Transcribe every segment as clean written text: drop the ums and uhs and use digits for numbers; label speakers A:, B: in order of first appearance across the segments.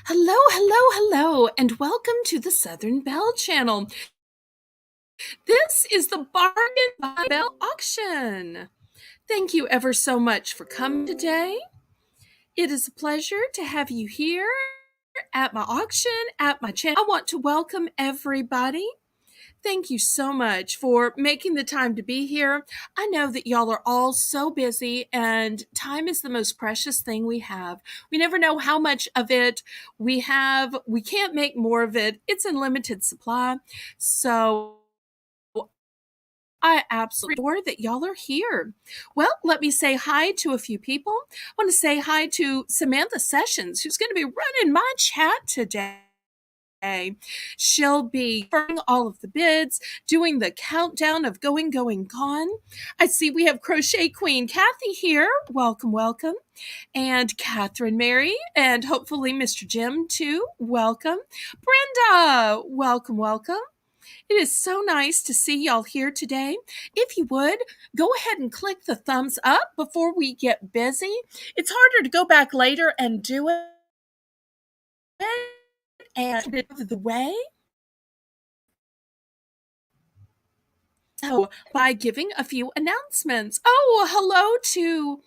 A: Hello, hello, hello, and welcome to the Southern Belle channel. This is the Bargain by Belle auction. Thank you ever so much for coming today. It is a pleasure to have you here at my auction, at my channel. I want to welcome everybody. Thank you so much for making the time to be here. I know that y'all are all so busy, and time is the most precious thing we have. We never know how much of it we have. We can't make more of it. It's in limited supply. So I absolutely adore that y'all are here. Well, let me say hi to a few people. I want to say hi to Samantha Sessions, who's going to be running my chat today. She'll be confirming all of the bids, doing the countdown of going, going, gone. I see we have Crochet Queen Kathy here. Welcome, welcome. And Catherine Mary, and hopefully Mr. Jim too. Welcome. Brenda, welcome, welcome. It is so nice to see y'all here today. If you would, go ahead and click the thumbs up before we get busy. It's harder to go back later and do it and the way. So, by giving a few announcements. Oh, hello to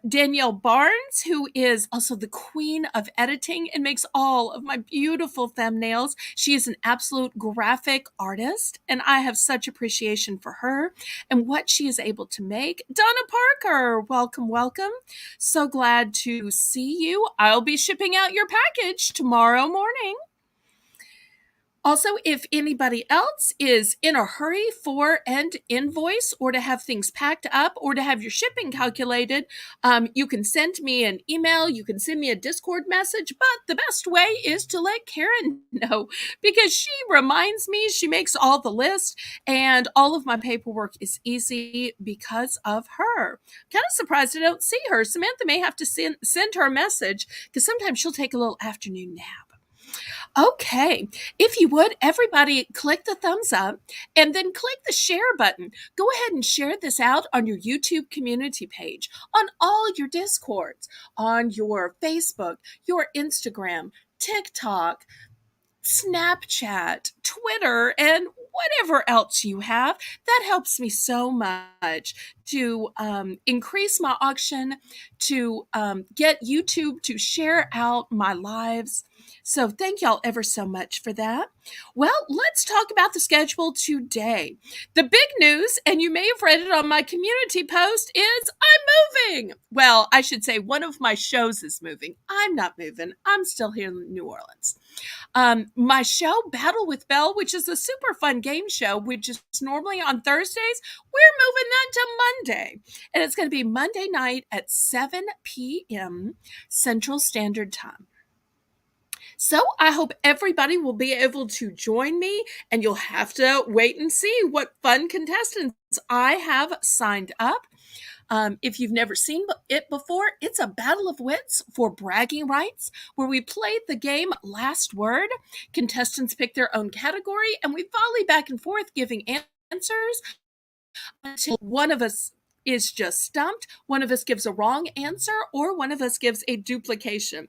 A: Danielle Barnes, who is also the queen of editing and makes all of my beautiful thumbnails. She is an absolute graphic artist, and I have such appreciation for her and what she is able to make. Donna Parker, welcome, welcome. So glad to see you. I'll be shipping out your package tomorrow morning. Also, if anybody else is in a hurry for an invoice or to have things packed up or to have your shipping calculated, you can send me an email, you can send me a Discord message, but the best way is to let Karen know because she reminds me, she makes all the list, and all of my paperwork is easy because of her. Kind of surprised I don't see her. Samantha may have to send her a message because sometimes she'll take a little afternoon nap. Okay, if you would, everybody click the thumbs up and then click the share button. Go ahead and share this out on your YouTube community page, on all your Discords, on your Facebook, your Instagram, TikTok, Snapchat, Twitter, and whatever else you have. That helps me so much to increase my auction, to get YouTube to share out my lives. So thank y'all ever so much for that. Well, let's talk about the schedule today. The big news, and you may have read it on my community post, is I'm moving. Well, I should say one of my shows is moving. I'm not moving. I'm still here in New Orleans. My show, Battle with Belle, which is a super fun game show, which is normally on Thursdays, we're moving that to Monday. And it's going to be Monday night at 7 p.m. Central Standard Time. So I hope everybody will be able to join me, and you'll have to wait and see what fun contestants I have signed up. If you've never seen it before, it's a battle of wits for bragging rights where we play the game Last Word. Contestants pick their own category, and we volley back and forth giving answers until one of us is just stumped, one of us gives a wrong answer, or one of us gives a duplication.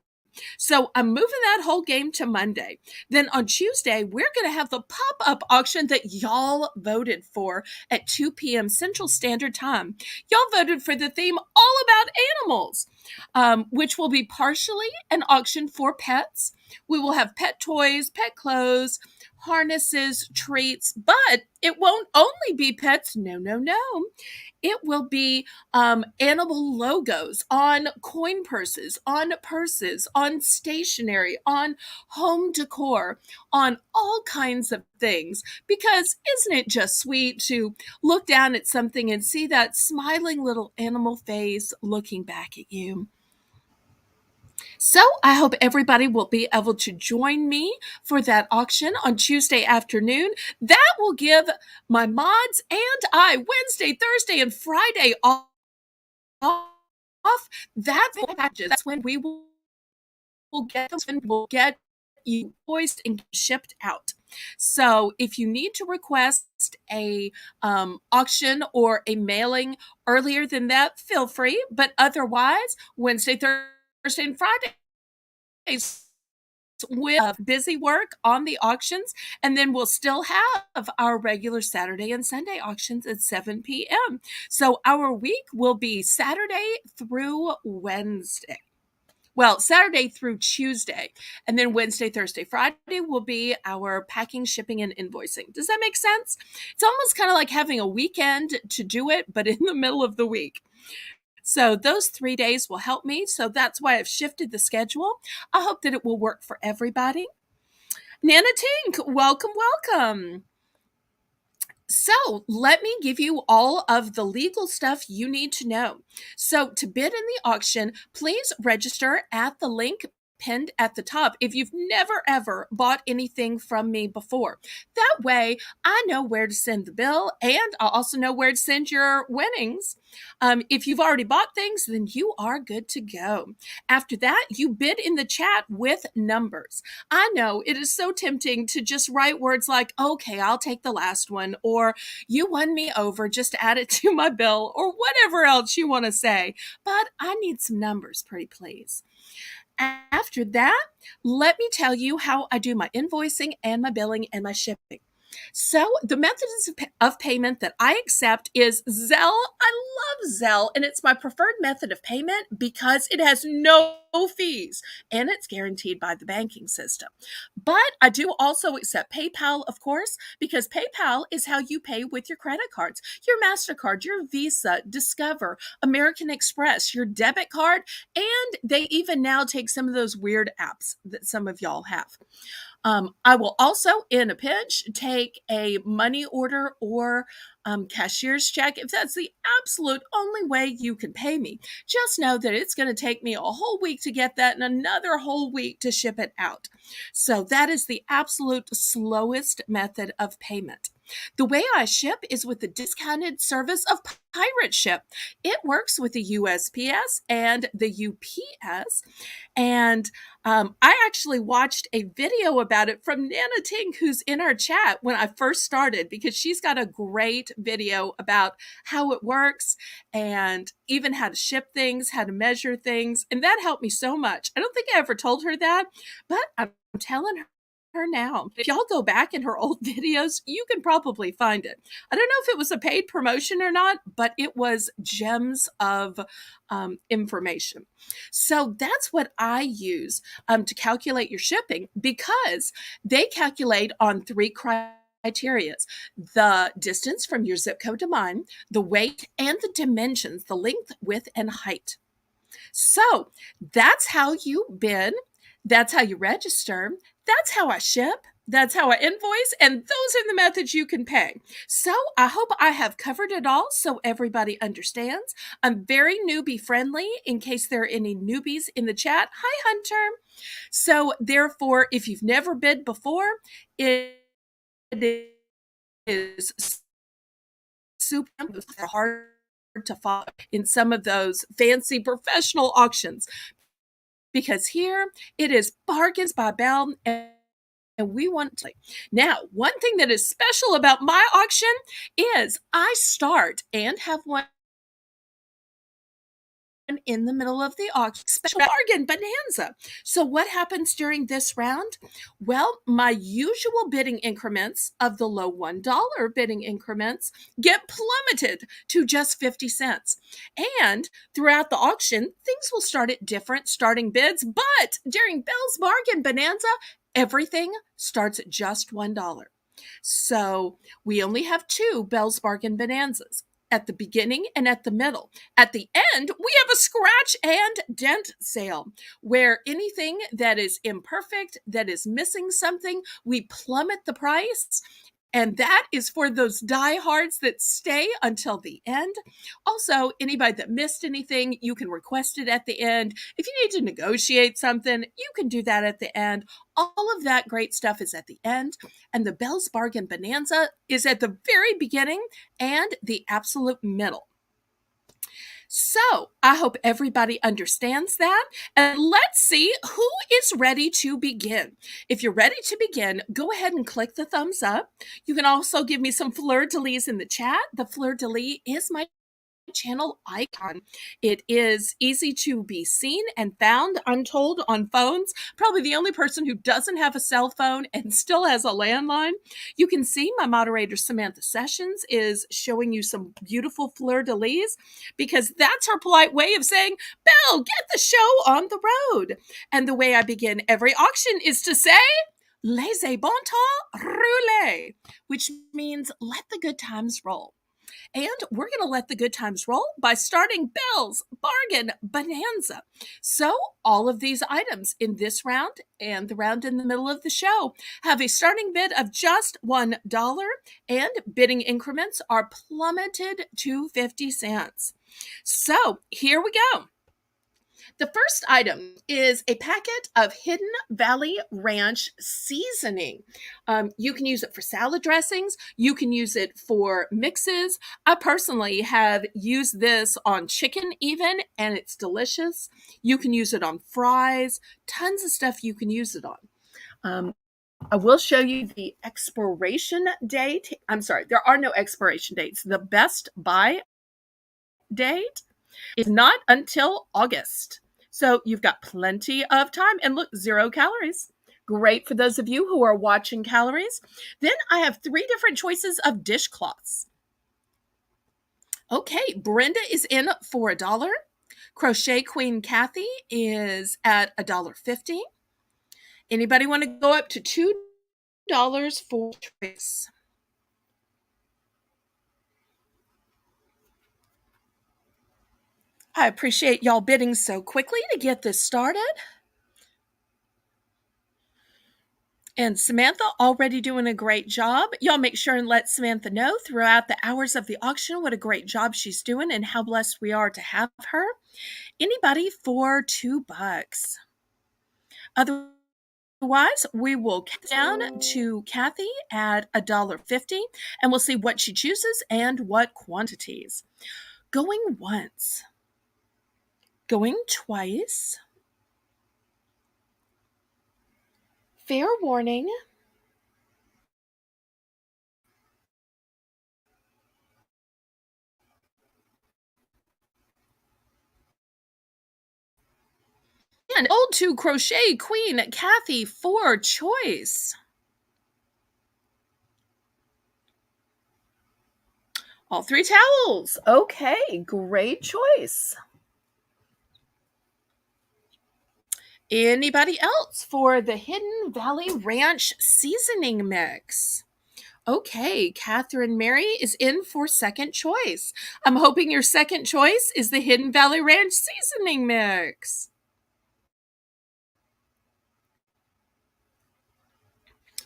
A: So I'm moving that whole game to Monday. Then on Tuesday, we're going to have the pop-up auction that y'all voted for at 2 p.m. Central Standard Time. Y'all voted for the theme all about animals, which will be partially an auction for pets. We will have pet toys, pet clothes, harnesses, treats, but it won't only be pets. No, no, no. It will be animal logos on coin purses, on stationery, on home decor, on all kinds of things. Because isn't it just sweet to look down at something and see that smiling little animal face looking back at you? So I hope everybody will be able to join me for that auction on Tuesday afternoon. That will give my mods and I Wednesday, Thursday, and Friday off. That's packages. That's when will get those and we'll get you voiced and shipped out. So if you need to request a auction or a mailing earlier than that, feel free. But otherwise, Wednesday, Thursday, and Friday with busy work on the auctions, and then we'll still have our regular Saturday and Sunday auctions at 7 p.m. So our week will be Saturday through Wednesday. Well, Saturday through Tuesday, and then Wednesday, Thursday, Friday will be our packing, shipping, and invoicing. Does that make sense? It's almost kind of like having a weekend to do it, but in the middle of the week. So those 3 days will help me. So that's why I've shifted the schedule. I hope that it will work for everybody. Nana Tink, welcome, welcome. So let me give you all of the legal stuff you need to know. So to bid in the auction, please register at the link pinned at the top if you've never ever bought anything from me before. That way I know where to send the bill, and I'll also know where to send your winnings. If you've already bought things, then you are good to go. After that, you bid in the chat with numbers. I know it is so tempting to just write words like, okay, I'll take the last one, or you won me over, just add it to my bill, or whatever else you want to say. But I need some numbers, pretty please. After that, let me tell you how I do my invoicing and my billing and my shipping. So the methods of payment that I accept is Zelle. I love Zelle, and it's my preferred method of payment because it has no fees and it's guaranteed by the banking system. But I do also accept PayPal, of course, because PayPal is how you pay with your credit cards, your MasterCard, your Visa, Discover, American Express, your debit card, and they even now take some of those weird apps that some of y'all have. I will also, in a pinch, take a money order or cashier's check if that's the absolute only way you can pay me. Just know that it's going to take me a whole week to get that and another whole week to ship it out. So that is the absolute slowest method of payment. The way I ship is with the discounted service of Pirate Ship. It works with the USPS and the UPS. And I actually watched a video about it from Nana Ting, who's in our chat when I first started, because she's got a great video about how it works and even how to ship things, how to measure things. And that helped me so much. I don't think I ever told her that, but I'm telling her now. If y'all go back in her old videos, you can probably find it. I don't know if it was a paid promotion or not, but it was gems of information. So that's what I use to calculate your shipping, because they calculate on 3 criteria: the distance from your zip code to mine, the weight, and the dimensions, the length, width, and height. So that's how you bid. That's how you register. That's how I ship. That's how I invoice. And those are the methods you can pay. So I hope I have covered it all so everybody understands. I'm very newbie friendly in case there are any newbies in the chat. Hi, Hunter. So therefore, if you've never bid before, it is super hard to follow in some of those fancy professional auctions, because here it is Bargains by Belle, and we want to. Now, one thing that is special about my auction is I start and have one in the middle of the auction, special bargain bonanza. So what happens during this round? Well, my usual bidding increments of the low $1 bidding increments get plummeted to just 50 cents. And throughout the auction, things will start at different starting bids, but during Belle's Bargain Bonanza, everything starts at just $1. So we only have 2 Belle's Bargain Bonanzas, at the beginning and at the middle. At the end, we have a scratch and dent sale, where anything that is imperfect, that is missing something, we plummet the price. And that is for those diehards that stay until the end. Also, anybody that missed anything, you can request it at the end. If you need to negotiate something, you can do that at the end. All of that great stuff is at the end. And the Belle's Bargain Bonanza is at the very beginning and the absolute middle. So I hope everybody understands that. And let's see who is ready to begin. If you're ready to begin, go ahead and click the thumbs up. You can also give me some fleur-de-lis in the chat. The fleur-de-lis is my channel icon. It is easy to be seen and found, I'm told, on phones. Probably the only person who doesn't have a cell phone and still has a landline. You can see my moderator, Samantha Sessions, is showing you some beautiful fleur-de-lis because that's her polite way of saying, Belle, get the show on the road. And the way I begin every auction is to say, laissez bon temps rouler, which means let the good times roll. And we're going to let the good times roll by starting Belle's Bargain Bonanza. So, all of these items in this round and the round in the middle of the show have a starting bid of just $1, and bidding increments are plummeted to 50 cents. So, here we go. The first item is a packet of Hidden Valley Ranch seasoning. You can use it for salad dressings. You can use it for mixes. I personally have used this on chicken even, and it's delicious. You can use it on fries. Tons of stuff you can use it on. I will show you the expiration date. I'm sorry, there are no expiration dates. The best buy date is not until August. So you've got plenty of time. And look, 0 calories. Great for those of you who are watching calories. Then I have 3 different choices of dishcloths. Okay, Brenda is in for $1. Crochet Queen Kathy is at $1.50. Anybody want to go up to $2 for choice? I appreciate y'all bidding so quickly to get this started. And Samantha already doing a great job. Y'all make sure and let Samantha know throughout the hours of the auction what a great job she's doing and how blessed we are to have her. Anybody for $2? Otherwise, we will count down to Kathy at $1.50, and we'll see what she chooses and what quantities. Going once. Going twice. Fair warning. And old to Crochet Queen Kathy for choice. All 3 towels. Okay, great choice. Anybody else for the Hidden Valley Ranch seasoning mix? Okay, Catherine Mary is in for second choice. I'm hoping your second choice is the Hidden Valley Ranch seasoning mix.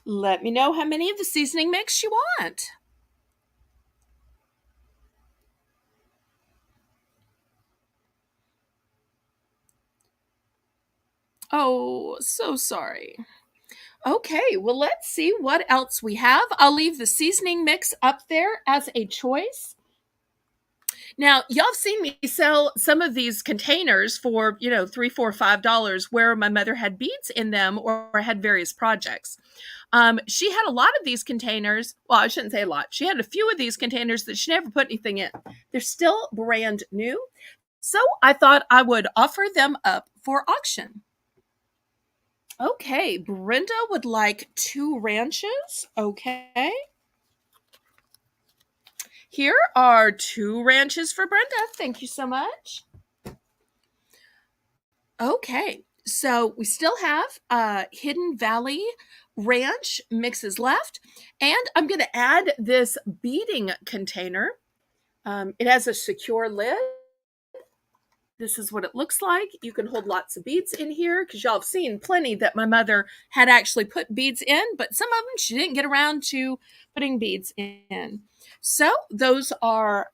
A: Let me know how many of the seasoning mix you want. Oh, so sorry. Okay, well, let's see what else we have. I'll leave the seasoning mix up there as a choice. Now, y'all have seen me sell some of these containers for, $3, $4, $5 where my mother had beads in them or had various projects. She had a lot of these containers. Well, I shouldn't say a lot. She had a few of these containers that she never put anything in. They're still brand new. So I thought I would offer them up for auction. Okay, Brenda would like 2 ranches. Okay. Here are 2 ranches for Brenda. Thank you so much. Okay, so we still have Hidden Valley Ranch mixes left, and I'm going to add this beading container. It has a secure lid. This is what it looks like. You can hold lots of beads in here because y'all have seen plenty that my mother had actually put beads in, but some of them she didn't get around to putting beads in. So those are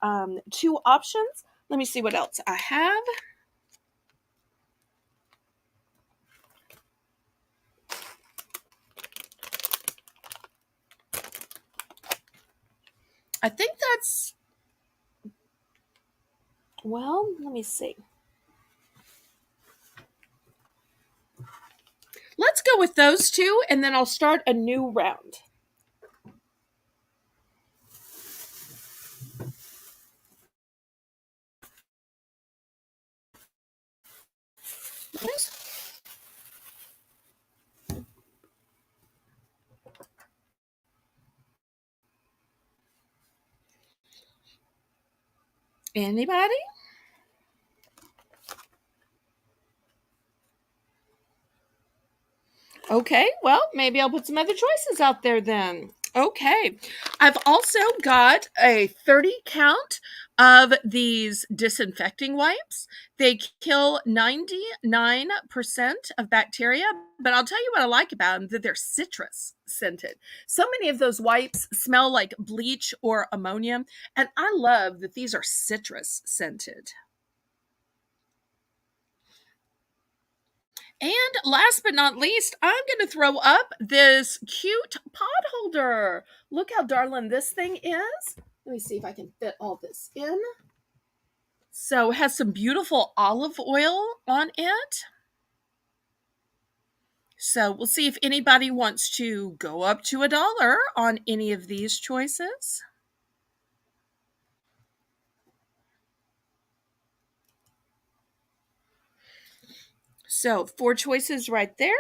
A: 2 options. Let me see what else I have. I think that's, well, let me see. Let's go with those 2, and then I'll start a new round. Anybody? Okay, well, maybe I'll put some other choices out there then. Okay, I've also got a 30 count of these disinfecting wipes. They kill 99% of bacteria, but I'll tell you what I like about them, that they're citrus scented. So many of those wipes smell like bleach or ammonia, and I love that these are citrus scented. And last but not least, I'm going to throw up this cute pot holder. Look how darling this thing is. Let me see if I can fit all this in. So it has some beautiful olive oil on it. So we'll see if anybody wants to go up to $1 on any of these choices. So 4 choices right there.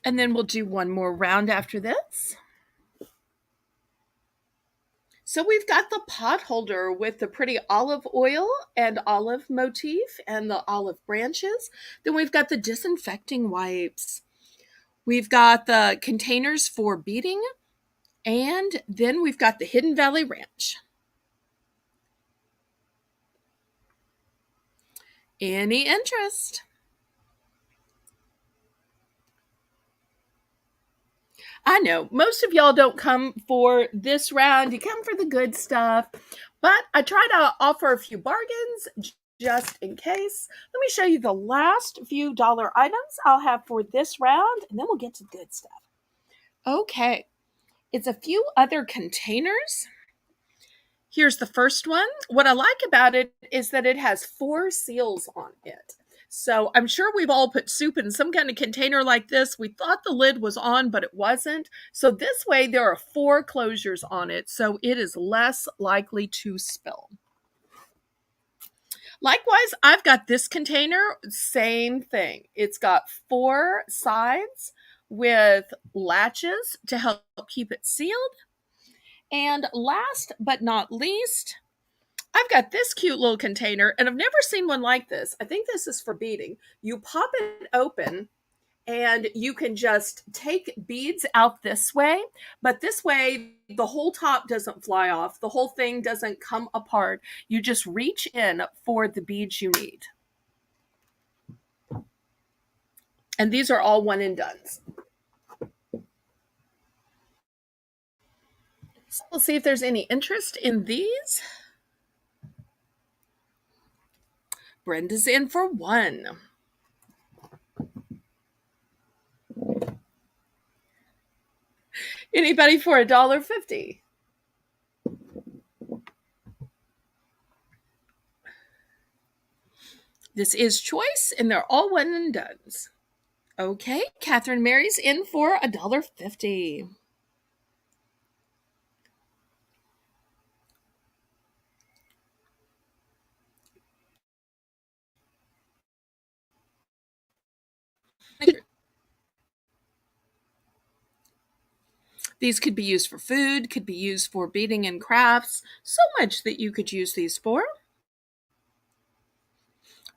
A: And then we'll do one more round after this. So we've got the pot holder with the pretty olive oil and olive motif and the olive branches. Then we've got the disinfecting wipes. We've got the containers for beading. And then we've got the Hidden Valley Ranch. Any interest? I know most of y'all don't come for this round. You come for the good stuff. But I try to offer a few bargains just in case. Let me show you the last few dollar items I'll have for this round, and then we'll get to the good stuff. Okay, it's a few other containers. Here's the first one. What I like about it is that it has 4 seals on it. So I'm sure we've all put soup in some kind of container like this. We thought the lid was on, but it wasn't. So this way there are 4 closures on it, so it is less likely to spill. Likewise, I've got this container, same thing. It's got 4 sides with latches to help keep it sealed. And last but not least, I've got this cute little container, and I've never seen one like this. I think this is for beading. You pop it open, and you can just take beads out this way, but this way the whole top doesn't fly off. The whole thing doesn't come apart. You just reach in for the beads you need. And these are all one and dones. So we'll see if there's any interest in these. Brenda's in for 1. Anybody for $1.50? This is choice, and they're all one and dones. Okay, Catherine Mary's in for $1.50. These could be used for food, could be used for beading and crafts. So much that you could use these for.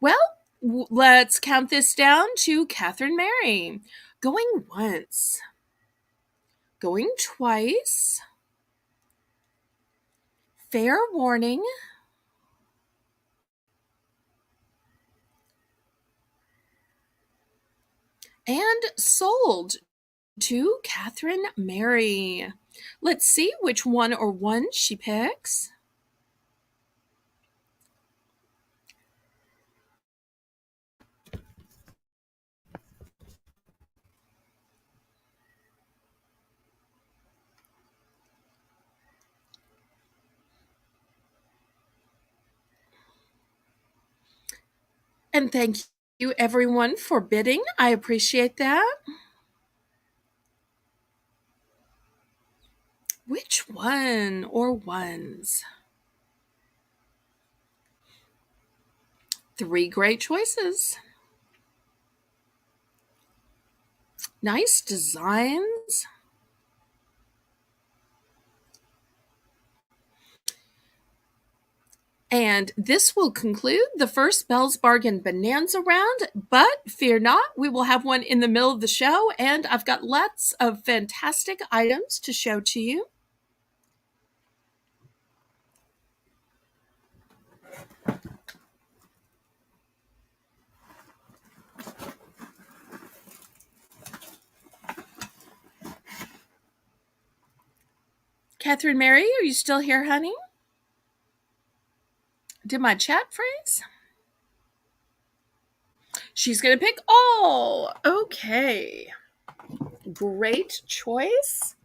A: Well, let's count this down to Catherine Mary. Going once, going twice, fair warning, and sold to Catherine Mary. Let's see which one or one she picks. And thank you everyone for bidding. I appreciate that. Which one or ones? Three great choices. Nice designs. And this will conclude the first Belle's Bargain Bonanza round, but fear not, we will have one in the middle of the show, and I've got lots of fantastic items to show to you. Catherine Mary, are you still here, honey? Did my chat freeze? She's going to pick all. Okay. Great choice.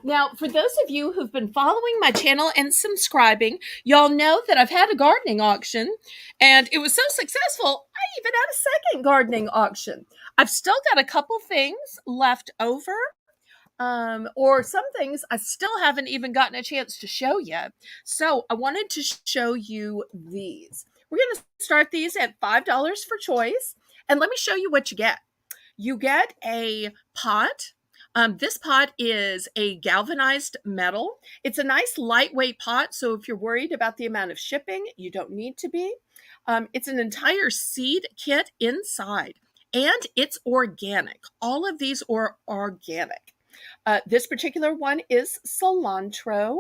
A: Now, for those of you who've been following my channel and subscribing, y'all know that I've had a gardening auction, and it was so successful, I even had a second gardening auction. I've still got a couple things left over, or some things I still haven't even gotten a chance to show yet. So I wanted to show you these. We're going to start these at $5 for choice, and let me show you what you get. You get a pot. This pot is a galvanized metal. It's a nice lightweight pot, so if you're worried about the amount of shipping, you don't need to be. It's an entire seed kit inside, and it's organic. All of these are organic. This particular one is cilantro.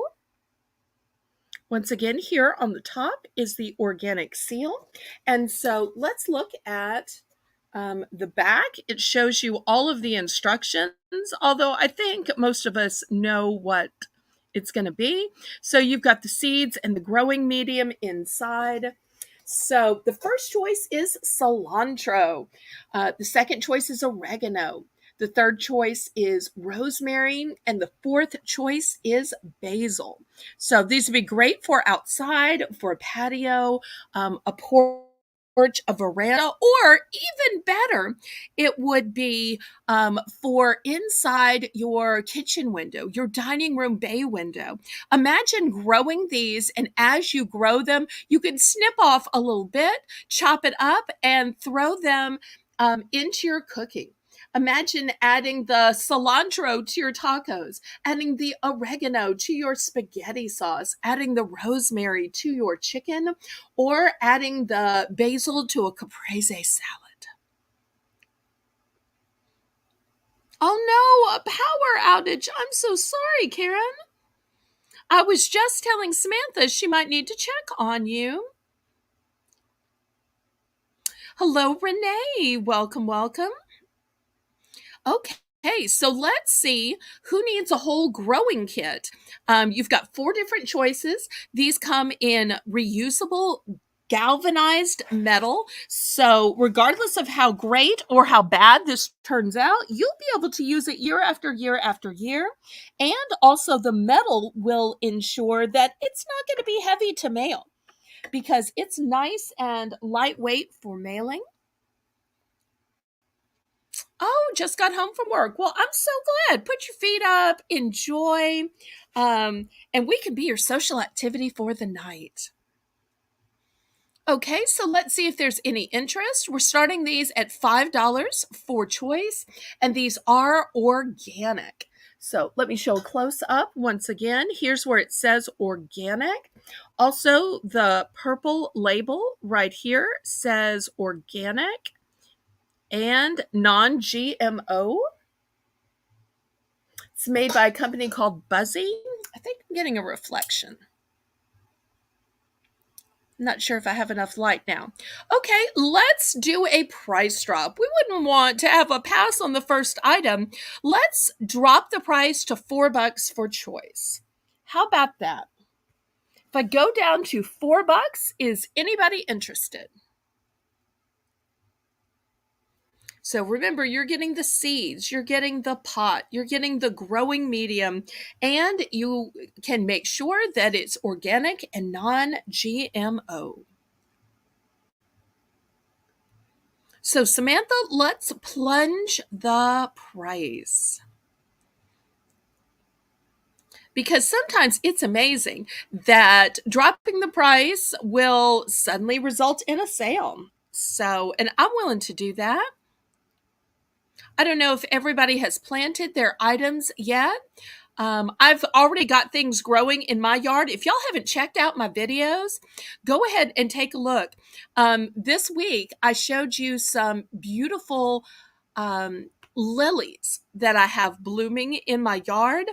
A: Once again, here on the top is the organic seal. And so let's look at the back. It shows you all of the instructions, although I think most of us know what it's going to be. So you've got the seeds and the growing medium inside. So the first choice is cilantro. The second choice is oregano. The third choice is rosemary, and the fourth choice is basil. So these would be great for outside, for a patio, a porch, a veranda, or even better, it would be for inside your kitchen window, your dining room bay window. Imagine growing these, and as you grow them, you can snip off a little bit, chop it up, and throw them into your cooking. Imagine adding the cilantro to your tacos, adding the oregano to your spaghetti sauce, adding the rosemary to your chicken, or adding the basil to a caprese salad. Oh no, a power outage. I'm so sorry, Karen. I was just telling Samantha she might need to check on you. Hello, Renee. Welcome, welcome. Okay, so let's see who needs a whole growing kit. You've got 4 different choices. These come in reusable galvanized metal. So regardless of how great or how bad this turns out, you'll be able to use it year after year after year. And also the metal will ensure that it's not going to be heavy to mail because it's nice and lightweight for mailing. Oh, just got home from work. Well, I'm so glad. Put your feet up, enjoy, and we can be your social activity for the night. Okay, so let's see if there's any interest. We're starting these at $5 for choice, and these are organic. So let me show a close up once again. Here's where it says organic. Also, the purple label right here says organic and non-GMO. It's made by a company called Buzzy. I think I'm getting a reflection. I'm not sure if I have enough light now. Okay, let's do a price drop. We wouldn't want to have a pass on the first item. Let's drop the price to $4 for choice. How about that? If I go down to $4, is anybody interested? So remember, you're getting the seeds, you're getting the pot, you're getting the growing medium, and you can make sure that it's organic and non-GMO. So, Samantha, let's plunge the price. Because sometimes it's amazing that dropping the price will suddenly result in a sale. So, and I'm willing to do that. I don't know if everybody has planted their items yet. I've already got things growing in my yard. If y'all haven't checked out my videos, go ahead and take a look. This week, I showed you some beautiful lilies that I have blooming in my yard.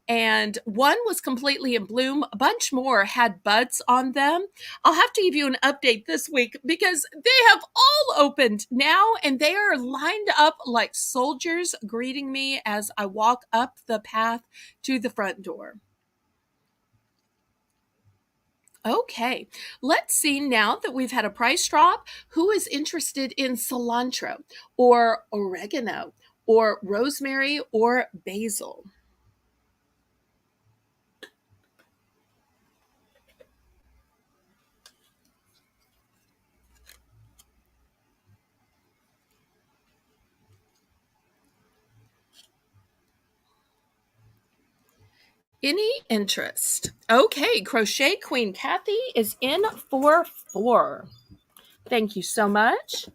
A: And one was completely in bloom. A bunch more had buds on them. I'll have to give you an update this week because they have all opened now and they are lined up like soldiers greeting me as I walk up the path to the front door. Okay, let's see now that we've had a price drop, who is interested in cilantro or oregano or rosemary or basil? Any interest? Okay, Crochet Queen Kathy is in for 4. Thank you so much.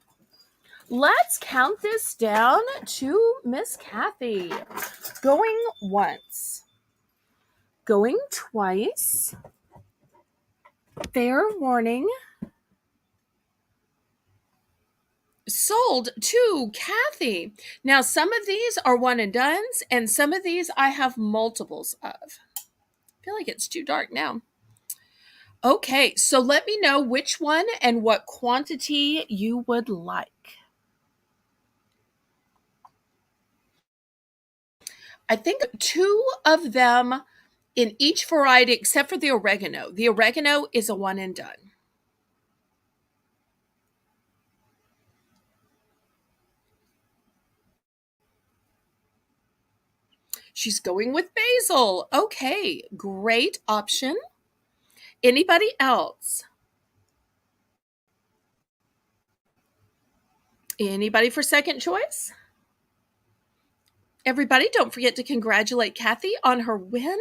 A: Let's count this down to Miss Kathy. Going once, going twice. Fair warning. Sold to Kathy. Now, some of these are one and dones, and some of these I have multiples of. I feel like it's too dark now. Okay, so let me know which one and what quantity you would like. I think 2 of them in each variety, except for the oregano. The oregano is a one and done. She's going with basil. Okay, great option. Anybody else? Anybody for second choice? Everybody, don't forget to congratulate Kathy on her win.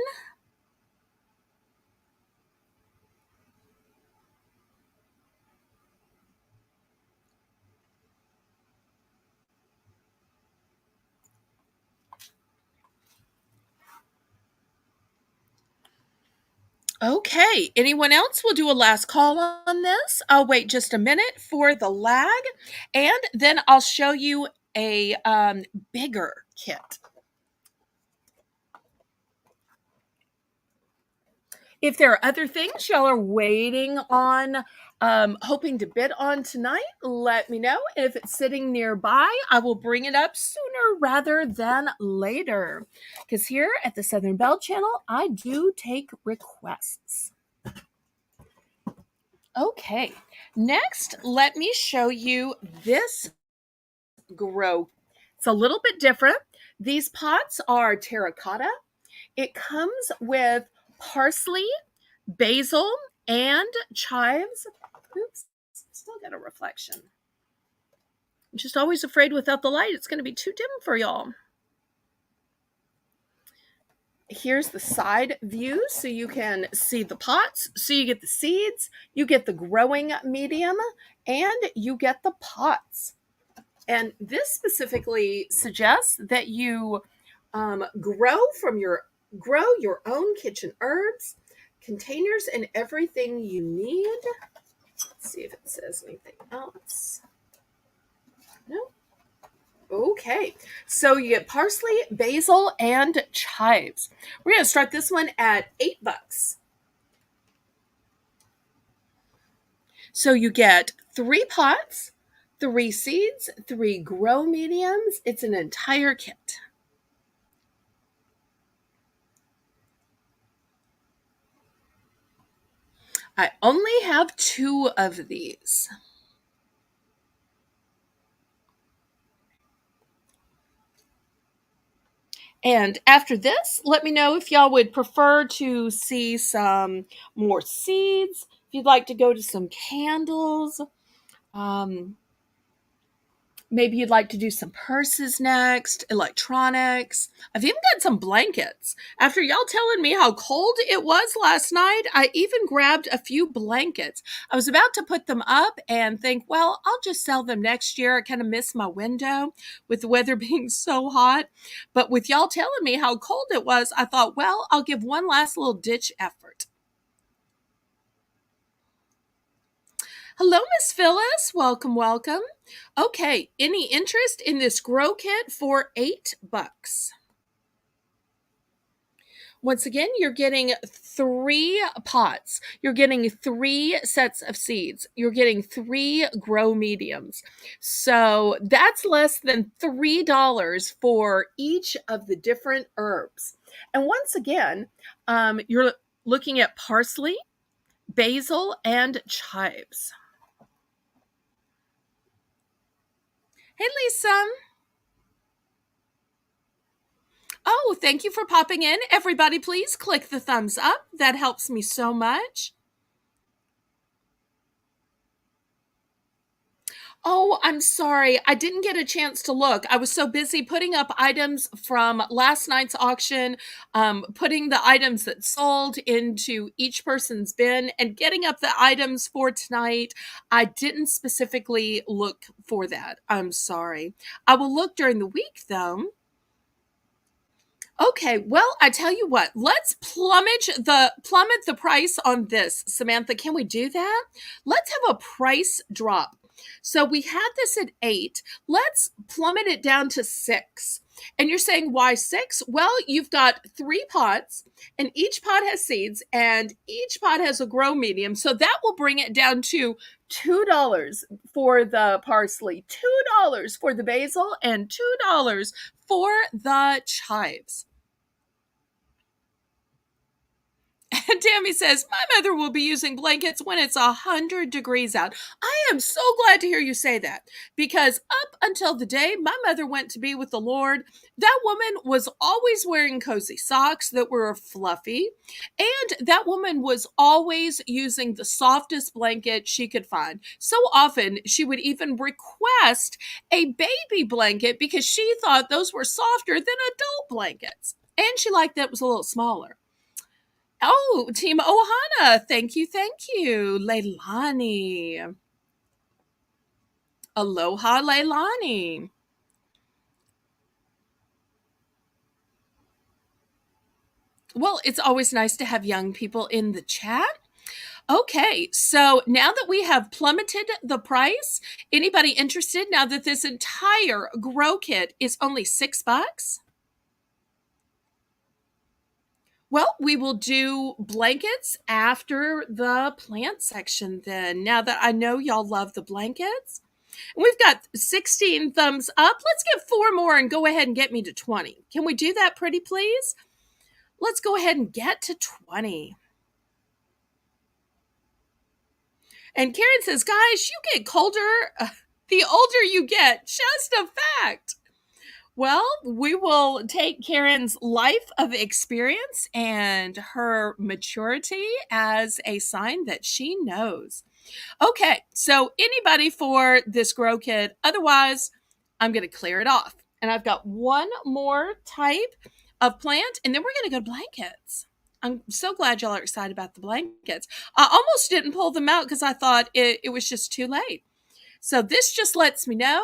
A: Okay, anyone else? We'll do a last call on this. I'll wait just a minute for the lag, and then I'll show you a bigger kit. If there are other things y'all are waiting on, hoping to bid on tonight, let me know. If it's sitting nearby, I will bring it up sooner rather than later. Because here at the Southern Belle channel, I do take requests. Okay, next, let me show you this grow. It's a little bit different. These pots are terracotta. It comes with parsley, basil, and chives. Oops, still got a reflection. I'm just always afraid without the light it's going to be too dim for y'all. Here's the side view so you can see the pots. So you get the seeds, you get the growing medium, and you get the pots. And this specifically suggests that you grow your own kitchen herbs, containers, and everything you need. Let's see if it says anything else. No. Okay, so you get parsley, basil, and chives. We're going to start this one at $8. So you get 3 pots, 3 seeds, 3 grow mediums. It's an entire kit. I only have 2 of these. And after this, let me know if y'all would prefer to see some more seeds, if you'd like to go to some candles. Um, Maybe you'd like to do some purses next, electronics. I've even got some blankets. After y'all telling me how cold it was last night, I even grabbed a few blankets. I was about to put them up and think, well, I'll just sell them next year. I kind of miss my window with the weather being so hot. But with y'all telling me how cold it was, I thought, well, I'll give one last little ditch effort. Hello, Miss Phyllis. Welcome, welcome. Okay, any interest in this grow kit for $8? Once again, you're getting 3 pots. You're getting 3 sets of seeds. You're getting 3 grow mediums. So that's less than $3 for each of the different herbs. And once again, you're looking at parsley, basil, and chives. Hey, Lisa. Oh, thank you for popping in. Everybody, please click the thumbs up. That helps me so much. Oh, I'm sorry. I didn't get a chance to look. I was so busy putting up items from last night's auction, putting the items that sold into each person's bin, and getting up the items for tonight. I didn't specifically look for that. I'm sorry. I will look during the week, though. Okay, well, I tell you what, let's plummet the price on this. Samantha, can we do that? Let's have a price drop. So we had this at 8. Let's plummet it down to 6. And you're saying why 6? Well, you've got 3 pots, and each pot has seeds, and each pot has a grow medium. So that will bring it down to $2 for the parsley, $2 for the basil, and $2 for the chives. And Tammy says, my mother will be using blankets when it's 100 degrees out. I am so glad to hear you say that, because up until the day my mother went to be with the Lord, that woman was always wearing cozy socks that were fluffy, and that woman was always using the softest blanket she could find. So often she would even request a baby blanket because she thought those were softer than adult blankets. And she liked that it was a little smaller. Oh, Team Ohana. Thank you. Thank you. Leilani. Aloha, Leilani. Well, it's always nice to have young people in the chat. Okay, so now that we have plummeted the price, anybody interested now that this entire grow kit is only $6? Well, we will do blankets after the plant section then. Now that I know y'all love the blankets. We've got 16 thumbs up. Let's get 4 more and go ahead and get me to 20. Can we do that, pretty please? Let's go ahead and get to 20. And Karen says, guys, you get colder the older you get. Just a fact. Well, we will take Karen's life of experience and her maturity as a sign that she knows. Okay, so anybody for this grow kit? Otherwise, I'm going to clear it off. And I've got one more type of plant, and then we're going to go to blankets. I'm so glad y'all are excited about the blankets. I almost didn't pull them out because I thought it was just too late. So this just lets me know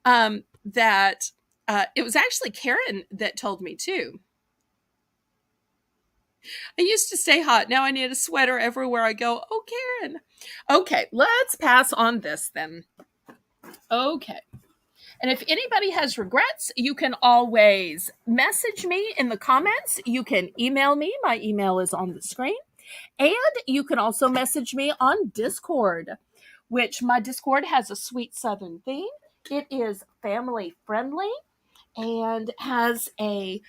A: that it was actually Karen that told me too. I used to stay hot. Now I need a sweater everywhere I go. Oh, Karen. Okay, let's pass on this then. Okay. And if anybody has regrets, you can always message me in the comments. You can email me. My email is on the screen. And you can also message me on Discord, which my Discord has a sweet Southern theme. It is family friendly and has a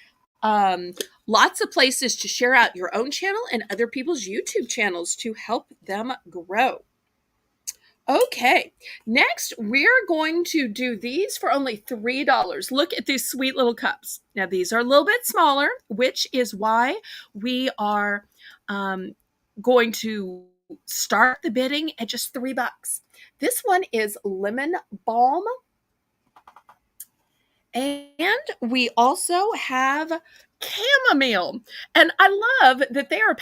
A: lots of places to share out your own channel and other people's YouTube channels to help them grow. Okay, next we're going to do these for only $3. Look at these sweet little cups. Now these are a little bit smaller, which is why we are going to start the bidding at just $3. This one is lemon balm. And we also have chamomile. And I love that they are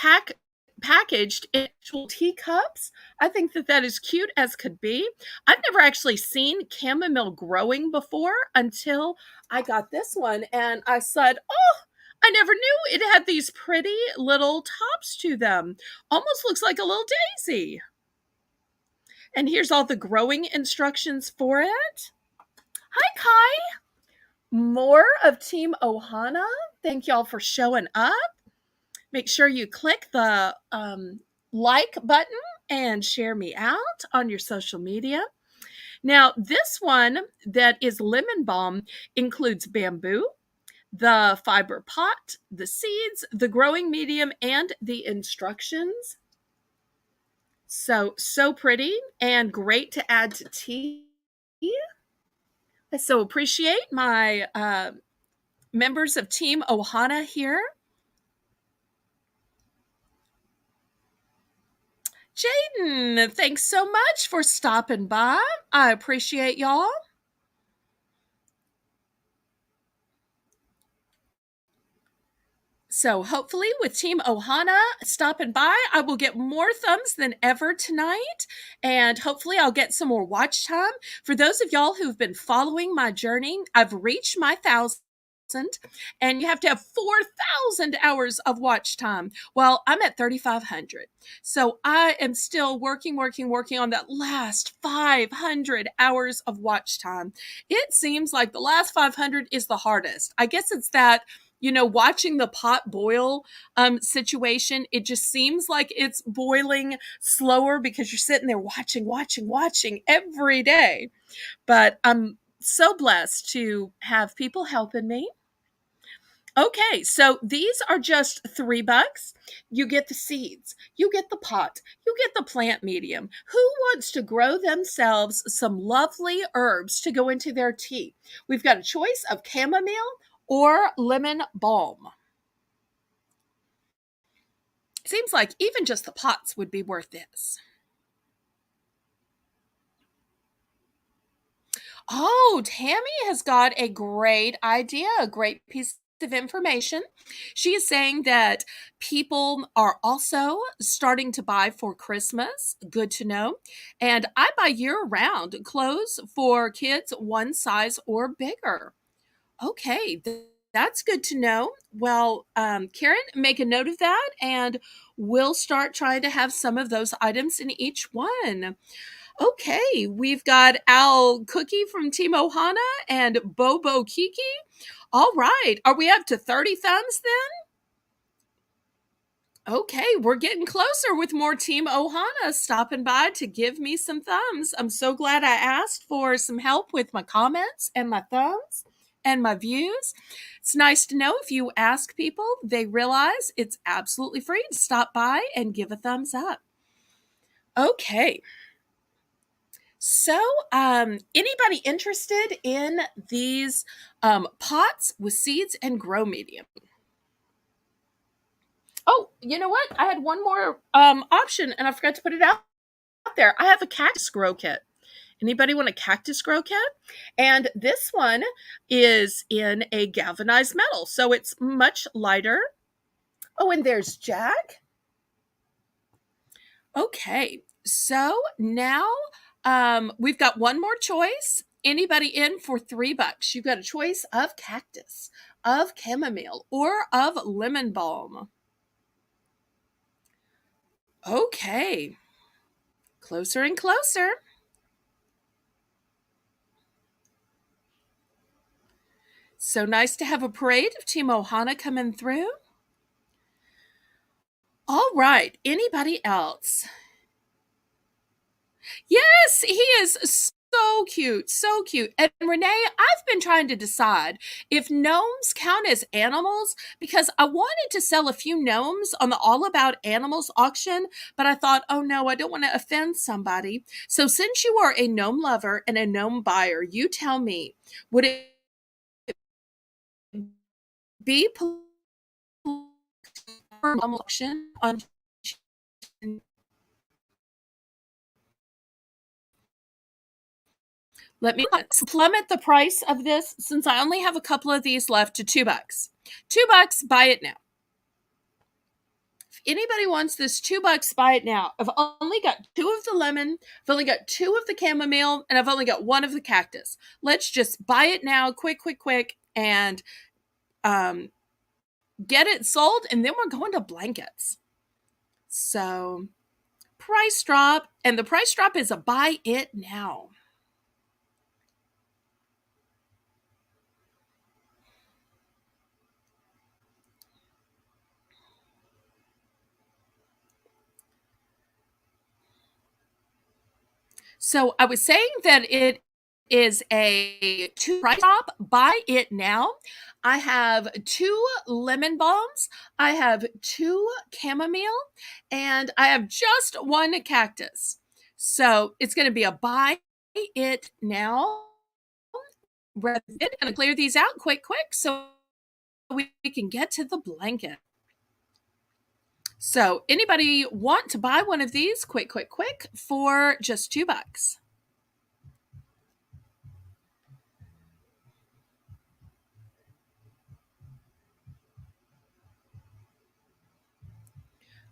A: packaged in actual teacups. I think that that is cute as could be. I've never actually seen chamomile growing before until I got this one and I said, "Oh, I never knew it had these pretty little tops to them. Almost looks like a little daisy." And here's all the growing instructions for it. Hi, Kai. More of Team Ohana. Thank y'all for showing up. Make sure you click the like button and share me out on your social media. Now, this one that is lemon balm includes bamboo, the fiber pot, the seeds, the growing medium, and the instructions. So pretty and great to add to tea. I so appreciate my members of Team Ohana here. Jaden, thanks so much for stopping by. I appreciate y'all. So hopefully with Team Ohana stopping by, I will get more thumbs than ever tonight. And hopefully I'll get some more watch time. For those of y'all who've been following my journey, I've reached my 1,000. And you have to have 4,000 hours of watch time. Well, I'm at 3,500. So I am still working on that last 500 hours of watch time. It seems like the last 500 is the hardest. I guess it's that, watching the pot boil situation. It just seems like it's boiling slower because you're sitting there watching every day. But I'm so blessed to have people helping me. Okay, so these are just $3. You get the seeds, you get the pot, you get the plant medium. Who wants to grow themselves some lovely herbs to go into their tea? We've got a choice of chamomile or lemon balm. Seems like even just the pots would be worth this. Oh, Tammy has got a great idea, a great piece of information. She is saying that people are also starting to buy for Christmas. Good to know. And I buy year round clothes for kids one size or bigger. Okay, that's good to know. Well, Karen, make a note of that and we'll start trying to have some of those items in each one. Okay, we've got Al Cookie from Team Ohana and Bobo Kiki. All right, are we up to 30 thumbs then? Okay, we're getting closer with more Team Ohana stopping by to give me some thumbs. I'm so glad I asked for some help with my comments and my thumbs and my views. It's nice to know if you ask people, they realize it's absolutely free to stop by and give a thumbs up. Okay. So, anybody interested in these pots with seeds and grow medium? Oh, you know what? I had one more option and I forgot to put it out there. I have a cactus grow kit. Anybody want a cactus grow kit? And this one is in a galvanized metal, so it's much lighter. Oh, and there's Jack. Okay, so now we've got one more choice. Anybody in for $3? You've got a choice of cactus, of chamomile, or of lemon balm. Okay, closer and closer. So nice to have a parade of Team Ohana coming through. All right, anybody else? Yes, he is so cute, so cute. And Renee, I've been trying to decide if gnomes count as animals because I wanted to sell a few gnomes on the All About Animals auction, but I thought, oh no, I don't want to offend somebody. So since you are a gnome lover and a gnome buyer, you tell me, would it be auction on Let me plummet the price of this since I only have a couple of these left to $2. $2, buy it now. If anybody wants this $2, buy it now. I've only got 2 of the lemon, I've only got 2 of the chamomile, and I've only got 1 of the cactus. Let's just buy it now, quick, quick, quick, and get it sold, and then we're going to blankets. So, price drop, and the price drop is a buy it now. So I was saying that it is a 2 price drop. Buy it now. I have 2 lemon balms. I have 2 chamomile, and I have just 1 cactus. So it's going to be a buy it now. We're going to clear these out quick, so we can get to the blanket. So anybody want to buy one of these quick for just $2?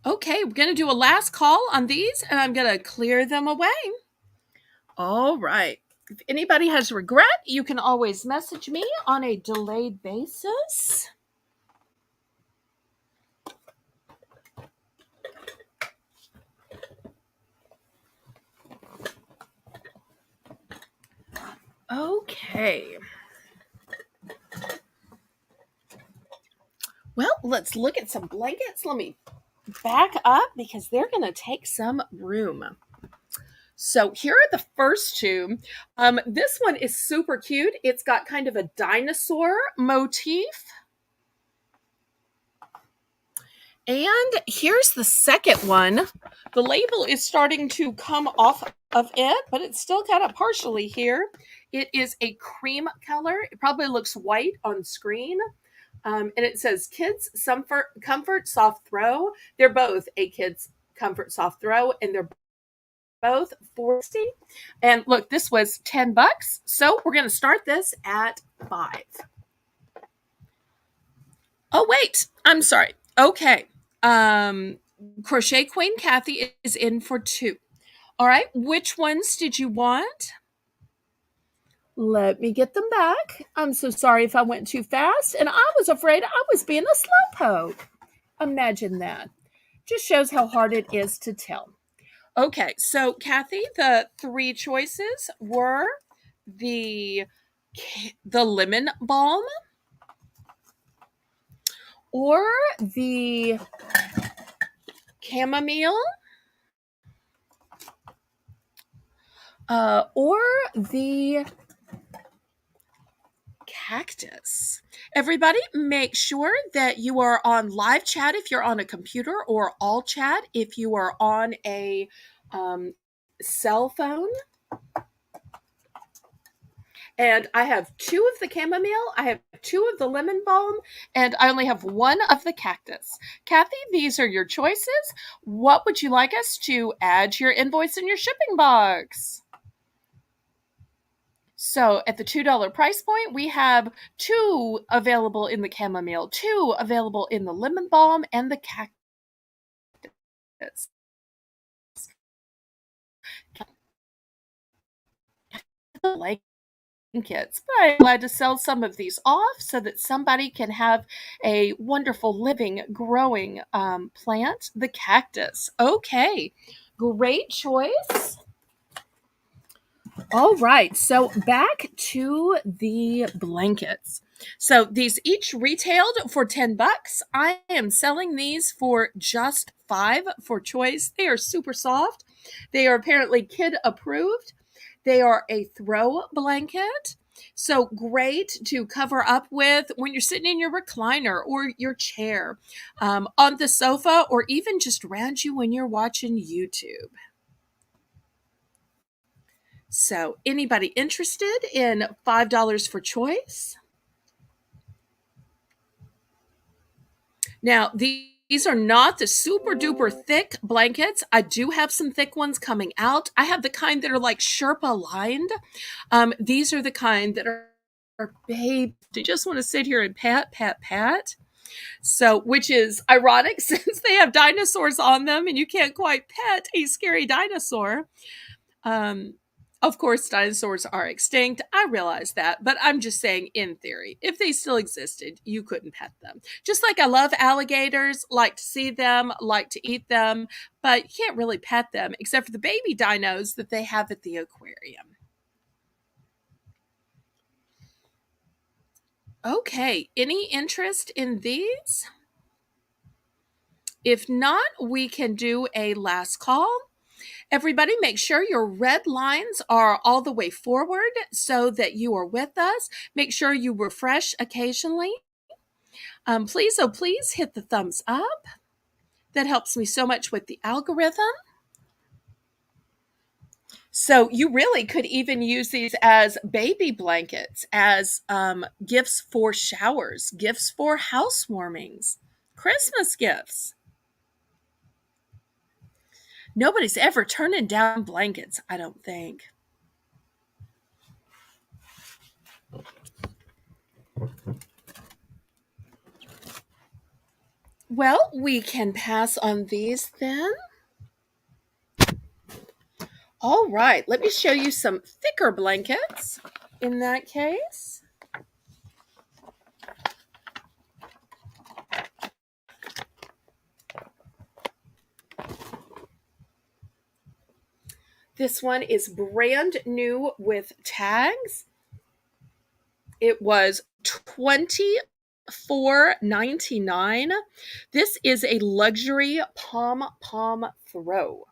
A: Okay, we're going to do a last call on these, and I'm going to clear them away. All right. If anybody has regret, you can always message me on a delayed basis. Okay. Well, let's look at some blankets. Let me back up because they're going to take some room. So here are the first 2. This one is super cute. It's got kind of a dinosaur motif. And here's the second one. The label is starting to come off of it, but it's still kind of partially here. It is a cream color. It probably looks white on screen. And it says Kids Comfort Soft Throw. They're both a Kids Comfort Soft Throw, and they're both $40. And look, this was $10. So we're going to start this at 5. Oh, wait. I'm sorry. Okay. Crochet Queen Kathy is in for 2. All right. Which ones did you want? Let me get them back. I'm so sorry if I went too fast, and I was afraid I was being a slowpoke. Imagine that. Just shows how hard it is to tell. Okay, so Kathy, the 3 choices were the lemon balm, or the chamomile, or the cactus. Everybody, make sure that you are on live chat if you're on a computer, or all chat if you are on a cell phone. And I have 2 of the chamomile, I have 2 of the lemon balm, and I only have 1 of the cactus. Kathy, these are your choices. What would you like us to add to your invoice in your shipping box? So at the $2 price point, we have 2 available in the chamomile, 2 available in the lemon balm, and the cactus. Blankets, but I'm glad to sell some of these off so that somebody can have a wonderful living, growing plant, the cactus. Okay, great choice. All right, so back to the blankets. So these each retailed for $10. I am selling these for just $5 for choice. They are super soft. They are apparently kid approved. They are a throw blanket. So great to cover up with when you're sitting in your recliner or your chair, on the sofa, or even just around you when you're watching YouTube. So anybody interested in $5 for choice? Now, these these are not the super duper thick blankets. I do have some thick ones coming out. I have the kind that are like Sherpa lined. These are the kind that are babe. You just want to sit here and pat, pat, pat. So, which is ironic since they have dinosaurs on them and you can't quite pet a scary dinosaur. Um, of course, dinosaurs are extinct. I realize that, but I'm just saying, in theory, if they still existed, you couldn't pet them. Just like I love alligators, like to see them, like to eat them, but you can't really pet them except for the baby dinos that they have at the aquarium. Okay, any interest in these? If not, we can do a last call. Everybody, make sure your red lines are all the way forward so that you are with us. Make sure you refresh occasionally. Please, oh, please hit the thumbs up. That helps me so much with the algorithm. So you really could even use these as baby blankets, as gifts for showers, gifts for housewarmings, Christmas gifts. Nobody's ever turning down blankets, I don't think. Well, we can pass on these then. All right, let me show you some thicker blankets in that case. This one is brand new with tags. It was $24.99. This is a luxury pom-pom throw.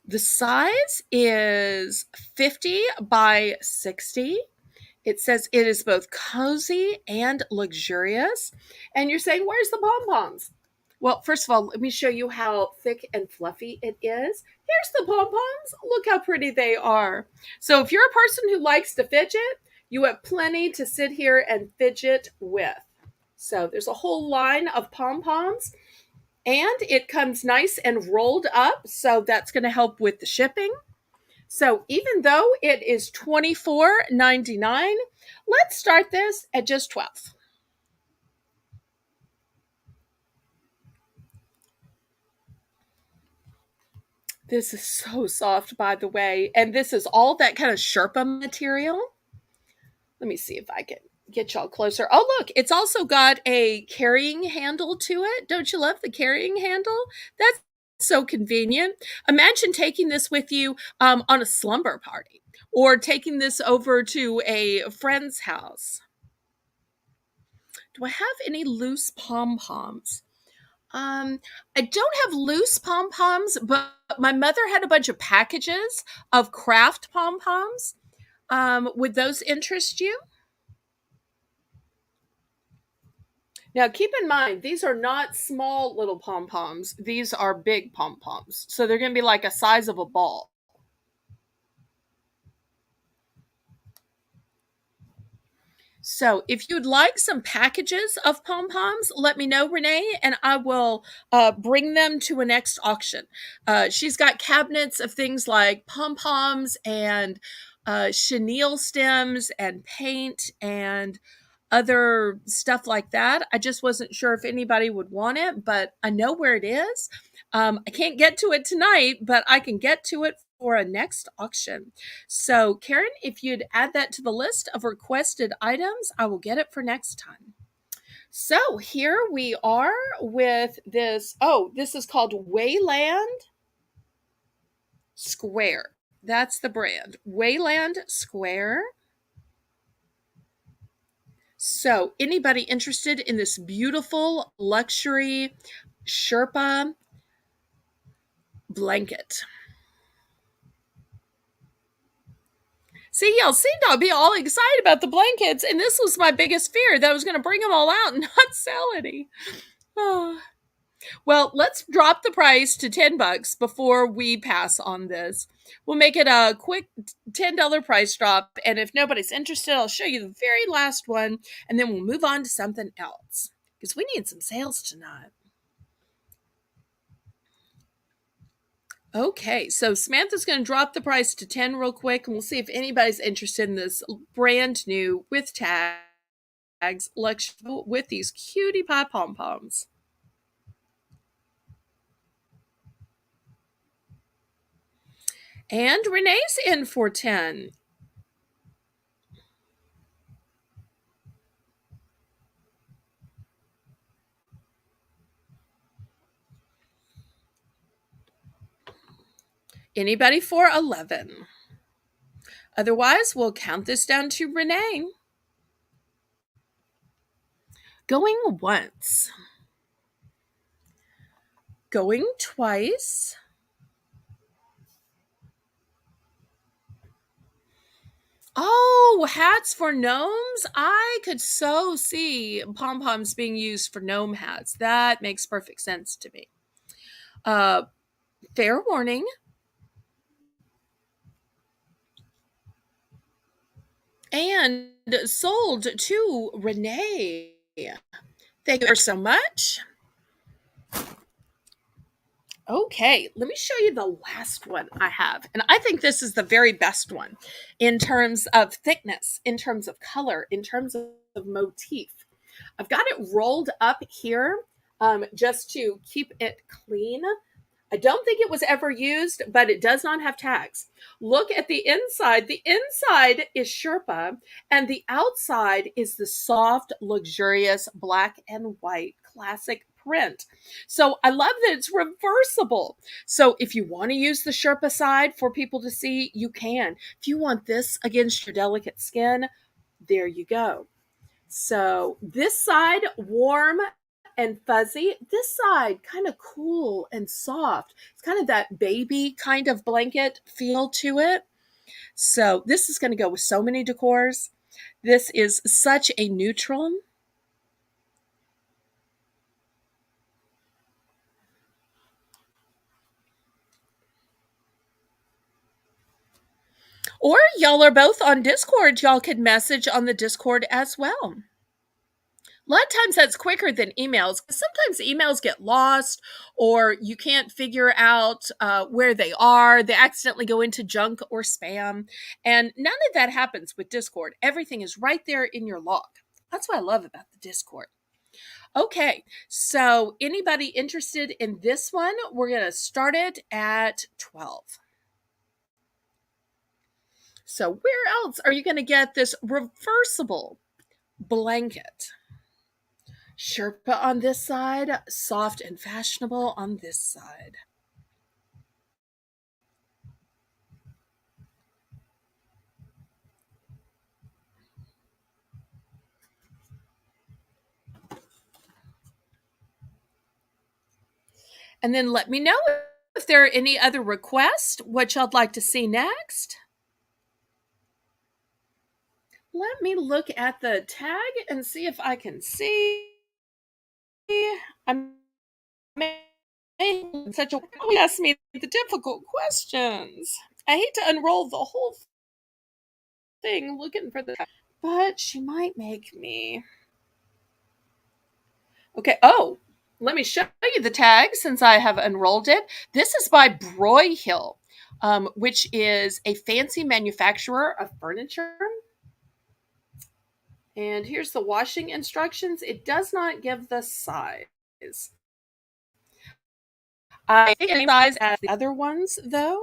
A: The size is 50 by 60. It says it is both cozy and luxurious. And you're saying, where's the pom-poms? Well, first of all, let me show you how thick and fluffy it is. Here's the pom-poms. Look how pretty they are. So if you're a person who likes to fidget, you have plenty to sit here and fidget with. So there's a whole line of pom-poms. And it comes nice and rolled up, so that's going to help with the shipping. So even though it is $24.99, let's start this at just $12. This is so soft, by the way, and this is all that kind of Sherpa material. Let me see if I can get y'all closer. Oh, look, it's also got a carrying handle to it. Don't you love the carrying handle? That's so convenient. Imagine taking this with you on a slumber party or taking this over to a friend's house. Do I have any loose pom-poms? I don't have loose pom-poms, but my mother had a bunch of packages of craft pom-poms. Would those interest you? Now, keep in mind, these are not small little pom-poms. These are big pom-poms. So they're going to be like a size of a ball. So if you'd like some packages of pom-poms, let me know, Renee, and I will bring them to a next auction. She's got cabinets of things like pom-poms and chenille stems and paint and other stuff like that. I just wasn't sure if anybody would want it, but I know where it is. I can't get to it tonight, but I can get to it for a next auction. So, Karen, if you'd add that to the list of requested items, I will get it for next time. So, here we are with this. Oh, this is called Wayland Square. That's the brand. Wayland Square. So, anybody interested in this beautiful luxury Sherpa blanket? See, y'all seem to be all excited about the blankets, and this was my biggest fear, that I was going to bring them all out and not sell any. Oh. Well, let's drop the price to $10 before we pass on this. We'll make it a quick $10 price drop, and if nobody's interested, I'll show you the very last one, and then we'll move on to something else because we need some sales tonight. Okay, so Samantha's going to drop the price to 10 real quick, and we'll see if anybody's interested in this brand new with tags luxury with these cutie pie pom-poms. And Renee's in for 10. Anybody for 11? Otherwise, we'll count this down to Renee. Going once. Going twice. Oh, hats for gnomes? I could so see pom-poms being used for gnome hats. That makes perfect sense to me. Fair warning. And sold to Renee. Thank you so much. Okay, let me show you the last one I have. And I think this is the very best one in terms of thickness, in terms of color, in terms of motif. I've got it rolled up here just to keep it clean. I don't think it was ever used, but it does not have tags. Look at the inside. The inside is Sherpa, and the outside is the soft, luxurious black and white classic print. So I love that it's reversible. So if you want to use the Sherpa side for people to see, you can. If you want this against your delicate skin, there you go. So this side, warm and fuzzy. This side, kind of cool and soft. It's kind of that baby kind of blanket feel to it. So this is going to go with so many decors. This is such a neutral. Or y'all are both on Discord. Y'all could message on the Discord as well. A lot of times that's quicker than emails. Sometimes emails get lost or you can't figure out where they are. They accidentally go into junk or spam. And none of that happens with Discord. Everything is right there in your log. That's what I love about the Discord. Okay, so anybody interested in this one, we're going to start it at 12. So where else are you going to get this reversible blanket? Sherpa on this side, soft and fashionable on this side. And then let me know if there are any other requests, what y'all'd like to see next. Let me look at the tag and see if I can see. I'm such a ask me the difficult questions. I hate to unroll the whole thing looking for the, but she might make me. Okay. Oh, let me show you the tag since I have unrolled it. This is by Broyhill, which is a fancy manufacturer of furniture. And here's the washing instructions. It does not give the size. I think the size as the other ones, though.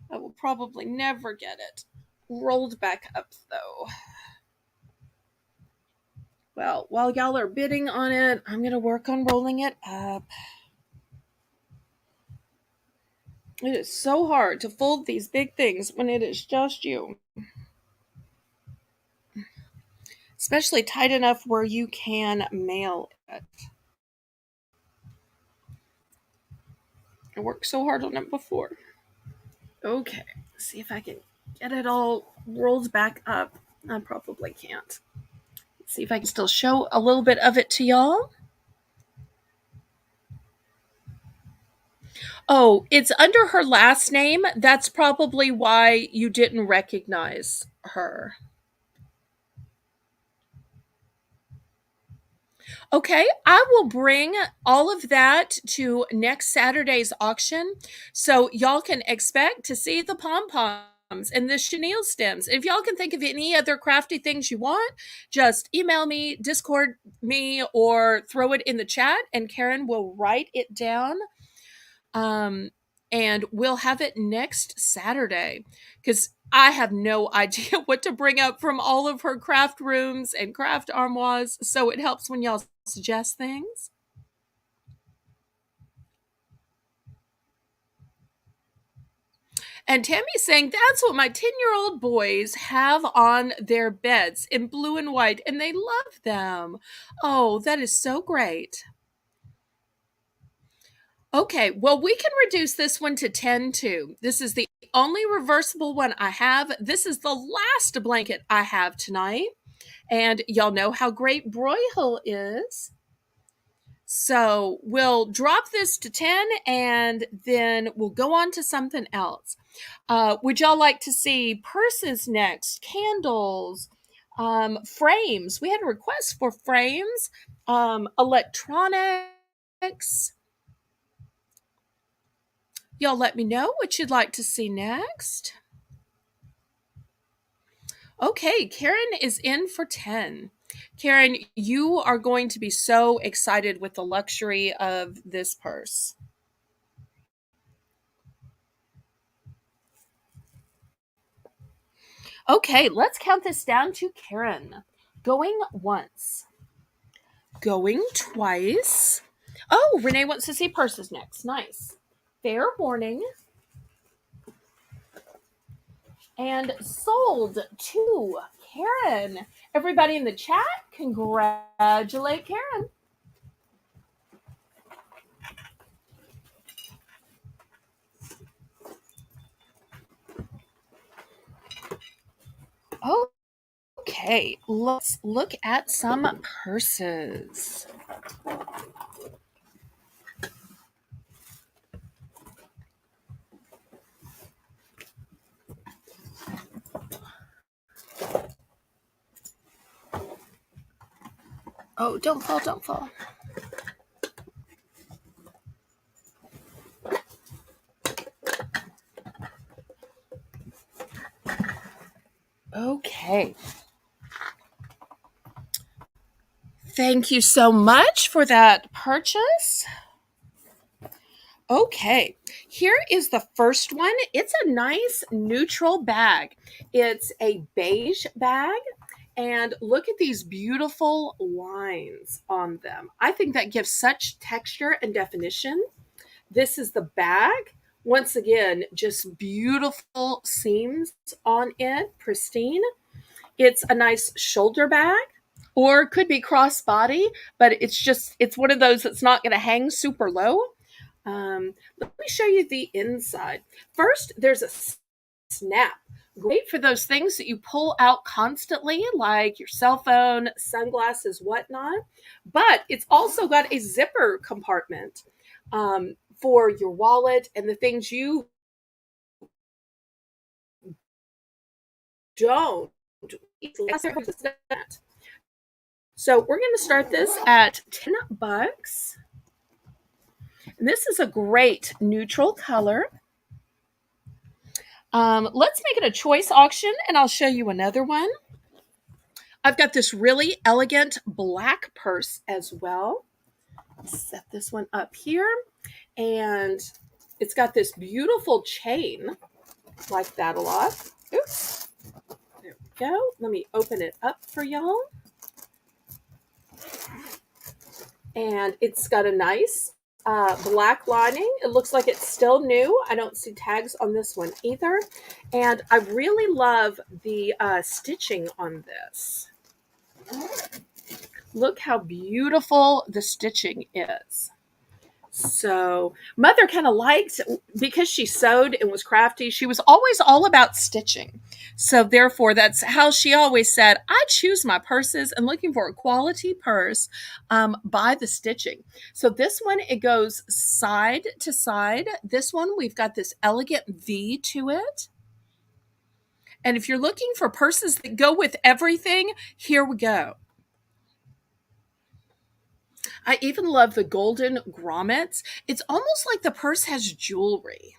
A: I will probably never get it rolled back up, though. Well, while y'all are bidding on it, I'm going to work on rolling it up. It is so hard to fold these big things when it is just you. Especially tight enough where you can mail it. I worked so hard on it before. Okay, let's see if I can get it all rolled back up. I probably can't. Let's see if I can still show a little bit of it to y'all. Oh, it's under her last name. That's probably why you didn't recognize her. Okay, I will bring all of that to next Saturday's auction. So y'all can expect to see the pom poms and the chenille stems. If y'all can think of any other crafty things you want, just email me, Discord me, or throw it in the chat, and Karen will write it down. Um, and we'll have it next Saturday because I have no idea what to bring up from all of her craft rooms and craft armoires. So it helps when y'all suggest things. And Tammy's saying that's what my 10-year-old boys have on their beds in blue and white, and they love them. Oh, that is so great. Okay, well, we can reduce this one to 10 too. This is the only reversible one I have. This is the last blanket I have tonight. And y'all know how great Broyhill is. So we'll drop this to 10 and then we'll go on to something else. Would y'all like to see purses next? Candles, frames. We had a request for frames, electronics. Y'all let me know what you'd like to see next. Okay, Karen is in for 10. Karen, you are going to be so excited with the luxury of this purse. Okay, let's count this down to Karen. Going once. Going twice. Oh, Renee wants to see purses next. Nice. Fair warning. And sold to Karen. Everybody in the chat, congratulate Karen. Okay, let's look at some purses. Oh, don't fall, don't fall. Okay. Thank you so much for that purchase. Okay, here is the first one. It's a nice neutral bag. It's a beige bag, and look at these beautiful lines on them. I think that gives such texture and definition. This is the bag. Once again, just beautiful seams on it, pristine. It's a nice shoulder bag or could be crossbody, but it's one of those that's not going to hang super low. Let me show you the inside. First, there's a snap. Great for those things that you pull out constantly, like your cell phone, sunglasses, whatnot. But it's also got a zipper compartment for your wallet and the things you don't. So we're going to start this at $10. And this is a great neutral color. Let's make it a choice auction, and I'll show you another one. I've got this really elegant black purse as well. Set this one up here, and it's got this beautiful chain. Like that a lot. Oops. There we go. Let me open it up for y'all. And it's got a nice black lining. It looks like it's still new. I don't see tags on this one either. And I really love the stitching on this. Look how beautiful the stitching is. So mother kind of liked, because she sewed and was crafty, she was always all about stitching. So therefore that's how she always said, I choose my purses and looking for a quality purse by the stitching. So this one, it goes side to side. This one, we've got this elegant V to it. And if you're looking for purses that go with everything, here we go. I even love the golden grommets. It's almost like the purse has jewelry.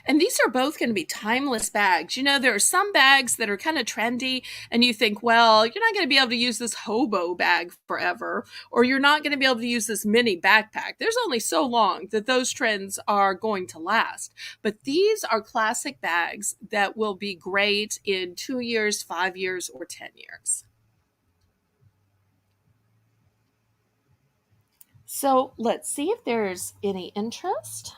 A: And these are both going to be timeless bags. You know, there are some bags that are kind of trendy, and you think, well, you're not going to be able to use this hobo bag forever, or you're not going to be able to use this mini backpack. There's only so long that those trends are going to last. But these are classic bags that will be great in 2 years, 5 years, or 10 years. So let's see if there's any interest.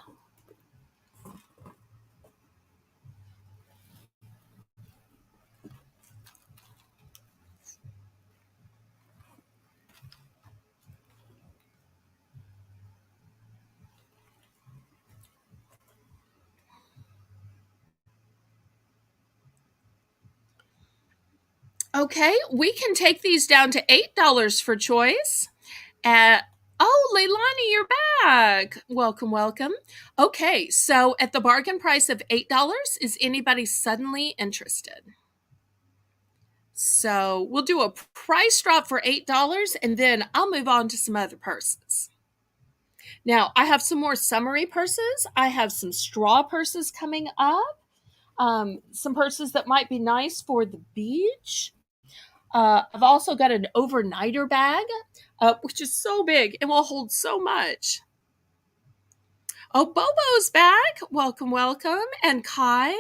A: Okay, we can take these down to $8 for choice. Oh, Leilani, you're back. Welcome, welcome. Okay, so at the bargain price of $8, is anybody suddenly interested? So we'll do a price drop for $8, and then I'll move on to some other purses. Now, I have some more summery purses. I have some straw purses coming up. Some purses that might be nice for the beach. I've also got an overnighter bag, which is so big and will hold so much. Oh, Bobo's back. Welcome, welcome. And Kai,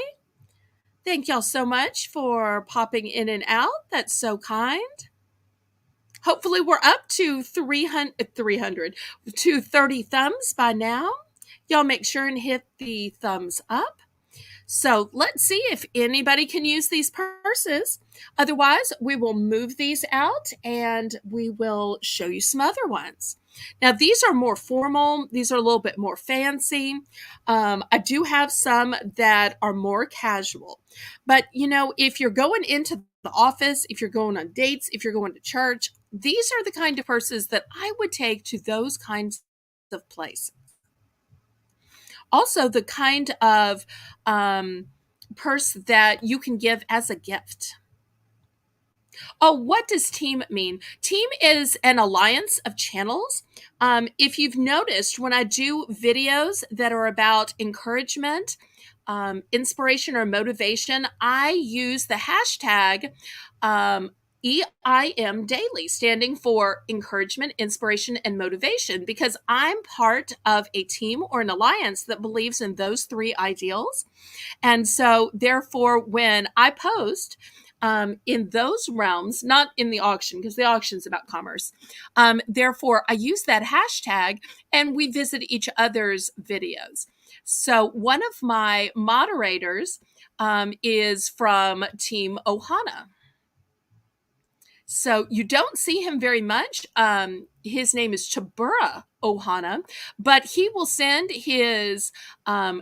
A: thank y'all so much for popping in and out. That's so kind. Hopefully, we're up to 300 to 30 thumbs by now. Y'all make sure and hit the thumbs up. So let's see if anybody can use these purses. Otherwise, we will move these out and we will show you some other ones. Now, these are more formal. These are a little bit more fancy. I do have some that are more casual. But, you know, if you're going into the office, if you're going on dates, if you're going to church, these are the kind of purses that I would take to those kinds of places. Also, the kind of purse that you can give as a gift. Oh, what does team mean? Team is an alliance of channels. If you've noticed, when I do videos that are about encouragement, inspiration, or motivation, I use the hashtag EIM Daily, standing for encouragement, inspiration, and motivation, because I'm part of a team or an alliance that believes in those three ideals. And so, therefore, when I post in those realms, not in the auction, because the auction's about commerce, therefore, I use that hashtag and we visit each other's videos. So, one of my moderators is from Team Ohana. So you don't see him very much. His name is Chabura Ohana, but he will send his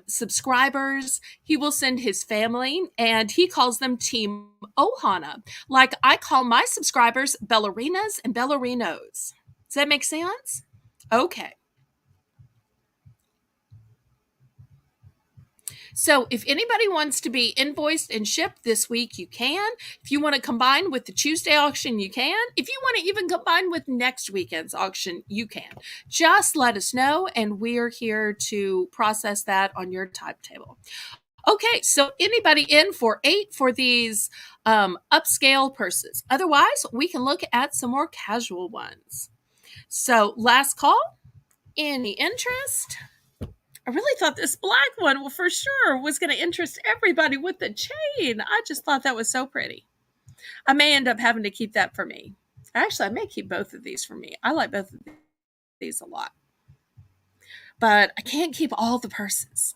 A: subscribers, he will send his family, and he calls them Team Ohana. Like I call my subscribers ballerinas and ballerinos. Does that make sense? Okay. So if anybody wants to be invoiced and shipped this week, you can. If you want to combine with the Tuesday auction, you can. If you want to even combine with next weekend's auction, you can. Just let us know, and we're here to process that on your timetable. Okay, so anybody in for 8 for these upscale purses? Otherwise, we can look at some more casual ones. So last call. Any interest? I really thought this black one, well, for sure, was going to interest everybody with the chain. I just thought that was so pretty. I may end up having to keep that for me. Actually, I may keep both of these for me. I like both of these a lot. But I can't keep all the purses.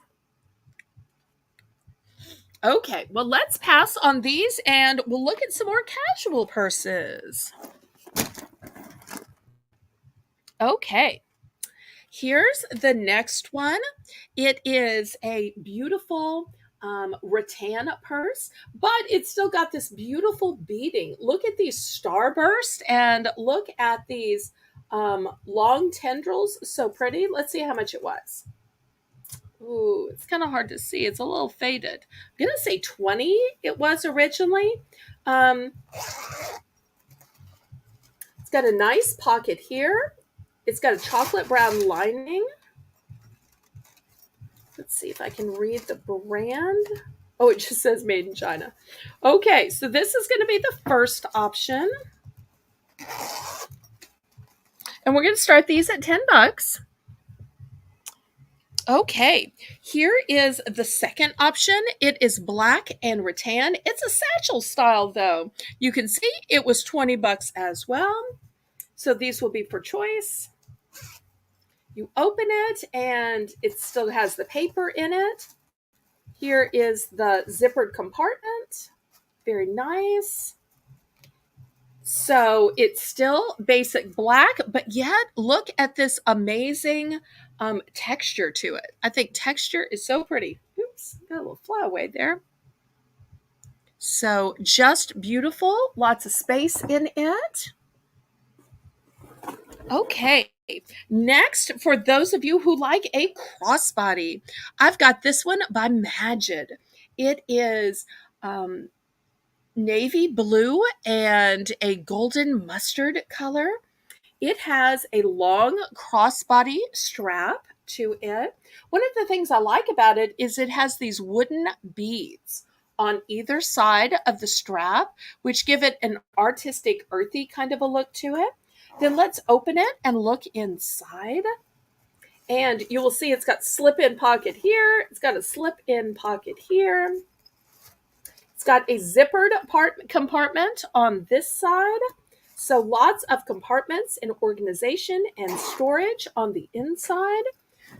A: Okay, well, let's pass on these and we'll look at some more casual purses. Okay, here's the next one. It is a beautiful rattan purse, but it's still got this beautiful beading. Look at these starburst and look at these long tendrils. So pretty. Let's see how much it was. Ooh, it's kind of hard to see. It's a little faded. I'm going to say 20 it was originally. Um, it's got a nice pocket here. It's got a chocolate brown lining. Let's see if I can read the brand. Oh, it just says made in China. Okay, so this is going to be the first option. And we're going to start these at $10. Okay, here is the second option. It is black and rattan. It's a satchel style though. You can see it was $20 as well. So these will be for choice. You open it and it still has the paper in it. Here is the zippered compartment. Very nice. So it's still basic black, but yet look at this amazing texture to it. I think texture is so pretty. Oops, got a little flyaway there. So just beautiful, lots of space in it. Okay, next, for those of you who like a crossbody, I've got this one by Magid. It is navy blue and a golden mustard color. It has a long crossbody strap to it. One of the things I like about it is it has these wooden beads on either side of the strap, which give it an artistic, earthy kind of a look to it. Then let's open it and look inside. And you will see it's got slip-in pocket here. It's got a slip-in pocket here. It's got a zippered compartment on this side. So lots of compartments and organization and storage on the inside.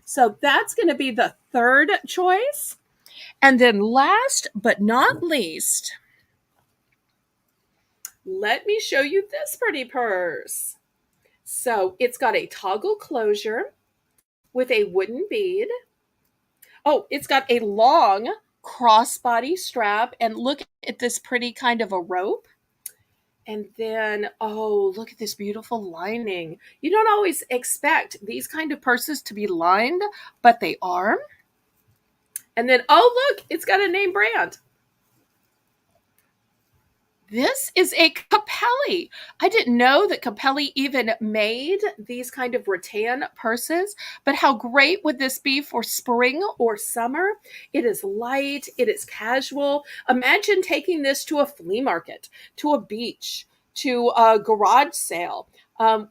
A: So that's going to be the third choice. And then last but not least, let me show you this pretty purse. So it's got a toggle closure with a wooden bead. Oh, it's got a long crossbody strap, and look at this pretty kind of a rope. And then, oh, look at this beautiful lining. You don't always expect these kind of purses to be lined, but they are. And then, oh, look, it's got a name brand. This is a Capelli. I didn't know that Capelli even made these kind of rattan purses, but how great would this be for spring or summer? It is light, it is casual. Imagine taking this to a flea market, to a beach, to a garage sale,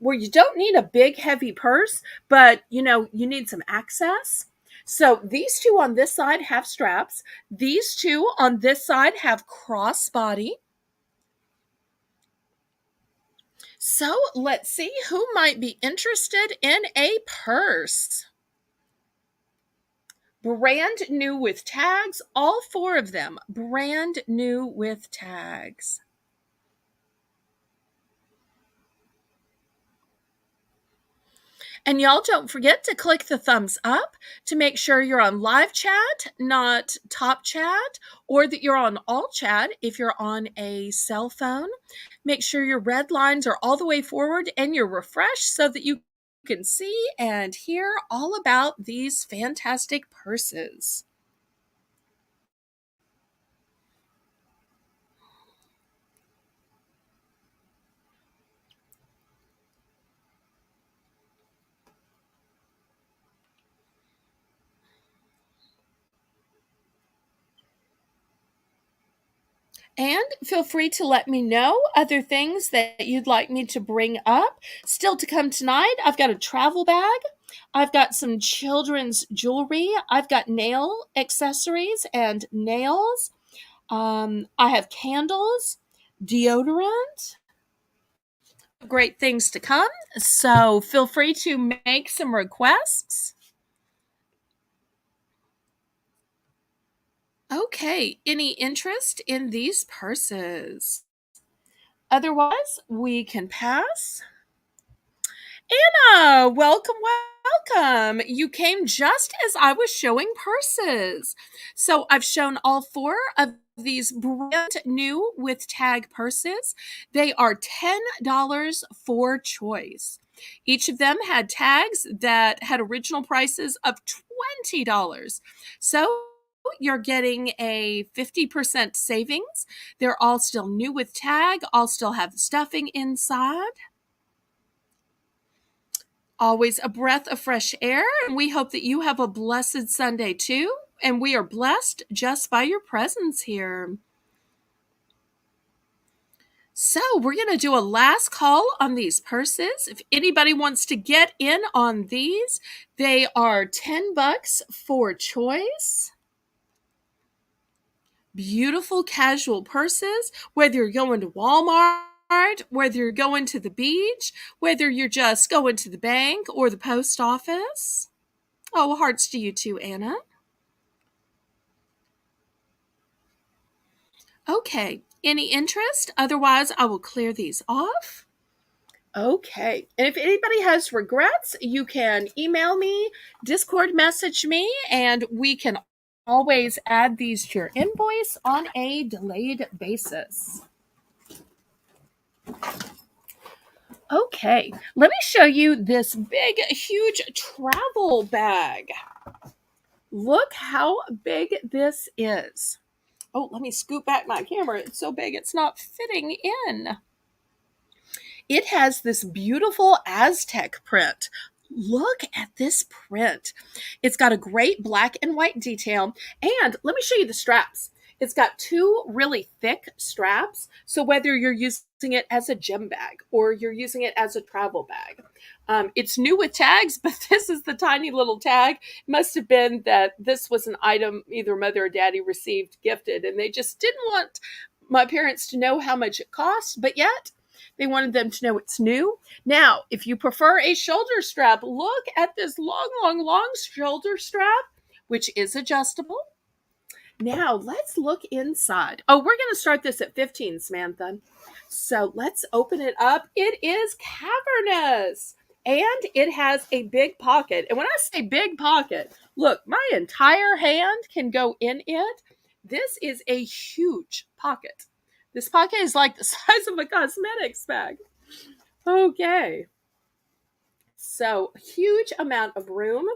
A: where you don't need a big, heavy purse, but you need some access. So these two on this side have straps. These two on this side have crossbody. So let's see who might be interested in a purse. Brand new with tags, all four of them, brand new with tags. And y'all don't forget to click the thumbs up to make sure you're on live chat, not top chat, or that you're on all chat if you're on a cell phone. Make sure your red lines are all the way forward and you're refreshed so that you can see and hear all about these fantastic purses. And feel free to let me know other things that you'd like me to bring up. Still to come tonight, I've got a travel bag. I've got some children's jewelry. I've got nail accessories and nails. I have candles, deodorant. Great things to come. So feel free to make some requests. Okay, any interest in these purses? Otherwise, we can pass. Anna, welcome, welcome. You came just as I was showing purses. So I've shown all four of these brand new with tag purses. They are $10 for choice. Each of them had tags that had original prices of $20. So you're getting a 50% savings. They're all still new with tag, all still have the stuffing inside. Always a breath of fresh air. And we hope that you have a blessed Sunday too. And we are blessed just by your presence here. So, we're going to do a last call on these purses. If anybody wants to get in on these, they are $10 for choice. Beautiful casual purses, whether you're going to Walmart, whether you're going to the beach, whether you're just going to the bank or the post office. Oh, hearts to you too, Anna. Okay, any interest? Otherwise, I will clear these off. Okay, and if anybody has regrets, you can email me, Discord message me, and we can always add these to your invoice on a delayed basis. Okay, let me show you this big, huge travel bag. Look how big this is. Oh, let me scoot back my camera. It's so big, it's not fitting in. It has this beautiful Aztec print. Look at this print. It's got a great black and white detail. And let me show you the straps. It's got two really thick straps. So whether you're using it as a gym bag or you're using it as a travel bag, it's new with tags, but this is the tiny little tag. It must have been that this was an item either mother or daddy received gifted, and they just didn't want my parents to know how much it cost, but yet they wanted them to know it's new. Now, if you prefer a shoulder strap, look at this long, long, long shoulder strap, which is adjustable. Now, let's look inside. Oh, we're going to start this at 15, Samantha. So let's open it up. It is cavernous and it has a big pocket. And when I say big pocket, look, my entire hand can go in it. This is a huge pocket. This pocket is like the size of a cosmetics bag. Okay. So, huge amount of room.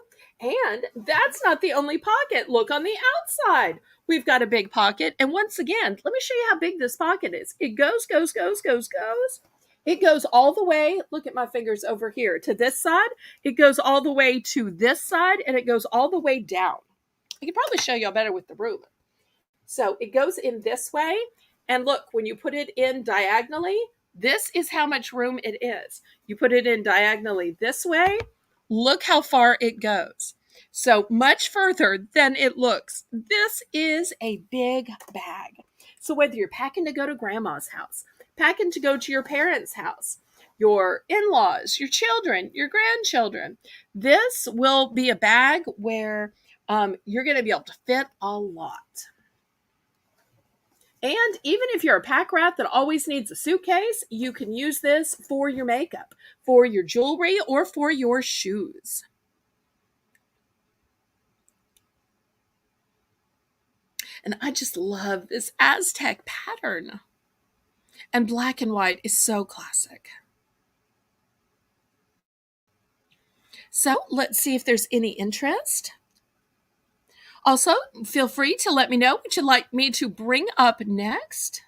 A: And that's not the only pocket. Look on the outside. We've got a big pocket. And once again, let me show you how big this pocket is. It goes. It goes all the way. Look at my fingers over here to this side. It goes all the way to this side and it goes all the way down. I can probably show y'all better with the ruler. So it goes in this way. And look, when you put it in diagonally, this is how much room it is. You put it in diagonally this way, look how far it goes. So much further than it looks. This is a big bag. So whether you're packing to go to grandma's house, packing to go to your parents' house, your in-laws, your children, your grandchildren, this will be a bag where you're going to be able to fit a lot. And even if you're a pack rat that always needs a suitcase, you can use this for your makeup, for your jewelry, or for your shoes. And I just love this Aztec pattern. And black and white is so classic. So let's see if there's any interest. Also, feel free to let me know what you'd like me to bring up next.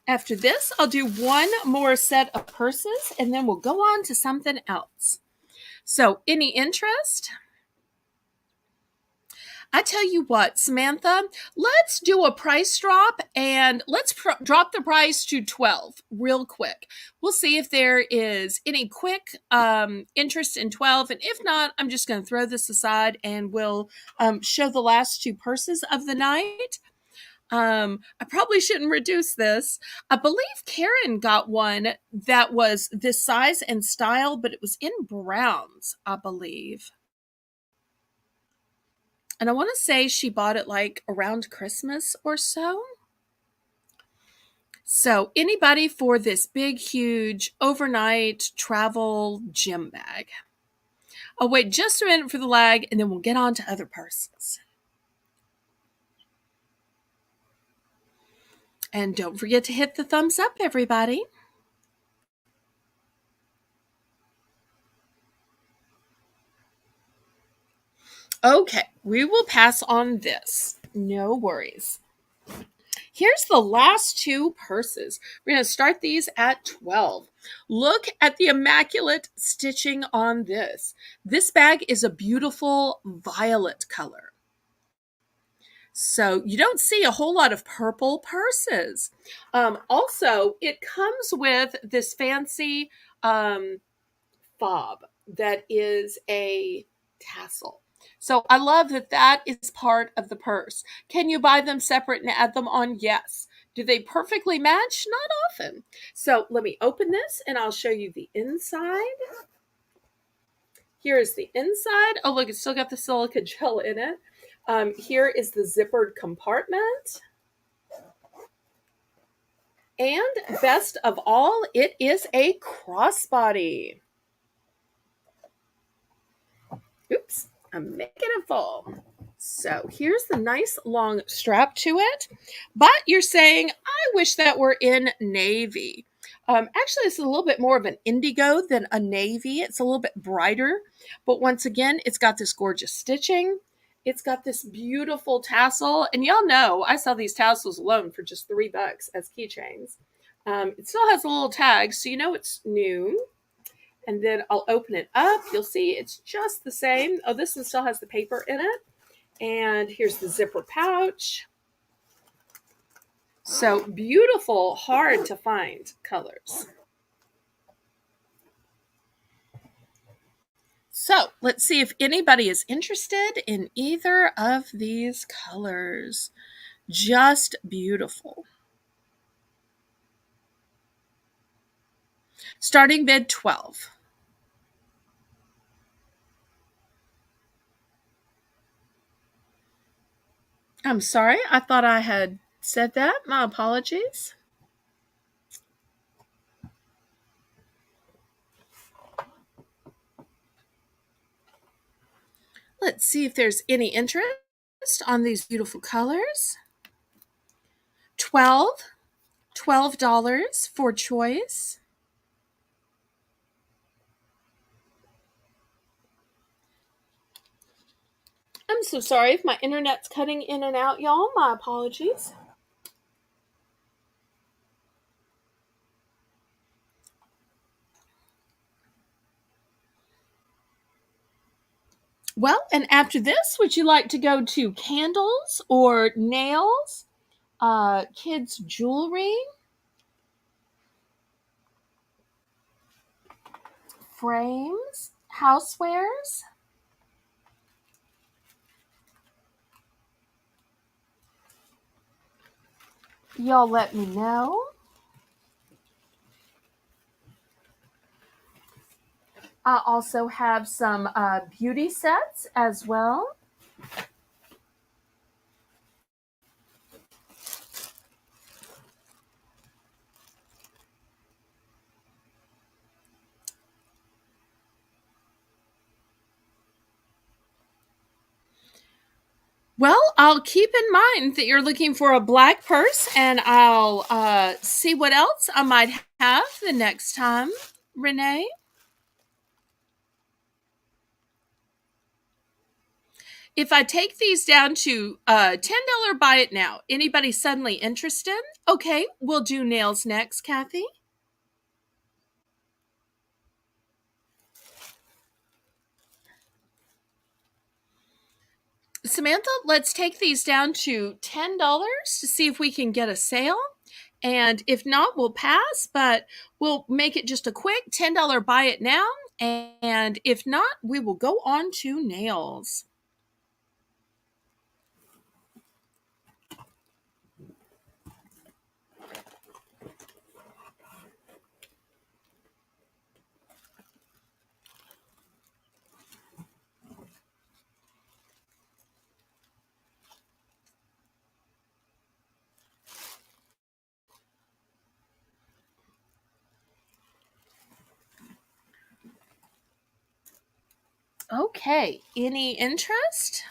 A: After this, I'll do one more set of purses and then we'll go on to something else. So, any interest? I tell you what, Samantha, let's do a price drop and let's drop the price to 12 real quick. We'll see if there is any quick interest in 12. And if not, I'm just going to throw this aside and we'll show the last two purses of the night. I probably shouldn't reduce this. I believe Karen got one that was this size and style, but it was in browns, I believe. And I want to say she bought it like around Christmas or so. So, anybody for this big, huge overnight travel gym bag? I'll wait just a minute for the lag and then we'll get on to other purses. And don't forget to hit the thumbs up, everybody. Okay, we will pass on this. No worries. Here's the last two purses. We're going to start these at 12. Look at the immaculate stitching on this. This bag is a beautiful violet color. So you don't see a whole lot of purple purses. Also, it comes with this fancy fob that is a tassel. So I love that that is part of the purse. Can you buy them separate and add them on? Yes. Do they perfectly match? Not often. So let me open this and I'll show you the inside. Here is the inside. Oh, look, it's still got the silica gel in it. Here is the zippered compartment. And best of all, it is a crossbody. Oops, I'm making it fall. So here's the nice long strap to it. But you're saying, I wish that were in navy. Actually, it's a little bit more of an indigo than a navy. It's a little bit brighter. But once again, it's got this gorgeous stitching. It's got this beautiful tassel. And y'all know, I sell these tassels alone for just $3 as keychains. It still has a little tag, so you know it's new. And then I'll open it up. You'll see it's just the same. Oh, this one still has the paper in it. And here's the zipper pouch. So beautiful, hard to find colors. So let's see if anybody is interested in either of these colors. Just beautiful. Starting bid 12. I'm sorry, I thought I had said that. My apologies. Let's see if there's any interest on these beautiful colors. 12. $12 for choice. I'm so sorry if my internet's cutting in and out, y'all. My apologies. Well, and after this, would you like to go to candles or nails, kids' jewelry, frames, housewares? Y'all let me know. I also have some beauty sets as well. Well, I'll keep in mind that you're looking for a black purse, and I'll see what else I might have the next time, Renee. If I take these down to $10 buy it now, anybody suddenly interested? Okay, we'll do nails next, Kathy. Samantha, let's take these down to $10 to see if we can get a sale. And if not, we'll pass, but we'll make it just a quick $10 buy it now. And if not, we will go on to nails. Okay, any interest?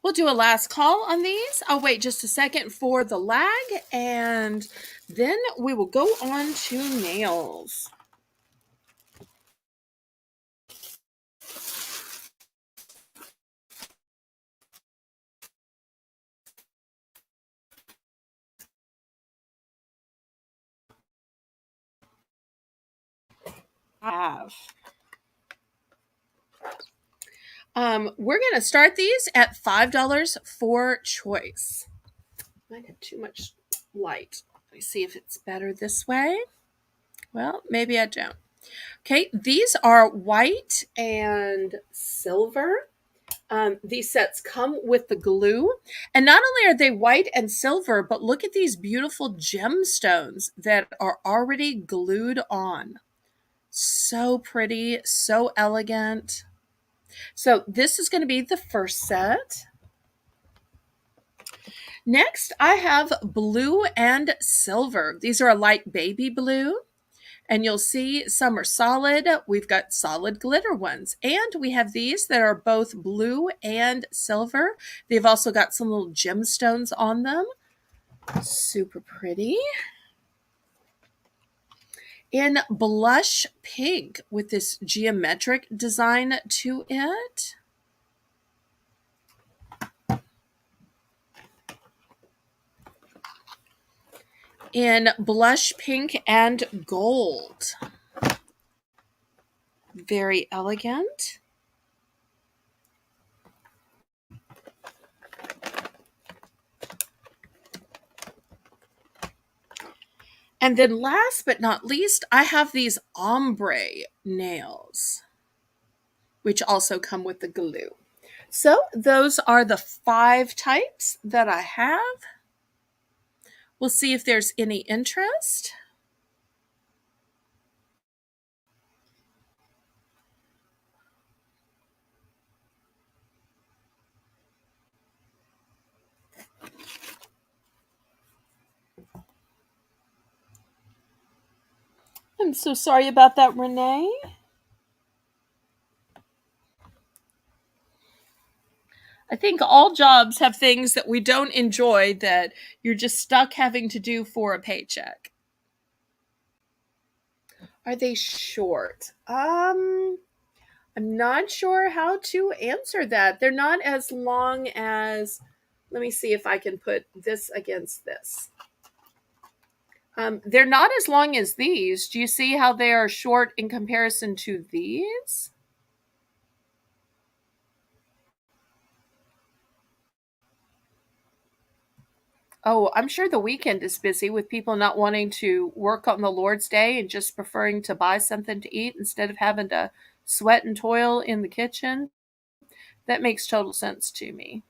A: We'll do a last call on these. I'll wait just a second for the lag, and then we will go on to nails. We're going to start these at $5 for choice. Might have too much light. Let me see if it's better this way. Well, maybe I don't. Okay, these are white and silver. These sets come with the glue. And not only are they white and silver, but look at these beautiful gemstones that are already glued on. So pretty, so elegant. So this is going to be the first set. Next, I have blue and silver. These are a light baby blue. And you'll see some are solid. We've got solid glitter ones. And we have these that are both blue and silver. They've also got some little gemstones on them. Super pretty. In blush pink with this geometric design to it. In blush pink and gold. Very elegant. And then last but not least, I have these ombre nails, which also come with the glue. So those are the 5 types that I have. We'll see if there's any interest. I'm so sorry about that, Renee. I think all jobs have things that we don't enjoy that you're just stuck having to do for a paycheck. Are they short? I'm not sure how to answer that. They're not as long as, let me see if I can put this against this. They're not as long as these. Do you see how they are short in comparison to these? Oh, I'm sure the weekend is busy with people not wanting to work on the Lord's Day and just preferring to buy something to eat instead of having to sweat and toil in the kitchen. That makes total sense to me.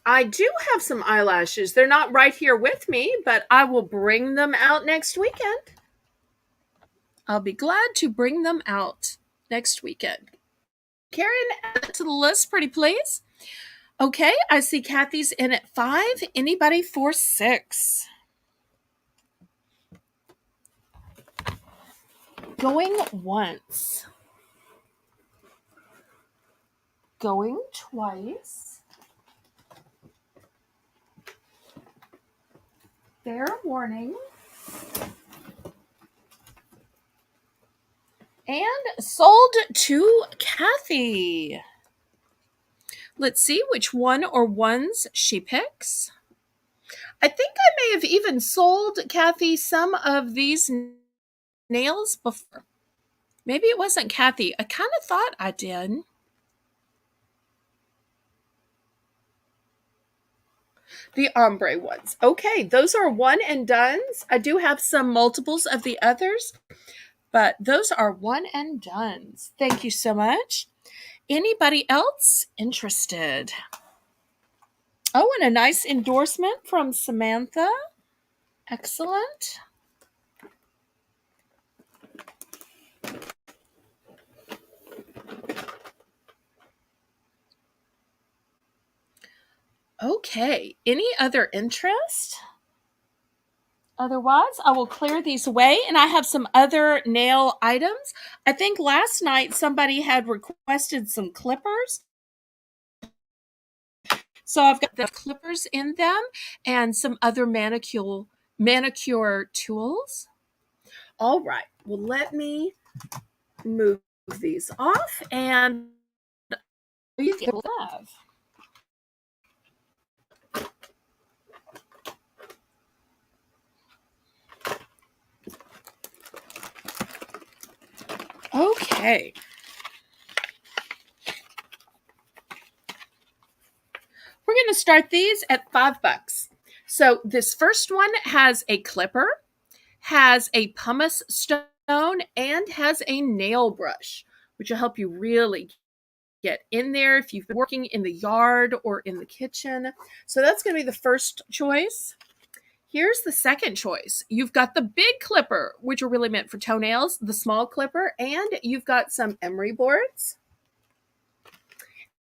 A: I do have some eyelashes. They're not right here with me, but I will bring them out next weekend. I'll be glad to bring them out next weekend. Karen, add it to the list, pretty please. Okay, I see Kathy's in at 5. Anybody for 6? Going once. Going twice. Fair warning. And sold to Kathy. Let's see which one or ones she picks. I think I may have even sold Kathy some of these nails before. Maybe it wasn't Kathy. I kind of thought I did. The ombre ones. Okay, those are one and dones. I do have some multiples of the others, but those are one and dones. Thank you so much. Anybody else interested? Oh, and a nice endorsement from Samantha. Excellent. Okay, any other interest? Otherwise, I will clear these away, and I have some other nail items. I think last night somebody had requested some clippers. So I've got the clippers in them and some other manicure tools. All right. Well, let me move these off and you have. Okay. We're going to start these at $5. So this first one has a clipper, has a pumice stone, and has a nail brush, which will help you really get in there if you've been working in the yard or in the kitchen. So that's going to be the first choice. Here's the second choice. You've got the big clipper, which are really meant for toenails, the small clipper, and you've got some emery boards.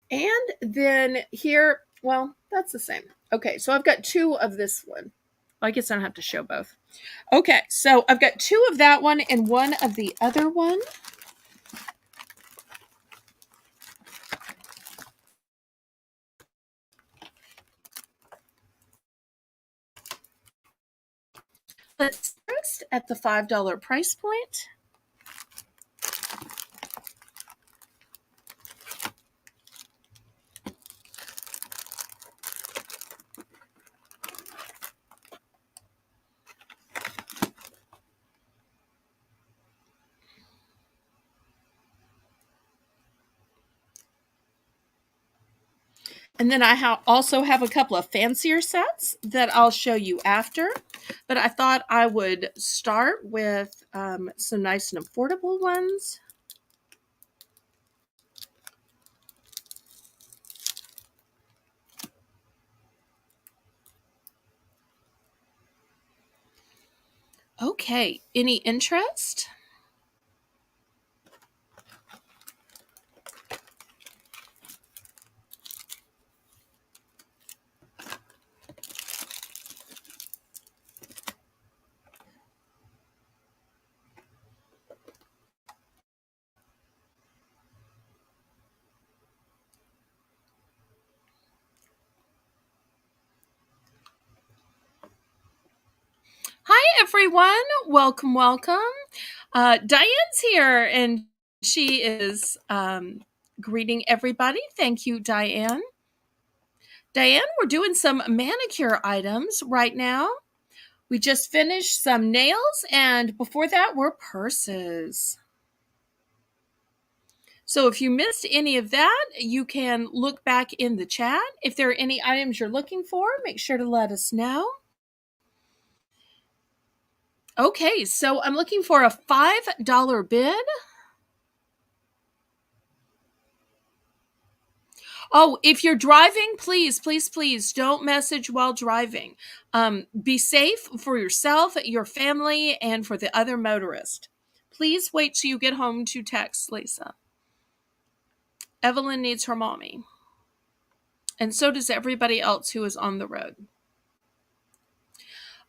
A: And then here, well, that's the same. Okay, so I've got two of this one. Well, I guess I don't have to show both. Okay, so I've got two of that one and one of the other one. Let's first at the $5 price point. And then I also have a couple of fancier sets that I'll show you after. But I thought I would start with some nice and affordable ones. Okay, any interest? Hi, everyone. Welcome, welcome. Diane's here, and she is greeting everybody. Thank you, Diane. Diane, we're doing some manicure items right now. We just finished some nails, and before that were purses. So if you missed any of that, you can look back in the chat. If there are any items you're looking for, make sure to let us know. Okay, so I'm looking for a $5 bid. Oh, if you're driving, please, please, please don't message while driving. Be safe for yourself, your family, and for the other motorist. Please wait till you get home to text Lisa. Evelyn needs her mommy. And so does everybody else who is on the road.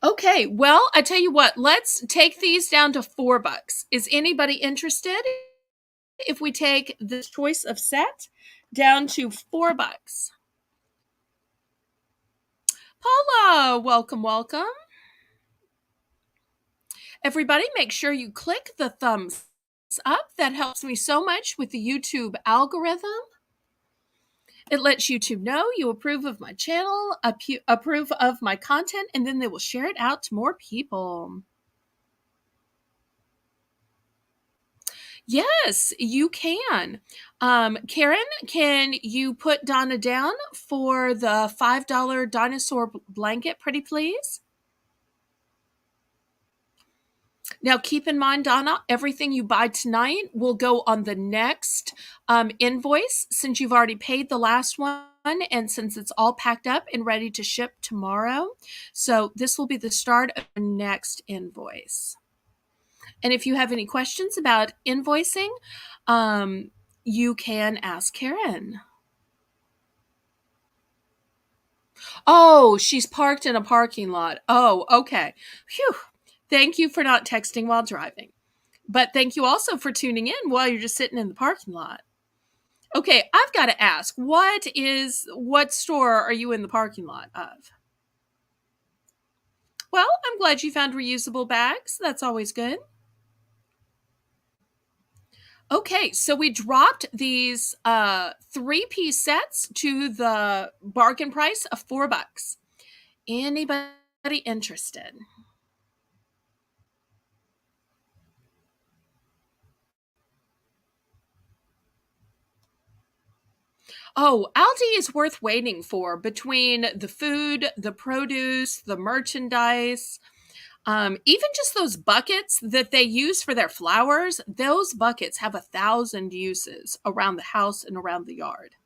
A: Okay, well, I tell you what, let's take these down to $4. Is anybody interested if we take this choice of set down to $4? Paula, welcome, welcome. Everybody, make sure you click the thumbs up. That helps me so much with the YouTube algorithm. It lets YouTube know you approve of my channel, approve of my content, and then they will share it out to more people. Yes, you can. Karen, can you put Donna down for the $5 dinosaur blanket, pretty please? Now, keep in mind, Donna, everything you buy tonight will go on the next invoice since you've already paid the last one and since it's all packed up and ready to ship tomorrow. So this will be the start of the next invoice. And if you have any questions about invoicing, you can ask Karen. Oh, she's parked in a parking lot. Oh, okay. Phew. Thank you for not texting while driving. But thank you also for tuning in while you're just sitting in the parking lot. Okay, I've got to ask, what store are you in the parking lot of? Well, I'm glad you found reusable bags. That's always good. Okay, so we dropped these 3-piece sets to the bargain price of $4. Anybody interested? Oh, Aldi is worth waiting for between the food, the produce, the merchandise, even just those buckets that they use for their flowers. Those buckets have 1,000 uses around the house and around the yard.